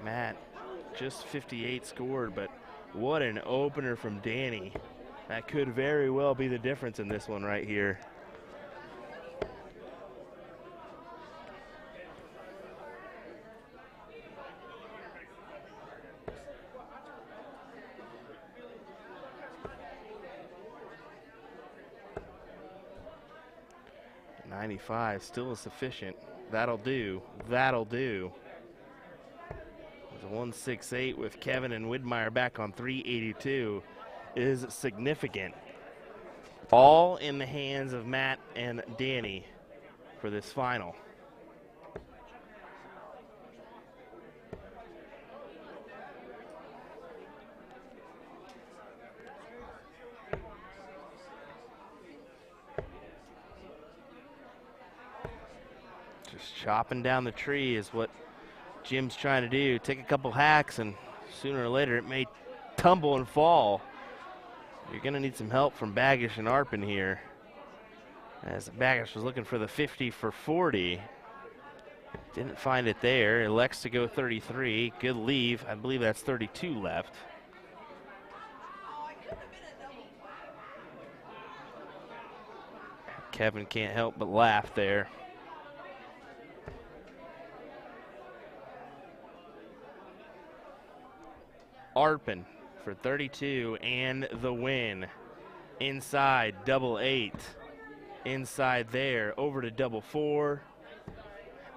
Matt, just 58 scored, but what an opener from Danny. That could very well be the difference in this one right here. .95 still is sufficient. That'll do. That'll do. 168 with Kevin and Widmeyer back on 382 is significant. All in the hands of Matt and Danny for this final. Just chopping down the tree is what Jim's trying to do. Take a couple hacks and sooner or later it may tumble and fall. You're going to need some help from Baggish and Arpin here. As Baggish was looking for the 50 for 40. Didn't find it there. Elects to go 33. Good leave. I believe that's 32 left. Kevin can't help but laugh there. Arpin for 32 and the win. Inside, double 8. Inside there, over to double 4.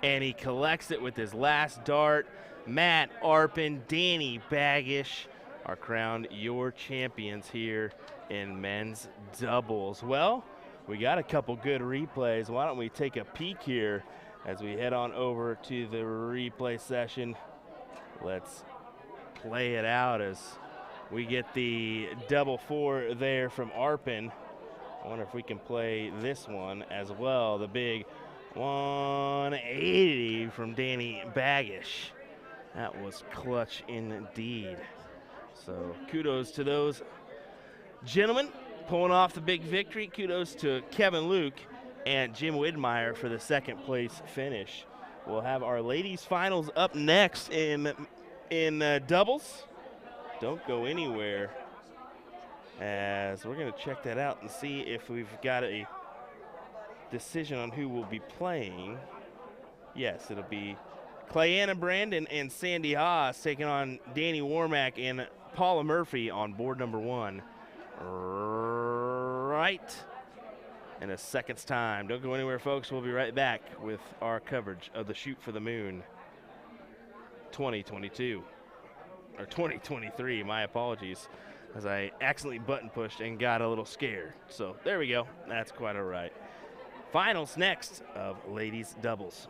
And he collects it with his last dart. Matt Arpin, Danny Baggish are crowned your champions here in men's doubles. Well, we got a couple good replays. Why don't we take a peek here as we head on over to the replay session. Let's play it out as we get the double 4 there from Arpin. I wonder if we can play this one as well. The big 180 from Danny Baggish. That was clutch indeed. So kudos to those gentlemen pulling off the big victory. Kudos to Kevin Luke and Jim Widmeyer for the second place finish. We'll have our ladies finals up next in doubles. Don't go anywhere, as we're going to check that out and see if we've got a decision on who will be playing. Yes, it'll be Clayana Brandon and Sandy Haas taking on Danny Warmack and Paula Murphy on board number 1. Right in a second's time. Don't go anywhere, folks. We'll be right back with our coverage of the Shoot for the Moon 2022. Or 2023, my apologies, as I accidentally button pushed and got a little scared. So there we go. That's quite all right. Finals next of ladies doubles.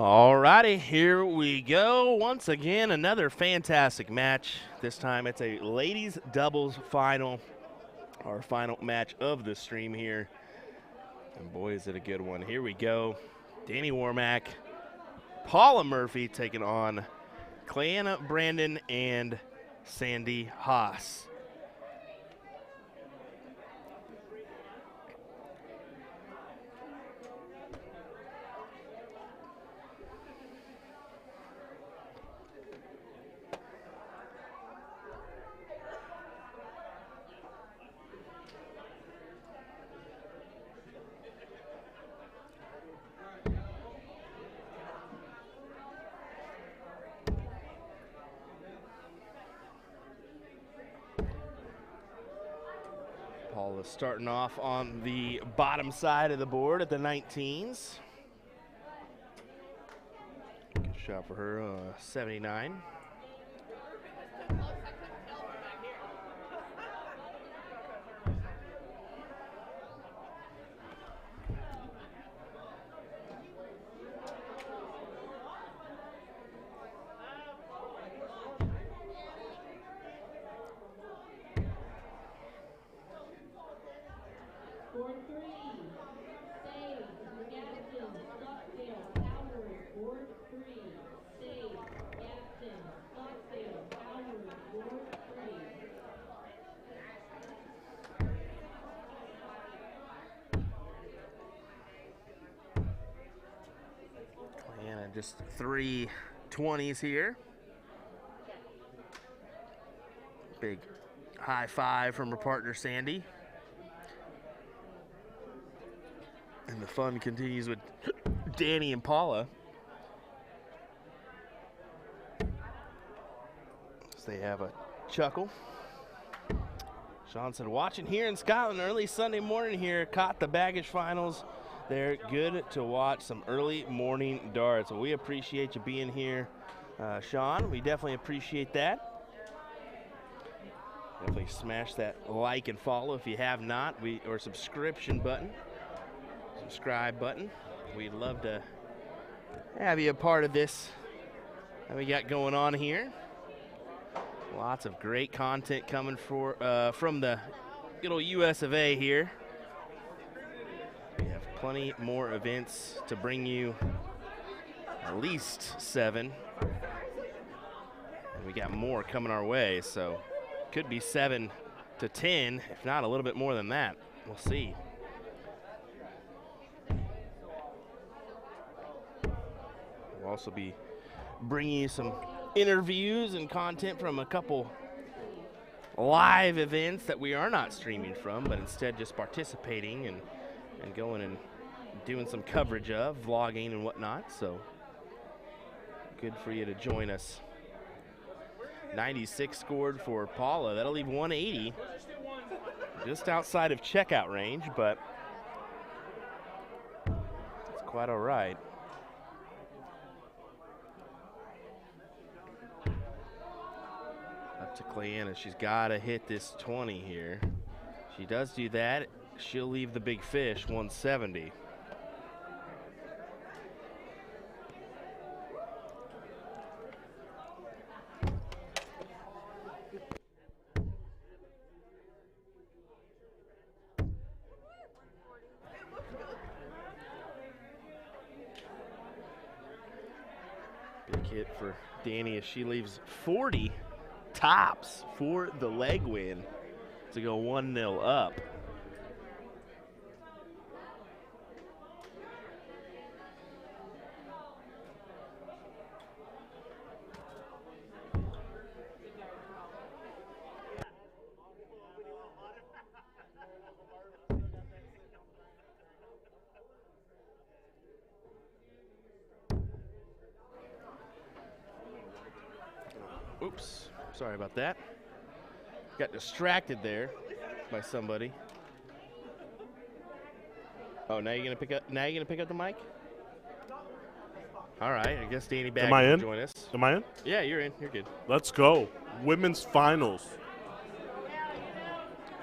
All righty, here we go. Once again, another fantastic match. This time it's a ladies doubles final, our final match of the stream here. And boy, is it a good one. Here we go. Danny Warmack, Paula Murphy taking on Clayana Brandon and Sandy Haas. Paula starting off on the bottom side of the board at the 19s. Good shot for her, 79. Just 3 20s here. Big high five from her partner, Sandy. And the fun continues with Danny and Paula. So they have a chuckle. Sean said, watching here in Scotland early Sunday morning here, caught the baggage finals. They're good to watch some early morning darts. Well, we appreciate you being here, Sean. We definitely appreciate that. Definitely smash that like and follow if you have not, or subscription button. Subscribe button. We'd love to have you a part of this that we got going on here. Lots of great content coming from the good old US of A here. We have plenty more events to bring you, at least 7. And we got more coming our way, so could be 7 to 10, if not a little bit more than that. We'll see. We'll also be bringing you some interviews and content from a couple live events that we are not streaming from, but instead just participating and going and doing some coverage of, vlogging and whatnot. So good for you to join us. 96 scored for Paula. That'll leave 180 just outside of checkout range, but it's quite all right. Up to Clayana. She's got to hit this 20 here. She does do that. She'll leave the big fish 170. Big hit for Danny as she leaves 40 tops for the leg win to go 1-0 up. Oops, sorry about that. Got distracted there by somebody. Oh, now you're gonna pick up. Now you're gonna pick up the mic. All right, I guess Danny Baggins will join us. Am I in? Yeah, you're in. You're good. Let's go. Women's finals.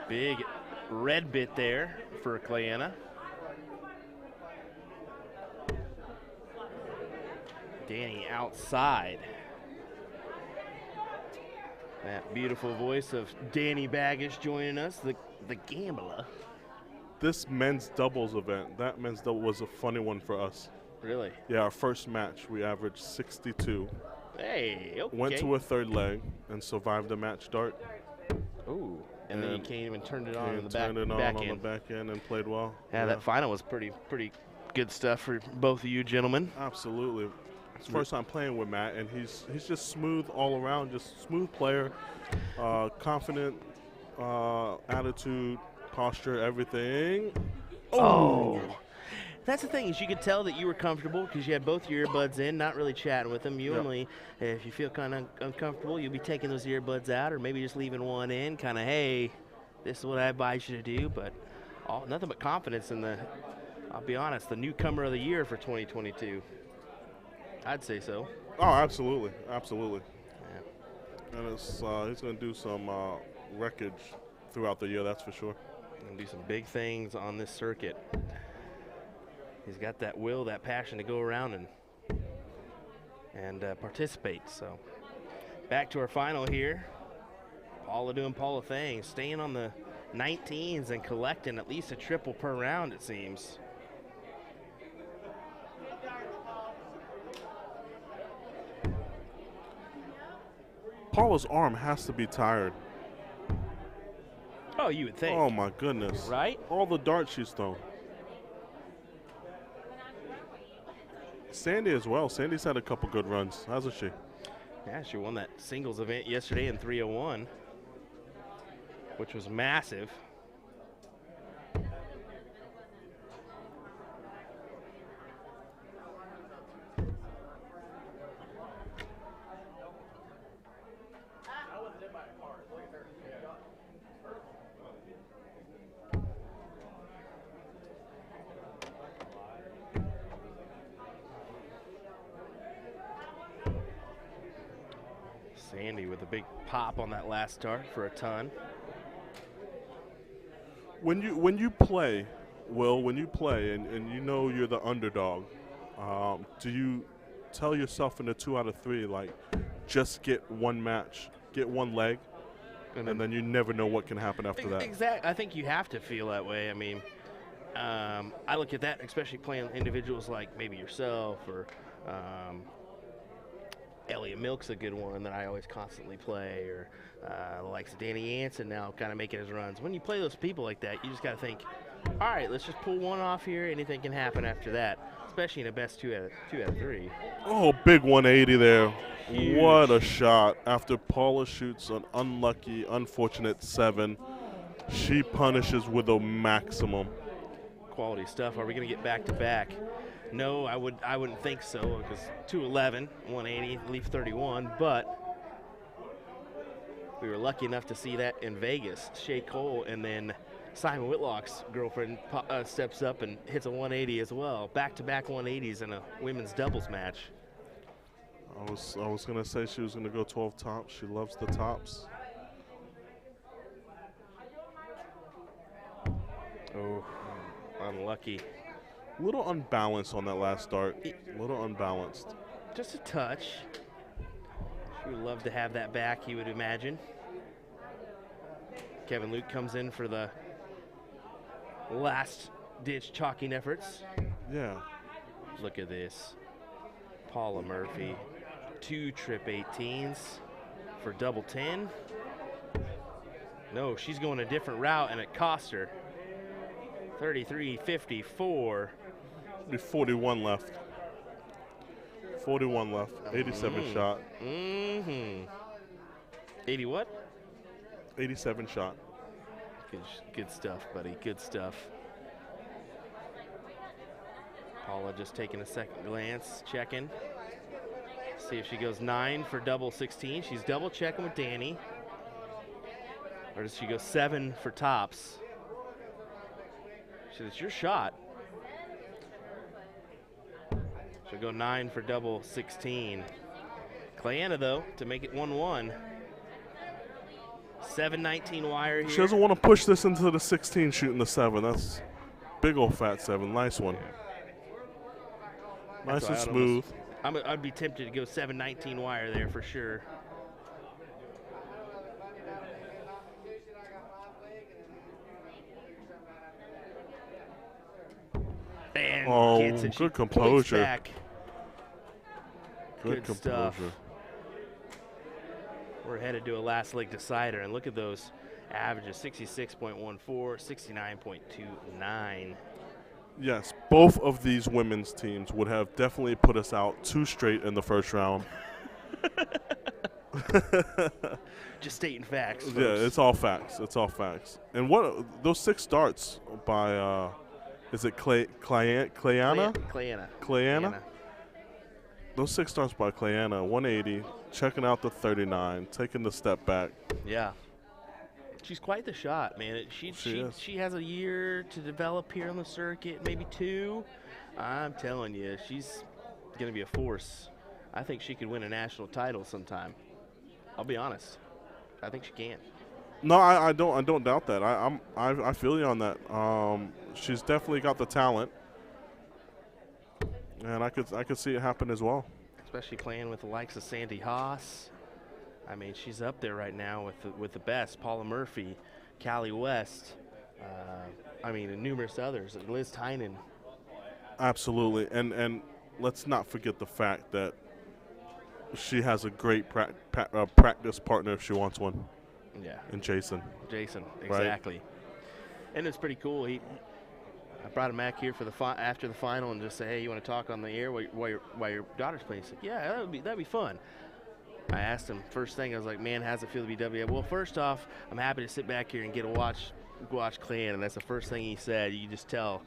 Big red bit there for Clayana. Danny outside. That beautiful voice of Danny Baggins joining us, the gambler. This men's doubles event, that men's double was a funny one for us. Really? Yeah, our first match, we averaged 62. Hey, okay. Went to a third leg and survived the match dart. Ooh, and then you came and turned it on in the turned it on back on end. the back end and played well. Yeah, that final was pretty good stuff for both of you gentlemen. Absolutely. It's first time playing with Matt, and he's just smooth all around, just smooth player, confident attitude, posture, everything. Oh, that's the thing is you could tell that you were comfortable because you had both your earbuds in, not really chatting with them. You only, if you feel kind of uncomfortable, you'll be taking those earbuds out or maybe just leaving one in, kind of, hey, this is what I advise you to do. But nothing but confidence in the, I'll be honest, the newcomer of the year for 2022. I'd say so. Oh, absolutely, absolutely. Yeah. And it's, he's going to do some wreckage throughout the year, that's for sure. Going to do some big things on this circuit. He's got that will, that passion to go around and participate. So back to our final here. Paula doing Paula things, staying on the 19s and collecting at least a triple per round, it seems. Paula's arm has to be tired. Oh, you would think. Oh, my goodness. Right? All the darts she's thrown. Sandy as well. Sandy's had a couple good runs, hasn't she? Yeah, she won that singles event yesterday in 301, which was massive. Sandy with a big pop on that last start for a ton. When you play, Will, when you play and you know you're the underdog, do you tell yourself in the 2 out of 3, like, just get one match, get one leg, and then you never know what can happen after that? Exactly. I think you have to feel that way. I mean, I look at that, especially playing individuals like maybe yourself or Elliot Milk's a good one that I always constantly play, or the likes of Danny Anson now kind of making his runs. When you play those people like that, you just got to think, all right, let's just pull one off here. Anything can happen after that, especially in a best 2 out of 3. Oh, big 180 there. Huge. What a shot. After Paula shoots an unlucky, unfortunate 7, she punishes with a maximum. Quality stuff. Are we going to get back-to-back? No, I wouldn't think so, because 211, 180, leaf 31, but we were lucky enough to see that in Vegas. Shea Cole and then Simon Whitlock's girlfriend steps up and hits a 180 as well. Back-to-back 180s in a women's doubles match. I was gonna say she was gonna go 12 tops. She loves the tops. Oh, unlucky. A little unbalanced on that last start. A little unbalanced. Just a touch. She would love to have that back, you would imagine. Kevin Luke comes in for the last-ditch chalking efforts. Yeah. Look at this. Paula Murphy, 2 trip 18s for double 10. No, she's going a different route, and it cost her. 33.54. Be 41 left. 41 left. 87 shot. 80 what? 87 shot. Good stuff, buddy. Good stuff. Paula just taking a second glance, checking. See if she goes 9 for double 16. She's double checking with Danny. Or does she go 7 for tops? She said, it's your shot. She'll go 9 for double 16. Clayana, though, to make it 1-1. 7-19 wire here. She doesn't want to push this into the 16 shooting the 7. That's big old fat 7. Nice one. Nice and smooth. I'd be tempted to go 7-19 wire there for sure. And oh, gets it. good composure. Back. Good composure. Stuff. We're headed to a last leg decider, and look at those averages: 66.14, 69.29. Yes, both of these women's teams would have definitely put us out 2 straight in the first round. Just stating facts, folks. Yeah, it's all facts. It's all facts. And what those 6 starts by is it Clayana? Clayana. Those 6 starts by Clayana, 180, checking out the 39, taking the step back. Yeah. She's quite the shot, man. She has a year to develop here on the circuit, maybe 2. I'm telling you, she's going to be a force. I think she could win a national title sometime. I'll be honest. I think she can. No, I don't doubt that. I feel you on that. She's definitely got the talent, and I could see it happen as well. Especially playing with the likes of Sandy Haas. I mean, she's up there right now with the best. Paula Murphy, Callie West. And numerous others. Liz Tynan. Absolutely, and let's not forget the fact that she has a great practice partner if she wants one. Yeah. And Jason. Exactly. Right? And it's pretty cool. I brought him back here for the after the final and just say, hey, you want to talk on the air while your daughter's playing? He said, yeah, that'd be fun. I asked him first thing. I was like, man, how's it feel to be WDF? Well, first off, I'm happy to sit back here and get to watch Clan, and that's the first thing he said. You can just tell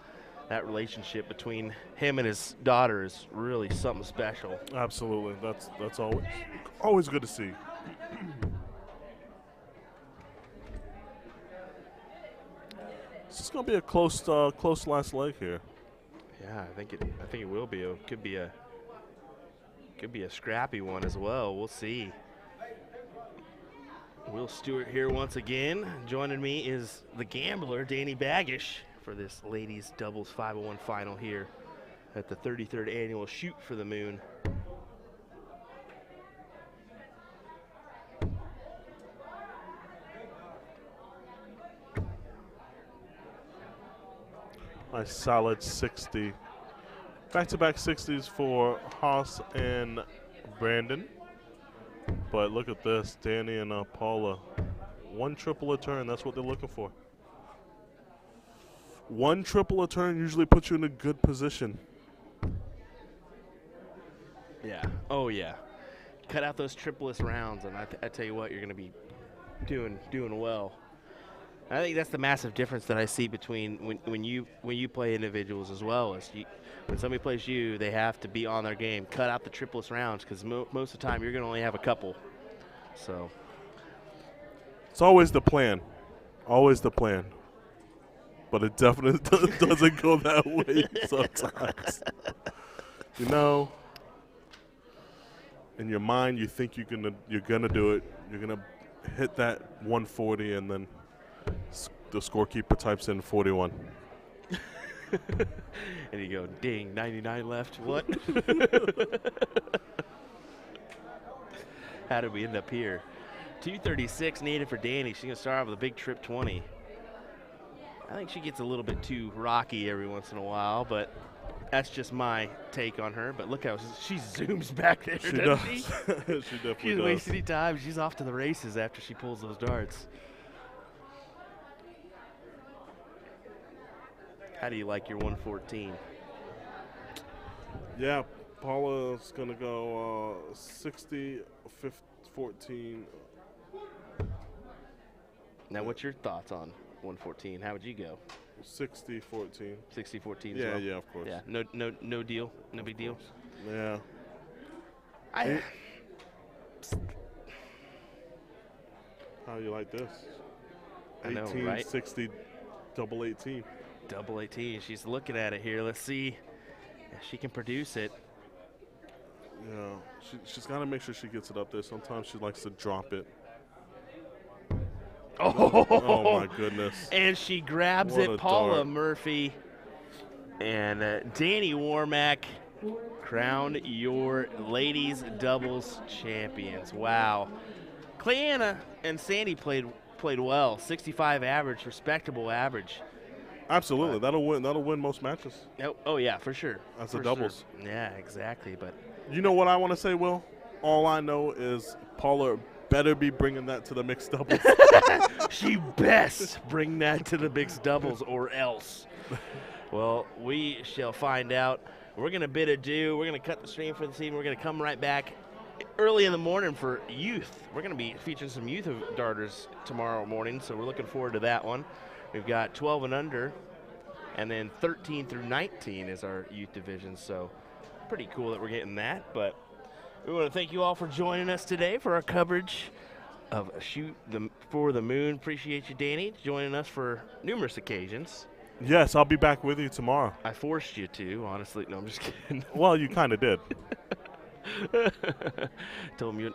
that relationship between him and his daughter is really something special. Absolutely, that's always good to see. This is gonna be a close last leg here. Yeah, I think it will be. It could be a scrappy one as well. We'll see. Will Stewart here once again. Joining me is the gambler, Danny Baggish, for this ladies doubles 501 final here at the 33rd annual Shoot for the Moon. Nice solid 60. Back-to-back 60s for Haas and Brandon. But look at this, Danny and Paula. One triple a turn, that's what they're looking for. One triple a turn usually puts you in a good position. Yeah. Oh, yeah. Cut out those triplets rounds, and I tell you what, you're going to be doing well. I think that's the massive difference that I see between when you play individuals as well as when somebody plays you, they have to be on their game. Cut out the triplets rounds because most of the time you're going to only have a couple. So it's always the plan, but it definitely doesn't go that way sometimes. You know, in your mind, you think you're gonna do it. You're gonna hit that 140, and then the scorekeeper types in 41. And you go, ding, 99 left. What? How did we end up here? 236 needed for Danny. She's going to start off with a big trip 20. I think she gets a little bit too rocky every once in a while, but that's just my take on her. But look how she zooms back there, she doesn't does. she? She definitely does. She doesn't waste any time. She's off to the races after she pulls those darts. How do you like your 114? Yeah, Paula's going to go 60, 14. Now, what's your thoughts on 114? How would you go? 60, 14. 60, 14 as Yeah, well? yeah, of course. Yeah, no deal? No big deal? Yeah. How you like this? I know, 18, right? 60, double 18. Double 18. She's looking at it here. Let's see if she can produce it. Yeah, she's got to make sure she gets it up there. Sometimes she likes to drop it. Oh my goodness. And she grabs What a it, Paula dart. Murphy. And Danny Warmack crowned your ladies doubles champions. Wow. Cleanna and Sandy played well. 65 average, respectable average. Absolutely, that'll win most matches. Oh yeah, for sure. As For a doubles. sure. Yeah, exactly. But You know what I want to say, Will? All I know is Paula better be bringing that to the mixed doubles. she best bring that to the mixed doubles or else. Well, we shall find out. We're going to bid adieu. We're going to cut the stream for this evening. We're going to come right back early in the morning for youth. We're going to be featuring some youth darters tomorrow morning, so we're looking forward to that one. We've got 12 and under, and then 13 through 19 is our youth division, so pretty cool that we're getting that. But we want to thank you all for joining us today for our coverage of Shoot for the Moon. Appreciate you, Danny, joining us for numerous occasions. Yes, I'll be back with you tomorrow. I forced you to, honestly. No, I'm just kidding. Well, you kind of did. Told him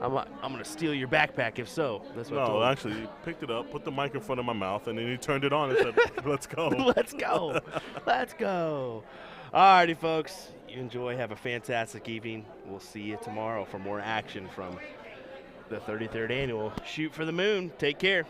I'm going to steal your backpack if so. That's what I told No, him. actually, you picked it up, put the mic in front of my mouth, and then you turned it on and said, let's go. Let's go. Let's go. All righty, folks. You enjoy. Have a fantastic evening. We'll see you tomorrow for more action from the 33rd annual Shoot for the Moon. Take care.